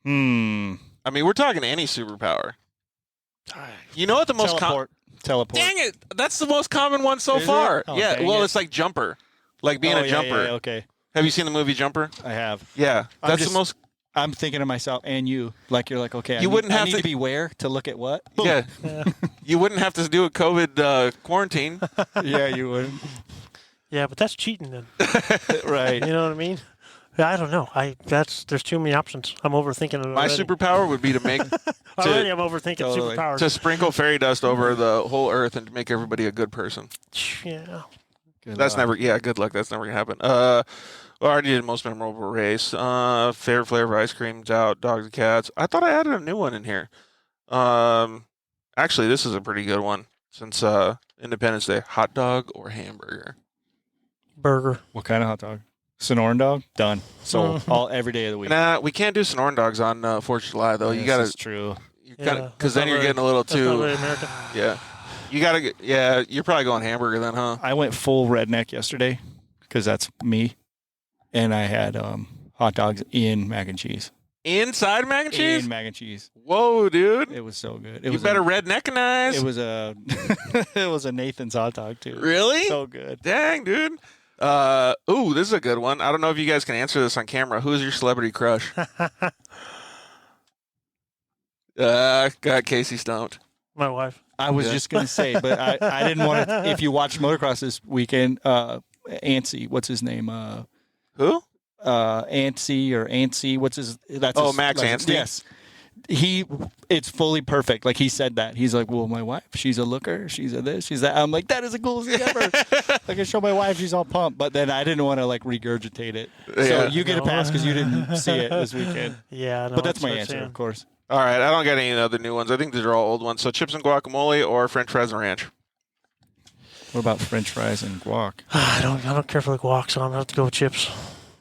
[SPEAKER 2] I mean, we're talking any superpower. You know what the most
[SPEAKER 6] Teleport.
[SPEAKER 2] Dang it! That's the most common one so
[SPEAKER 6] Is it?
[SPEAKER 2] far.
[SPEAKER 6] Oh,
[SPEAKER 2] yeah,
[SPEAKER 6] dang
[SPEAKER 2] well,
[SPEAKER 6] it.
[SPEAKER 2] it's like Jumper, like being
[SPEAKER 6] Oh,
[SPEAKER 2] a jumper.
[SPEAKER 6] Yeah, okay.
[SPEAKER 2] Have you seen the movie Jumper?
[SPEAKER 6] I have.
[SPEAKER 2] Yeah,
[SPEAKER 6] I'm
[SPEAKER 2] that's
[SPEAKER 6] just-
[SPEAKER 2] the most.
[SPEAKER 6] I'm thinking of myself and you. Like, you're like, okay,
[SPEAKER 2] Wouldn't
[SPEAKER 6] I
[SPEAKER 2] have
[SPEAKER 6] need
[SPEAKER 2] to-
[SPEAKER 6] to be where to look at what? Boom.
[SPEAKER 2] Yeah,
[SPEAKER 3] Yeah.
[SPEAKER 2] you wouldn't have to do a COVID quarantine.
[SPEAKER 6] Yeah, you would.
[SPEAKER 3] Yeah, but that's cheating then.
[SPEAKER 6] Right.
[SPEAKER 3] You know what I mean? I don't know. There's too many options. I'm overthinking it already.
[SPEAKER 2] My superpower would be to make
[SPEAKER 3] Already I'm overthinking
[SPEAKER 6] Totally.
[SPEAKER 3] superpowers.
[SPEAKER 2] to sprinkle fairy dust over the whole earth and to make everybody a good person.
[SPEAKER 3] Yeah.
[SPEAKER 6] Good
[SPEAKER 2] That's
[SPEAKER 6] luck.
[SPEAKER 2] never. Yeah, good luck. That's never gonna happen. Well, I already did most memorable race. Favorite flavor of ice cream's out. Dogs and cats. I thought I added a new one in here. Actually, this is a pretty good one since Independence Day. Hot dog or hamburger?
[SPEAKER 3] Burger.
[SPEAKER 6] What kind of hot dog? Sonoran dog? Done. Sold. All every day of the week.
[SPEAKER 2] Nah, we can't do Sonoran dogs on 4th of July though. You
[SPEAKER 6] This
[SPEAKER 2] gotta,
[SPEAKER 6] is true.
[SPEAKER 2] because
[SPEAKER 3] that's
[SPEAKER 2] then
[SPEAKER 3] not
[SPEAKER 2] you're
[SPEAKER 3] very-
[SPEAKER 2] getting a little
[SPEAKER 3] That's not
[SPEAKER 2] too.
[SPEAKER 3] very American.
[SPEAKER 2] Yeah, you gotta get. Yeah, you're probably going hamburger then, huh?
[SPEAKER 6] I went full redneck yesterday because that's me, and I had hot dogs in mac and cheese.
[SPEAKER 2] Inside mac and cheese.
[SPEAKER 6] In mac and cheese.
[SPEAKER 2] Whoa, dude!
[SPEAKER 6] It was so good. It
[SPEAKER 2] You
[SPEAKER 6] was
[SPEAKER 2] better redneckinize.
[SPEAKER 6] It was a it was a Nathan's hot dog too.
[SPEAKER 2] Really?
[SPEAKER 6] So good.
[SPEAKER 2] Dang, dude. Ooh, this is a good one. I don't know if you guys can answer this on camera. Who's your celebrity crush? Got Casey stumped.
[SPEAKER 3] My wife.
[SPEAKER 6] I was
[SPEAKER 2] Yeah.
[SPEAKER 6] just gonna say, but I didn't want to. If you watched motocross this weekend, Antsy, what's his name?
[SPEAKER 2] Who?
[SPEAKER 6] Antsy. What's his? That's his
[SPEAKER 2] Max
[SPEAKER 6] license.
[SPEAKER 2] Anstey?
[SPEAKER 6] Yes. It's fully perfect. Like he said that. He's like, well, my wife, she's a looker. She's a this, she's that. I'm like, that is the coolest thing ever. I can show my wife, she's all pumped. But then I didn't want to like regurgitate it. So you get a pass because you didn't see it this weekend.
[SPEAKER 3] Yeah, no,
[SPEAKER 6] but that's my answer, of course.
[SPEAKER 2] All right, I don't got any other new ones. I think these are all old ones. So chips and guacamole or French fries and ranch?
[SPEAKER 6] What about French fries and guac?
[SPEAKER 3] I don't care for the guac, so I'm gonna have to go with chips.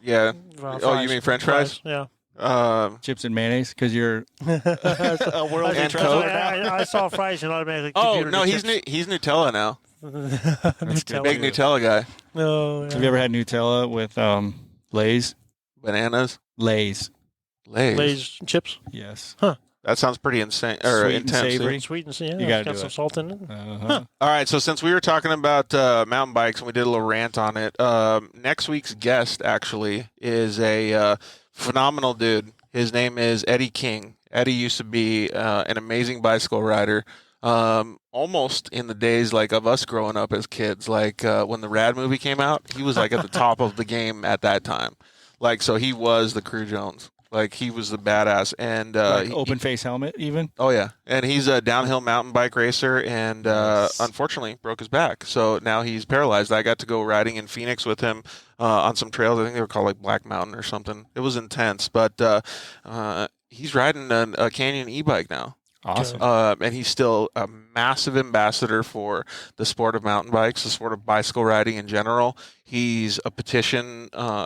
[SPEAKER 2] Yeah.
[SPEAKER 3] Fries.
[SPEAKER 2] You mean French fries?
[SPEAKER 3] Yeah.
[SPEAKER 6] Chips and mayonnaise because you're a world
[SPEAKER 2] And
[SPEAKER 6] treasure.
[SPEAKER 2] Coke?
[SPEAKER 3] I saw fries and automatically.
[SPEAKER 2] Oh no, he's Nutella now.
[SPEAKER 3] Nutella.
[SPEAKER 2] Big Nutella guy.
[SPEAKER 3] No. Yeah.
[SPEAKER 6] Have you ever had Nutella with Lay's?
[SPEAKER 2] Bananas.
[SPEAKER 6] Lay's.
[SPEAKER 3] Lay's chips.
[SPEAKER 6] Yes.
[SPEAKER 2] That sounds pretty insane or
[SPEAKER 6] Sweet and
[SPEAKER 2] intense.
[SPEAKER 6] savory.
[SPEAKER 3] Sweet and yeah,
[SPEAKER 6] You gotta
[SPEAKER 3] got
[SPEAKER 6] do
[SPEAKER 3] some
[SPEAKER 6] it.
[SPEAKER 3] salt in it.
[SPEAKER 6] Uh-huh.
[SPEAKER 2] All right, so since we were talking about mountain bikes and we did a little rant on it, next week's guest actually is a phenomenal dude. His name is Eddie King. Eddie used to be an amazing bicycle rider, almost in the days like of us growing up as kids. Like when the Rad movie came out, he was like at the top of the game at that time. Like so, he was the Crew Jones. Like he was the badass, and
[SPEAKER 6] Like open face helmet, even.
[SPEAKER 2] oh yeah, and he's a downhill mountain bike racer, and
[SPEAKER 6] Nice.
[SPEAKER 2] unfortunately broke his back, so now he's paralyzed. I got to go riding in Phoenix with him on some trails. I think they were called like Black Mountain or something. It was intense, but he's riding a Canyon e-bike now.
[SPEAKER 6] Awesome.
[SPEAKER 2] And he's still a massive ambassador for the sport of mountain bikes, the sport of bicycle riding in general. He's a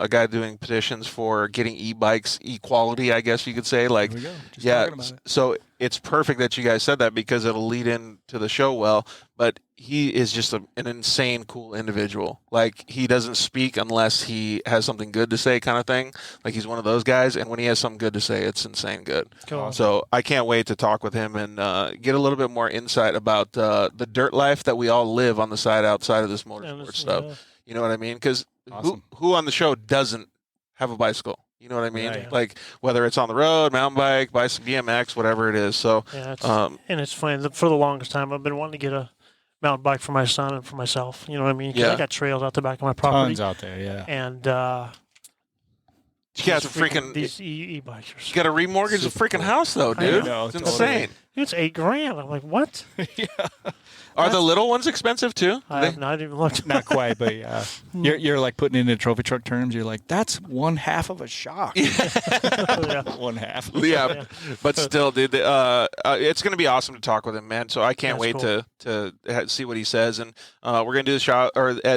[SPEAKER 2] guy doing petitions for getting e-bikes equality, I guess you could say. Like,
[SPEAKER 6] There we go. Just
[SPEAKER 2] yeah.
[SPEAKER 6] talking about it.
[SPEAKER 2] So it's perfect that you guys said that because it'll lead into the show well. But he is just an insane, cool individual. Like he doesn't speak unless he has something good to say, kind of thing. Like he's one of those guys, and when he has something good to say, it's insane good.
[SPEAKER 3] Cool.
[SPEAKER 2] So I can't wait to talk with him and get a little bit more insight about the dirt life that we all live on the side outside of this motorsport stuff.
[SPEAKER 3] Yeah.
[SPEAKER 2] You know what I mean? Because
[SPEAKER 6] Awesome.
[SPEAKER 2] who on the show doesn't have a bicycle? You know what I mean?
[SPEAKER 6] Right.
[SPEAKER 2] Like whether it's on the road, mountain bike, bicycle, BMX, whatever it is. So
[SPEAKER 3] Yeah, and it's funny. For the longest time, I've been wanting to get a mountain bike for my son and for myself. You know what I mean? 'Cause
[SPEAKER 2] Yeah.
[SPEAKER 3] I got trails out the back of my property.
[SPEAKER 6] Tons out there, yeah.
[SPEAKER 3] And
[SPEAKER 2] you got to
[SPEAKER 3] these e-bikes are
[SPEAKER 2] you got to remortgage the freaking house though,
[SPEAKER 3] I
[SPEAKER 2] dude.
[SPEAKER 6] know,
[SPEAKER 2] It's
[SPEAKER 6] totally.
[SPEAKER 2] insane.
[SPEAKER 3] it's $8,000. I'm like, what?
[SPEAKER 2] Are the little ones expensive too?
[SPEAKER 3] I have not even looked.
[SPEAKER 6] Not quite, but yeah. You're like putting it into trophy truck terms. You're like, that's one half of a shock.
[SPEAKER 3] Yeah.
[SPEAKER 6] One half.
[SPEAKER 2] Yeah, but still, dude, it's going to be awesome to talk with him, man. So I can't wait
[SPEAKER 3] cool.
[SPEAKER 2] to see what he says, and we're going to do the shot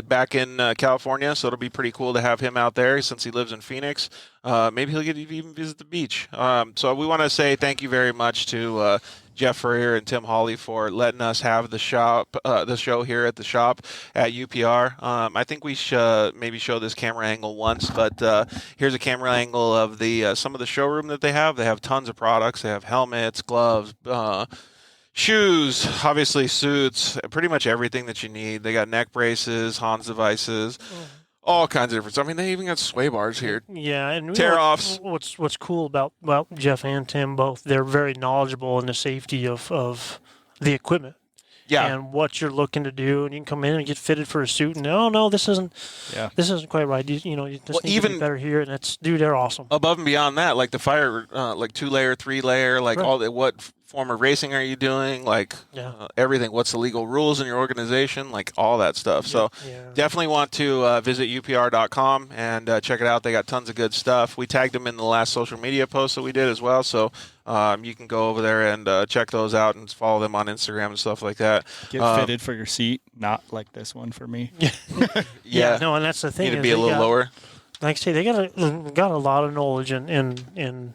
[SPEAKER 2] back in California, so it'll be pretty cool to have him out there since he lives in Phoenix. Maybe he'll get to even visit the beach. So we want to say thank you very much to Jeff Furrier and Tim Hawley for letting us have the show here at the shop at UPR. I think we should maybe show this camera angle once, but here's a camera angle of the some of the showroom that they have. They have tons of products. They have helmets, gloves, shoes, obviously suits, pretty much everything that you need. They got neck braces, Hans devices. All kinds of different stuff. I mean, they even got sway bars here.
[SPEAKER 3] Yeah, and
[SPEAKER 2] Tear-offs.
[SPEAKER 3] What's cool about Jeff and Tim both? They're very knowledgeable in the safety of the equipment.
[SPEAKER 2] Yeah.
[SPEAKER 3] And what you're looking to do, and you can come in and get fitted for a suit, and no, this isn't quite right. This needs to be better here, and they're awesome.
[SPEAKER 2] Above and beyond that, like the fire, like 2-layer, 3-layer, like
[SPEAKER 3] Right.
[SPEAKER 2] all the what form of racing are you doing? Like everything. What's the legal rules in your organization? Like all that stuff. So definitely want to visit upr.com and check it out. They got tons of good stuff. We tagged them in the last social media post that we did as well. So you can go over there and check those out and follow them on Instagram and stuff like that.
[SPEAKER 6] Get fitted for your seat, not like this one for me.
[SPEAKER 2] Yeah.
[SPEAKER 3] No, and that's the thing.
[SPEAKER 2] Need to
[SPEAKER 3] is
[SPEAKER 2] be a
[SPEAKER 3] they
[SPEAKER 2] little
[SPEAKER 3] got-
[SPEAKER 2] lower.
[SPEAKER 3] Like I say, they got a lot of knowledge in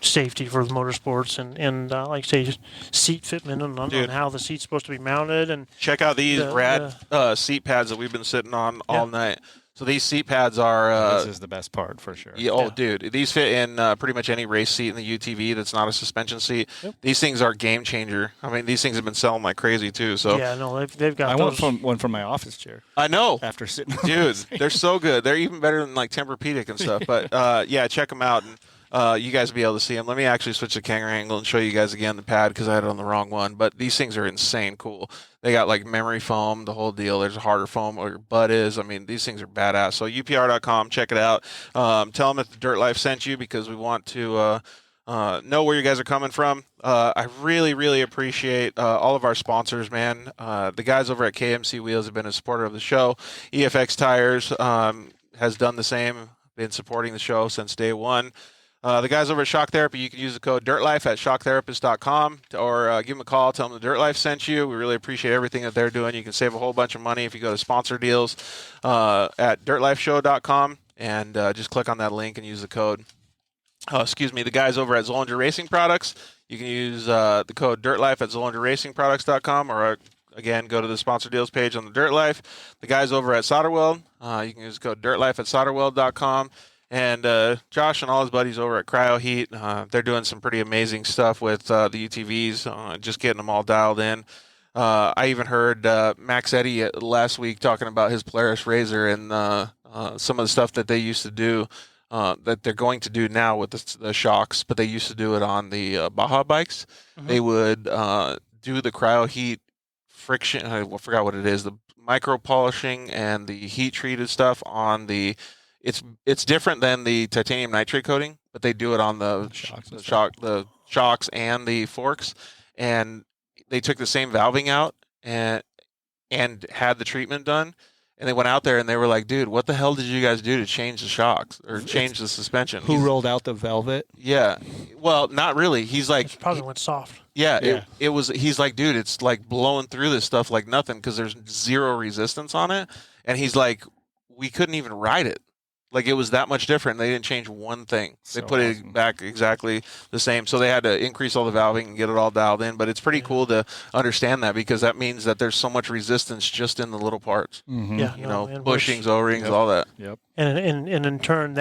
[SPEAKER 3] safety for the motorsports and like I say, just seat fitment and on how the seat's supposed to be mounted and
[SPEAKER 2] Check out these rad seat pads that we've been sitting on all night. So these seat pads are...
[SPEAKER 6] this is the best part for sure.
[SPEAKER 2] Yeah, dude. These fit in pretty much any race seat in the UTV that's not a suspension seat.
[SPEAKER 3] Yep.
[SPEAKER 2] These things are game changer. I mean, these things have been selling like crazy, too. So
[SPEAKER 3] yeah, no, they've got
[SPEAKER 6] I
[SPEAKER 3] those.
[SPEAKER 6] want one from my office chair
[SPEAKER 2] I know.
[SPEAKER 6] after sitting on
[SPEAKER 2] Dude,
[SPEAKER 6] this thing.
[SPEAKER 2] they're so good. They're even better than like Tempur-Pedic and stuff. But, yeah, check them out. And you guys will be able to see them. Let me actually switch the camera angle and show you guys again the pad because I had it on the wrong one. But these things are insane cool. They got like memory foam, the whole deal. There's a harder foam where your butt is. I mean, these things are badass. So upr.com, check it out. Tell them that the Dirt Life sent you because we want to know where you guys are coming from. I really, really appreciate all of our sponsors, man. The guys over at KMC Wheels have been a supporter of the show. EFX Tires has done the same, been supporting the show since day one. The guys over at Shock Therapy, you can use the code DIRTLIFE at shocktherapist.com or give them a call, tell them the Dirt Life sent you. We really appreciate everything that they're doing. You can save a whole bunch of money if you go to sponsor deals at dirtlifeshow.com and just click on that link and use the code. The guys over at Zollinger Racing Products, you can use the code DIRTLIFE at ZollingerRacingProducts.com or again, go to the sponsor deals page on the Dirt Life. The guys over at Solderweld, you can use the code DIRTLIFE at Solderweld.com. And Josh and all his buddies over at Cryo Heat, they're doing some pretty amazing stuff with the UTVs, just getting them all dialed in. I even heard Max Eddy last week talking about his Polaris Razor and some of the stuff that they used to do, that they're going to do now with the shocks, but they used to do it on the Baja bikes. Mm-hmm. They would do the Cryo Heat friction, I forgot what it is, the micro polishing and the heat treated stuff on the... It's different than the titanium nitrate coating, but they do it on the shocks and the forks, and they took the same valving out and had the treatment done, and they went out there and they were like, "Dude, what the hell did you guys do to change the shocks or change the suspension?"
[SPEAKER 6] Who rolled out the velvet?
[SPEAKER 2] Yeah, well, not really. He's like,
[SPEAKER 3] it probably went soft.
[SPEAKER 2] Yeah. It was. He's like, dude, it's like blowing through this stuff like nothing because there's zero resistance on it, and he's like, we couldn't even ride it. Like, it was that much different. They didn't change one thing. They put it back exactly the same. So they had to increase all the valving and get it all dialed in. But it's pretty cool to understand that because that means that there's so much resistance just in the little parts.
[SPEAKER 6] Mm-hmm.
[SPEAKER 3] Yeah,
[SPEAKER 2] bushings, O-rings, all that.
[SPEAKER 6] Yep.
[SPEAKER 3] And in turn,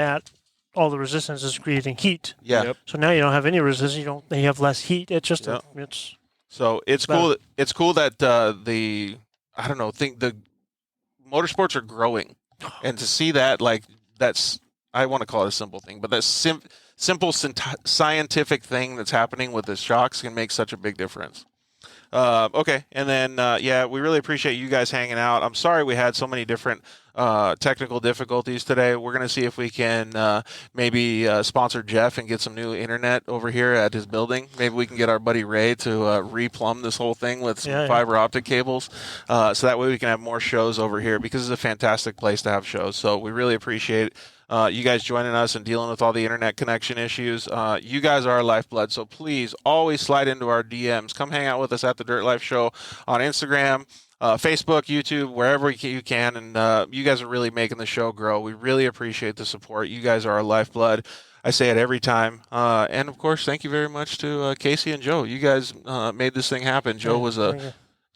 [SPEAKER 3] all the resistance is creating heat.
[SPEAKER 2] Yeah. Yep.
[SPEAKER 3] So now you don't have any resistance. You have less heat. It's just
[SPEAKER 2] So it's cool. It's cool that the motorsports are growing, and to see that I want to call it a simple thing, but that simple scientific thing that's happening with the shocks can make such a big difference. Okay, and then we really appreciate you guys hanging out. I'm sorry we had so many different technical difficulties today. We're going to see if we can maybe sponsor Jeff and get some new internet over here at his building. Maybe we can get our buddy Ray to replumb this whole thing with some fiber optic cables, so that way we can have more shows over here because it's a fantastic place to have shows. So we really appreciate you guys joining us and dealing with all the internet connection issues. You guys are our lifeblood, so please always slide into our DMs. Come hang out with us at the Dirt Life Show on Instagram, Facebook, YouTube, wherever you can. And you guys are really making the show grow. We really appreciate the support. You guys are our lifeblood. I say it every time. And, of course, thank you very much to Casey and Joe. You guys made this thing happen. Joe was an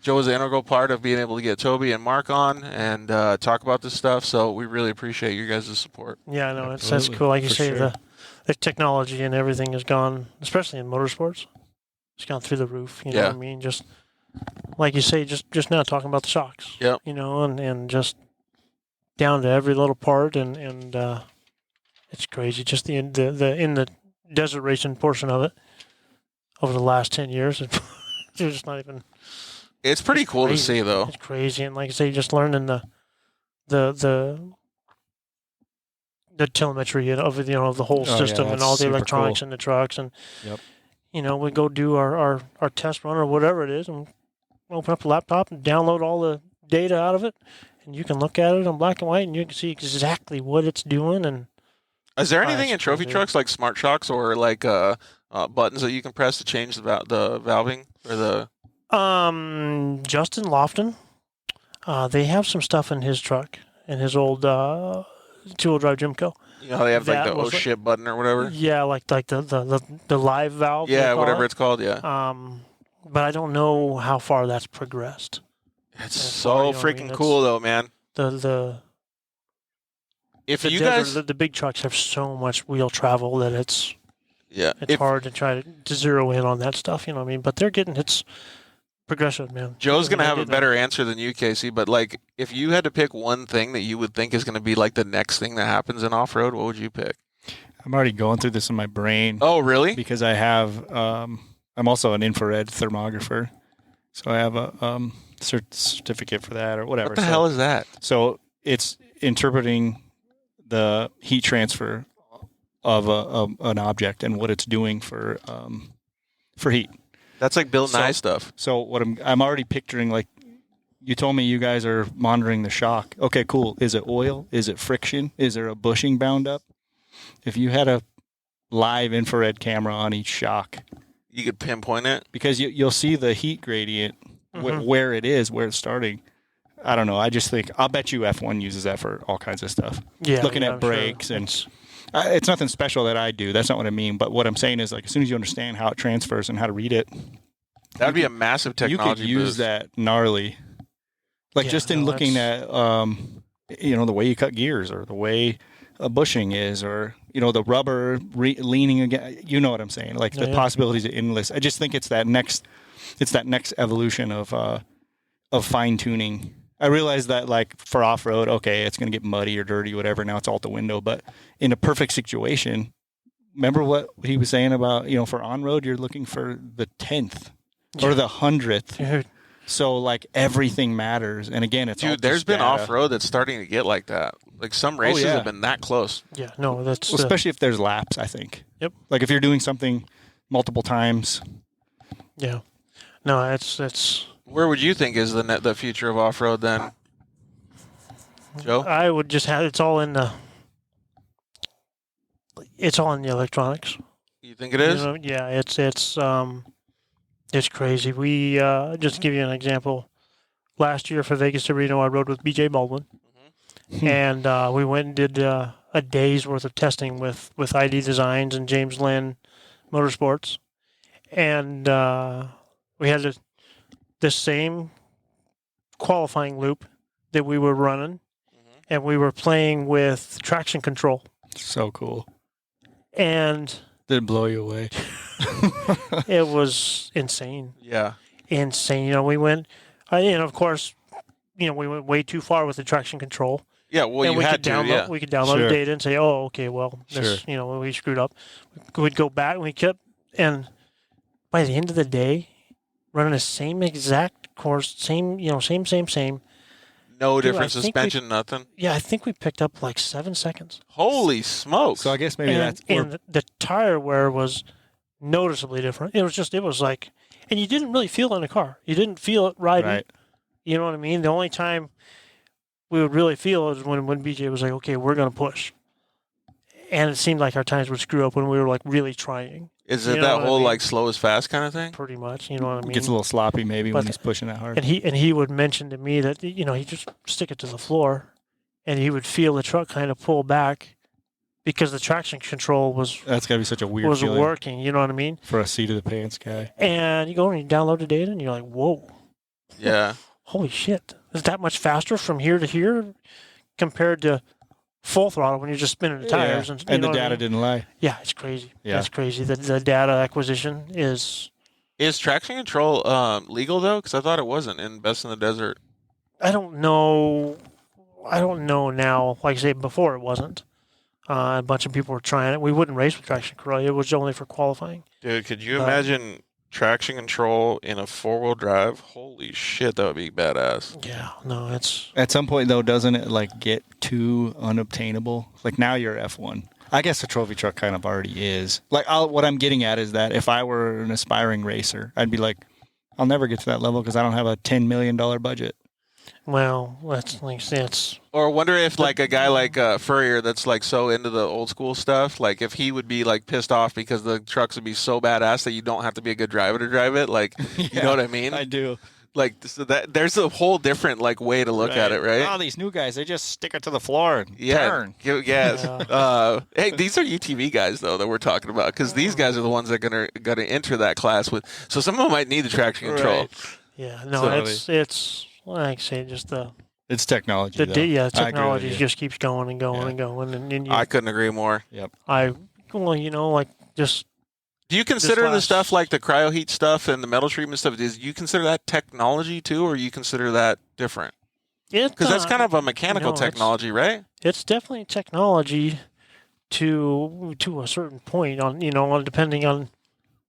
[SPEAKER 2] integral part of being able to get Toby and Mark on and talk about this stuff. So we really appreciate you guys' support.
[SPEAKER 3] Yeah, I know. That's cool. Like you say, sure. The technology and everything has gone, especially in motorsports, it's gone thugh the roof. You know what I mean? Just like you say, just now talking about the shocks.
[SPEAKER 2] Yep.
[SPEAKER 3] And just down to every little part, and it's crazy. Just the in the desert racing portion of it over the last 10 years, it's just not even.
[SPEAKER 2] It's pretty cool to see, though.
[SPEAKER 3] It's crazy, and like I say, just learning the telemetry of the whole system and all the electronics in the trucks, and we go do our test run or whatever it is, and open up the laptop and download all the data out of it, and you can look at it in black and white, and you can see exactly what it's doing. And
[SPEAKER 2] is there anything in trophy trucks like smart shocks or like buttons that you can press to change the valving or the?
[SPEAKER 3] Justin Lofton, they have some stuff in his truck, in his old two-wheel drive Jimco.
[SPEAKER 2] You know how they have like the oh shit button or whatever?
[SPEAKER 3] Yeah, like the live valve.
[SPEAKER 2] Yeah, whatever it's called, yeah.
[SPEAKER 3] But I don't know how far that's progressed.
[SPEAKER 2] It's so freaking cool though, man.
[SPEAKER 3] The big trucks have so much wheel travel that it's hard to try to zero in on that stuff, you know what I mean? But they're getting it's progressive, man.
[SPEAKER 2] Joe's going to have a better answer than you, Casey, but like if you had to pick one thing that you would think is going to be like the next thing that happens in off-road, what would you pick?
[SPEAKER 6] I'm already going through this in my brain.
[SPEAKER 2] Oh, really?
[SPEAKER 6] Because I have, I'm also an infrared thermographer. So I have a certificate for that or whatever.
[SPEAKER 2] What the hell is that?
[SPEAKER 6] So it's interpreting the heat transfer of an object and what it's doing for heat.
[SPEAKER 2] That's like Bill Nye stuff.
[SPEAKER 6] So what I'm already picturing, like, you told me you guys are monitoring the shock. Okay, cool. Is it oil? Is it friction? Is there a bushing bound up? If you had a live infrared camera on each shock,
[SPEAKER 2] you could pinpoint it
[SPEAKER 6] because you'll see the heat gradient where it is, where it's starting. I don't know. I just think I'll bet you F1 uses that for all kinds of stuff.
[SPEAKER 3] Yeah,
[SPEAKER 6] looking at brakes and it's nothing special that I do. That's not what I mean. But what I'm saying is, like, as soon as you understand how it transfers and how to read it,
[SPEAKER 2] that would be a massive technology.
[SPEAKER 6] You could use that gnarly, like just in looking at the way you cut gears or the way a bushing is, or the rubber leaning again. You know what I'm saying? Like the possibilities are endless. I just think it's that next evolution of fine tuning. I realize that, like, for off-road, okay, it's going to get muddy or dirty, whatever. Now it's all out the window. But in a perfect situation, remember what he was saying about, for on-road, you're looking for the 10th or the 100th.
[SPEAKER 3] Dude.
[SPEAKER 6] So, like, everything matters. And again, it's
[SPEAKER 2] there's been off-road that's starting to get like that. Like, some races have been that close.
[SPEAKER 3] Yeah, no, that's...
[SPEAKER 6] especially if there's laps, I think.
[SPEAKER 3] Yep.
[SPEAKER 6] Like, if you're doing something multiple times.
[SPEAKER 3] Yeah. No, it's...
[SPEAKER 2] Where would you think is the future of off-road then, Joe?
[SPEAKER 3] I would just have it's all in the electronics.
[SPEAKER 2] You think it is?
[SPEAKER 3] Yeah, it's crazy. We just to give you an example. Last year for Vegas to Reno, I rode with BJ Baldwin, and we went and did a day's worth of testing with ID Designs and James Lynn Motorsports, and we had the same qualifying loop that we were running, and we were playing with traction control.
[SPEAKER 6] So cool.
[SPEAKER 3] And
[SPEAKER 6] did it blow you away?
[SPEAKER 3] It was insane.
[SPEAKER 2] Yeah.
[SPEAKER 3] Insane. We went, and of course, we went way too far with the traction control.
[SPEAKER 2] Yeah, well,
[SPEAKER 3] and we could download the data and say, oh, okay, well, this, we screwed up. We'd go back and we kept, and by the end of the day, running the same exact course, same.
[SPEAKER 2] No different suspension, nothing.
[SPEAKER 3] Yeah, I think we picked up like 7 seconds.
[SPEAKER 2] Holy smokes!
[SPEAKER 6] So I guess maybe
[SPEAKER 3] and the tire wear was noticeably different. It was like, and you didn't really feel it in the car. You didn't feel it riding.
[SPEAKER 6] Right.
[SPEAKER 3] You know what I mean? The only time we would really feel it is when BJ was like, okay, we're going to push. And it seemed like our tires would screw up when we were like really trying.
[SPEAKER 2] Is it that whole like slow is fast kind of thing?
[SPEAKER 3] Pretty much, you know what I mean?
[SPEAKER 6] Gets a little sloppy maybe when he's pushing that hard.
[SPEAKER 3] And he would mention to me that, he just stick it to the floor and he would feel the truck kind of pull back because the traction control was...
[SPEAKER 6] That's got to be such a weird feeling.
[SPEAKER 3] Working, you know what I mean?
[SPEAKER 6] For a seat of the pants guy.
[SPEAKER 3] And you go and you download the data and you're like, whoa.
[SPEAKER 2] Yeah.
[SPEAKER 3] Holy shit. Is that much faster from here to here compared to full throttle when you're just spinning the tires?
[SPEAKER 6] Yeah. And the data didn't lie.
[SPEAKER 3] Yeah, it's crazy.
[SPEAKER 6] Yeah.
[SPEAKER 3] That's crazy. The data acquisition is...
[SPEAKER 2] Is traction control legal, though? Because I thought it wasn't in Best in the Desert.
[SPEAKER 3] I don't know now. Like I say, before it wasn't. A bunch of people were trying it. We wouldn't race with traction control. It was only for qualifying.
[SPEAKER 2] Dude, could you imagine traction control in a four-wheel drive? Holy shit, that would be badass.
[SPEAKER 3] Yeah, no, it's...
[SPEAKER 6] At some point, though, doesn't it, like, get too unobtainable? Like, now you're F1. I guess a trophy truck kind of already is. Like, what I'm getting at is that if I were an aspiring racer, I'd be like, I'll never get to that level because I don't have a $10 million budget.
[SPEAKER 3] Well, that's like that's.
[SPEAKER 2] Or wonder if like a guy like Furrier that's like so into the old school stuff, like if he would be like pissed off because the trucks would be so badass that you don't have to be a good driver to drive it. Like, you know what I mean?
[SPEAKER 6] I do.
[SPEAKER 2] Like, so that there's a whole different like way to look at it, right?
[SPEAKER 6] Oh, these new guys, they just stick it to the floor and turn.
[SPEAKER 2] Yeah. Hey, these are UTV guys though that we're talking about because these guys are the ones that are gonna enter that class with. So some of them might need the traction control.
[SPEAKER 6] Right.
[SPEAKER 3] Yeah. No, it's. Like I say, just
[SPEAKER 6] it's technology.
[SPEAKER 3] Technology just keeps going and going and going. And
[SPEAKER 2] I couldn't agree more.
[SPEAKER 6] Yep.
[SPEAKER 3] Just.
[SPEAKER 2] Do you consider the stuff like the cryo heat stuff and the metal treatment stuff? Do you consider that technology too, or you consider that different? Because that's kind of a mechanical technology, right?
[SPEAKER 3] It's definitely technology, to a certain point on depending on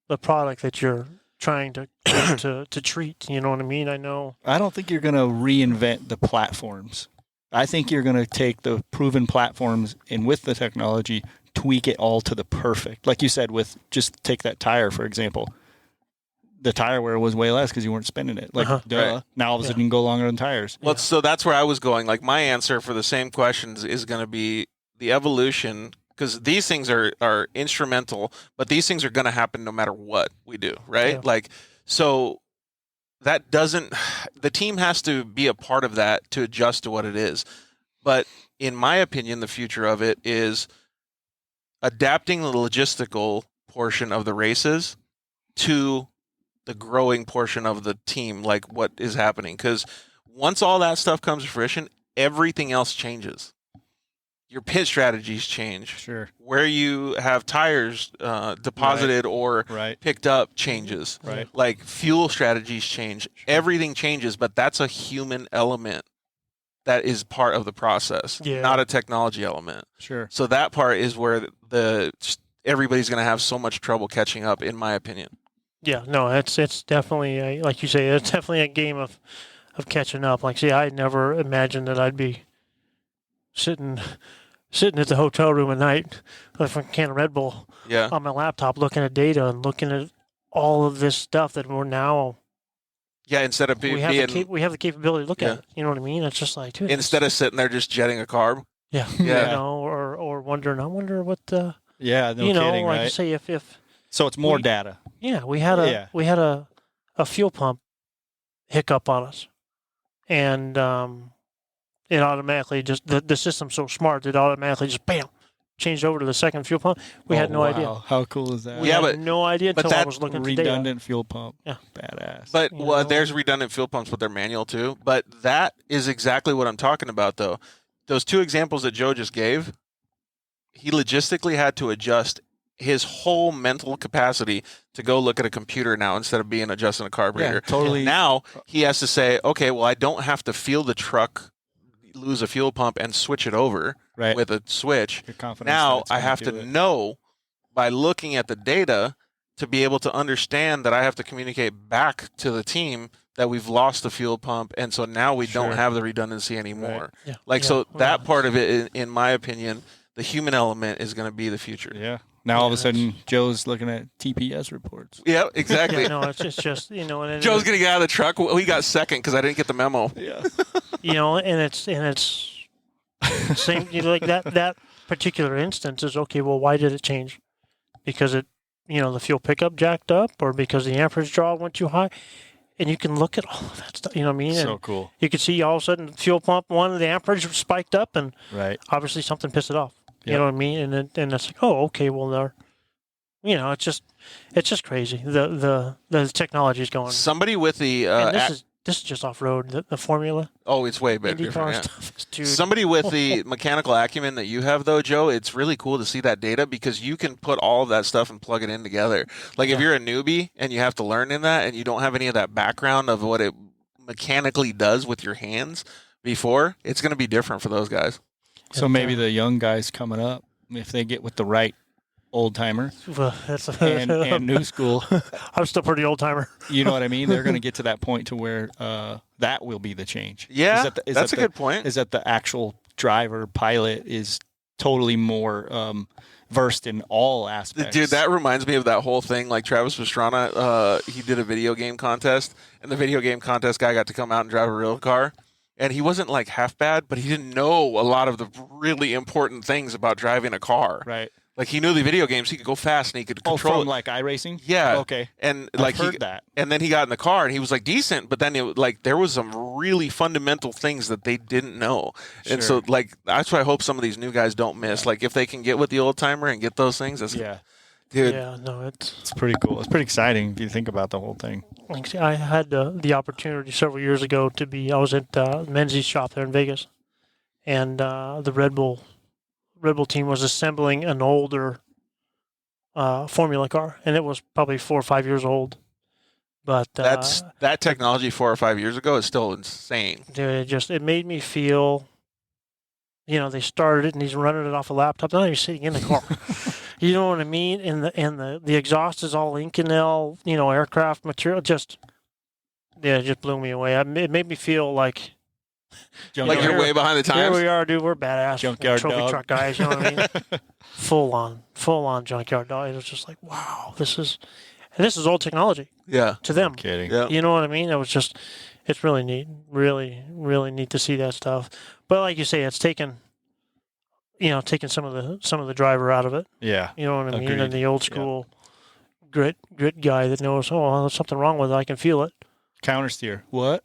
[SPEAKER 3] the product that you're trying to to treat. You know what I mean? I know.
[SPEAKER 6] I don't think you're going to reinvent the platforms. I think you're going to take the proven platforms and with the technology, tweak it all to the perfect. Like you said, with just take that tire, for example. The tire wear was way less because you weren't spinning it. Like, duh.
[SPEAKER 2] Right.
[SPEAKER 6] Now all of a sudden you can go longer than tires.
[SPEAKER 2] Well, so that's where I was going. Like, my answer for the same questions is going to be the evolution, because these things are instrumental, but these things are going to happen no matter what we do, right?
[SPEAKER 3] Yeah.
[SPEAKER 2] Like, so that doesn't, the team has to be a part of that to adjust to what it is. But in my opinion, the future of it is adapting the logistical portion of the races to the growing portion of the team, like what is happening. Because once all that stuff comes to fruition, everything else changes. Your pit strategies change.
[SPEAKER 6] Sure.
[SPEAKER 2] Where you have tires deposited or picked up changes.
[SPEAKER 6] Right.
[SPEAKER 2] Like fuel strategies change. Everything changes, but that's a human element that is part of the process, not a technology element.
[SPEAKER 6] Sure.
[SPEAKER 2] So that part is where everybody's going to have so much trouble catching up, in my opinion.
[SPEAKER 3] Yeah, no, it's definitely like you say, it's definitely a game of catching up. Like, see, I never imagined that I'd be sitting at the hotel room at night with a can of Red Bull on my laptop, looking at data and looking at all of this stuff that we're now.
[SPEAKER 2] Yeah, instead of
[SPEAKER 3] we have the capability to look at it. You know what I mean? It's just like, dude,
[SPEAKER 2] instead of sitting there just jetting a carb.
[SPEAKER 3] Yeah. You know, or wondering. I wonder what the.
[SPEAKER 6] Yeah, no kidding,
[SPEAKER 3] like
[SPEAKER 6] right?
[SPEAKER 3] you say, if
[SPEAKER 6] so it's more data.
[SPEAKER 3] Yeah, we had a fuel pump hiccup on us, and it automatically just the system's so smart it automatically just bam changed over to the second fuel pump. We had no idea.
[SPEAKER 6] How cool is that?
[SPEAKER 3] We had no idea until I was looking at the data.
[SPEAKER 6] Redundant fuel pump. Yeah, badass.
[SPEAKER 2] But there's redundant fuel pumps with their manual too. But that is exactly what I'm talking about, though. Those two examples that Joe just gave, he logistically had to adjust his whole mental capacity to go look at a computer now instead of being adjusting a carburetor.
[SPEAKER 6] Yeah, totally.
[SPEAKER 2] Now he has to say, okay, well, I don't have to feel the truck lose a fuel pump and switch it over with a switch. Now I have to know by looking at the data to be able to understand that I have to communicate back to the team that we've lost the fuel pump, and so now we don't have the redundancy anymore.
[SPEAKER 6] Right.
[SPEAKER 2] So that part of it, in my opinion, the human element is going to be the future.
[SPEAKER 6] Yeah. Now all of a sudden, Joe's looking at TPS reports.
[SPEAKER 2] Yeah, exactly.
[SPEAKER 3] Yeah, no, it's just And
[SPEAKER 2] Joe's going to get out of the truck. We got second because I didn't get the memo.
[SPEAKER 6] Yeah.
[SPEAKER 3] And it's same. Like that particular instance is okay. Well, why did it change? Because the fuel pickup jacked up, or because the amperage draw went too high. And you can look at all of that stuff. You know what I mean?
[SPEAKER 6] So
[SPEAKER 3] and
[SPEAKER 6] cool.
[SPEAKER 3] You can see all of a sudden fuel pump one, the amperage spiked up, and obviously something pissed it off. You know what I mean? And it's like, oh, okay, well, they're, it's just crazy. The technology is going.
[SPEAKER 2] Somebody with the
[SPEAKER 3] this is just off road. The formula.
[SPEAKER 2] Oh, it's way better.
[SPEAKER 3] IndyCar stuff. Dude.
[SPEAKER 2] Somebody with the mechanical acumen that you have, though, Joe, it's really cool to see that data because you can put all of that stuff and plug it in together. Like if you're a newbie and you have to learn in that and you don't have any of that background of what it mechanically does with your hands before, it's going to be different for those guys.
[SPEAKER 6] So maybe the young guys coming up, if they get with the right old timer and new school,
[SPEAKER 3] I'm still pretty old timer.
[SPEAKER 6] You know what I mean? They're going to get to that point to where that will be the change.
[SPEAKER 2] Yeah, that's a good point.
[SPEAKER 6] Is that the actual driver pilot is totally more versed in all aspects.
[SPEAKER 2] Dude, that reminds me of that whole thing. Like Travis Pastrana, he did a video game contest, and the video game contest guy got to come out and drive a real car. And he wasn't like half bad, but he didn't know a lot of the really important things about driving a car.
[SPEAKER 6] Right.
[SPEAKER 2] Like he knew the video games, he could go fast and he could control
[SPEAKER 6] from like iRacing?
[SPEAKER 2] Yeah.
[SPEAKER 6] Okay.
[SPEAKER 2] And
[SPEAKER 6] I've
[SPEAKER 2] like
[SPEAKER 6] heard that.
[SPEAKER 2] And then he got in the car and he was like decent, but then there was some really fundamental things that they didn't know. Sure. And so like that's what I hope some of these new guys don't miss. Like if they can get with the old timer and get those things, that's dude.
[SPEAKER 3] Yeah, no, it's
[SPEAKER 6] pretty cool. It's pretty exciting if you think about the whole thing.
[SPEAKER 3] I had the opportunity several years ago I was at Menzies shop there in Vegas, and the Red Bull team was assembling an older Formula car, and it was probably 4 or 5 years old. But
[SPEAKER 2] that technology 4 or 5 years ago is still insane.
[SPEAKER 3] Dude, it made me feel they started it and he's running it off a laptop. Now he's sitting in the car. You know what I mean? And the exhaust is all Inconel, aircraft material. Just blew me away. It made me feel like
[SPEAKER 2] you're way behind the times.
[SPEAKER 3] Here we are, dude. We're badass
[SPEAKER 6] Junkyard
[SPEAKER 3] trophy
[SPEAKER 6] dog.
[SPEAKER 3] truck guys. You know what I mean? full on junkyard dog. It was just like, wow, this is old technology.
[SPEAKER 2] Yeah.
[SPEAKER 3] To them.
[SPEAKER 6] Kidding.
[SPEAKER 2] Yeah.
[SPEAKER 3] You know what I mean? It's really neat. Really, really neat to see that stuff. But like you say, it's taken some of the driver out of it.
[SPEAKER 6] Yeah.
[SPEAKER 3] You know what I mean?
[SPEAKER 6] Agreed.
[SPEAKER 3] And the old school grit guy that knows, there's something wrong with it. I can feel it.
[SPEAKER 6] Counter steer. What?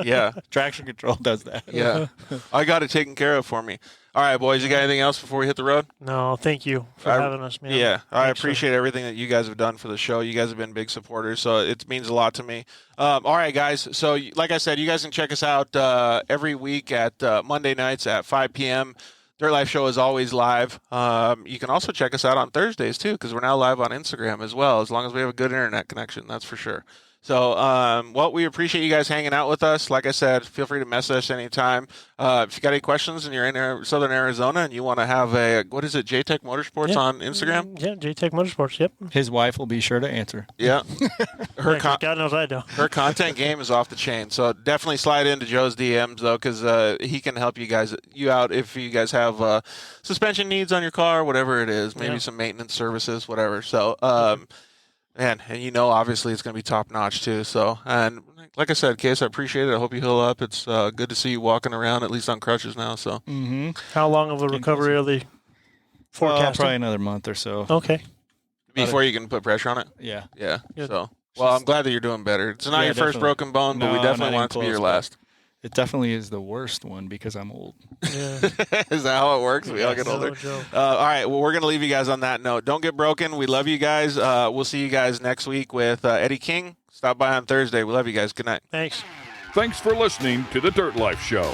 [SPEAKER 2] Yeah.
[SPEAKER 6] Traction control does that.
[SPEAKER 2] Yeah. I got it taken care of for me. All right, boys. You got anything else before we hit the road?
[SPEAKER 3] No, thank you for having us, man.
[SPEAKER 2] Yeah, I
[SPEAKER 3] Thanks,
[SPEAKER 2] appreciate everything that you guys have done for the show. You guys have been big supporters, so it means a lot to me. All right, guys. So, like I said, you guys can check us out every week at Monday nights at 5 p.m. Dirt Life Show is always live. You can also check us out on Thursdays, too, because we're now live on Instagram as well, as long as we have a good internet connection, that's for sure. So, we appreciate you guys hanging out with us. Like I said, feel free to message us anytime. If you got any questions and you're in Southern Arizona and you want to have JTech Motorsports on Instagram?
[SPEAKER 3] Yeah, JTech Motorsports, yep.
[SPEAKER 6] His wife will be sure to answer.
[SPEAKER 2] Yeah.
[SPEAKER 3] God knows I do.
[SPEAKER 2] Her content game is off the chain. So definitely slide into Joe's DMs, though, because he can help you out if you guys have suspension needs on your car, whatever it is, maybe some maintenance services, whatever. So, and obviously it's going to be top notch too. So, and like I said, Case, I appreciate it. I hope you heal up. It's good to see you walking around, at least on crutches now. So,
[SPEAKER 3] How long of a recovery are they forecasting?
[SPEAKER 6] Probably another month or so.
[SPEAKER 3] Okay.
[SPEAKER 2] before you can put pressure on it.
[SPEAKER 6] Yeah.
[SPEAKER 2] Yeah.
[SPEAKER 3] Good.
[SPEAKER 2] So, well, I'm glad that you're doing better. It's not your first
[SPEAKER 6] definitely.
[SPEAKER 2] broken bone, but we
[SPEAKER 6] No,
[SPEAKER 2] definitely
[SPEAKER 6] not
[SPEAKER 2] want it to be
[SPEAKER 6] even
[SPEAKER 2] your
[SPEAKER 6] close,
[SPEAKER 2] last.
[SPEAKER 6] It definitely is the worst one because I'm old.
[SPEAKER 3] Yeah.
[SPEAKER 2] Is that how it works? We all get older.
[SPEAKER 3] No joke.
[SPEAKER 2] All right. Well, we're going to leave you guys on that note. Don't get broken. We love you guys. We'll see you guys next week with Eddie King. Stop by on Thursday. We love you guys. Good night.
[SPEAKER 3] Thanks.
[SPEAKER 1] Thanks for listening to The Dirt Life Show.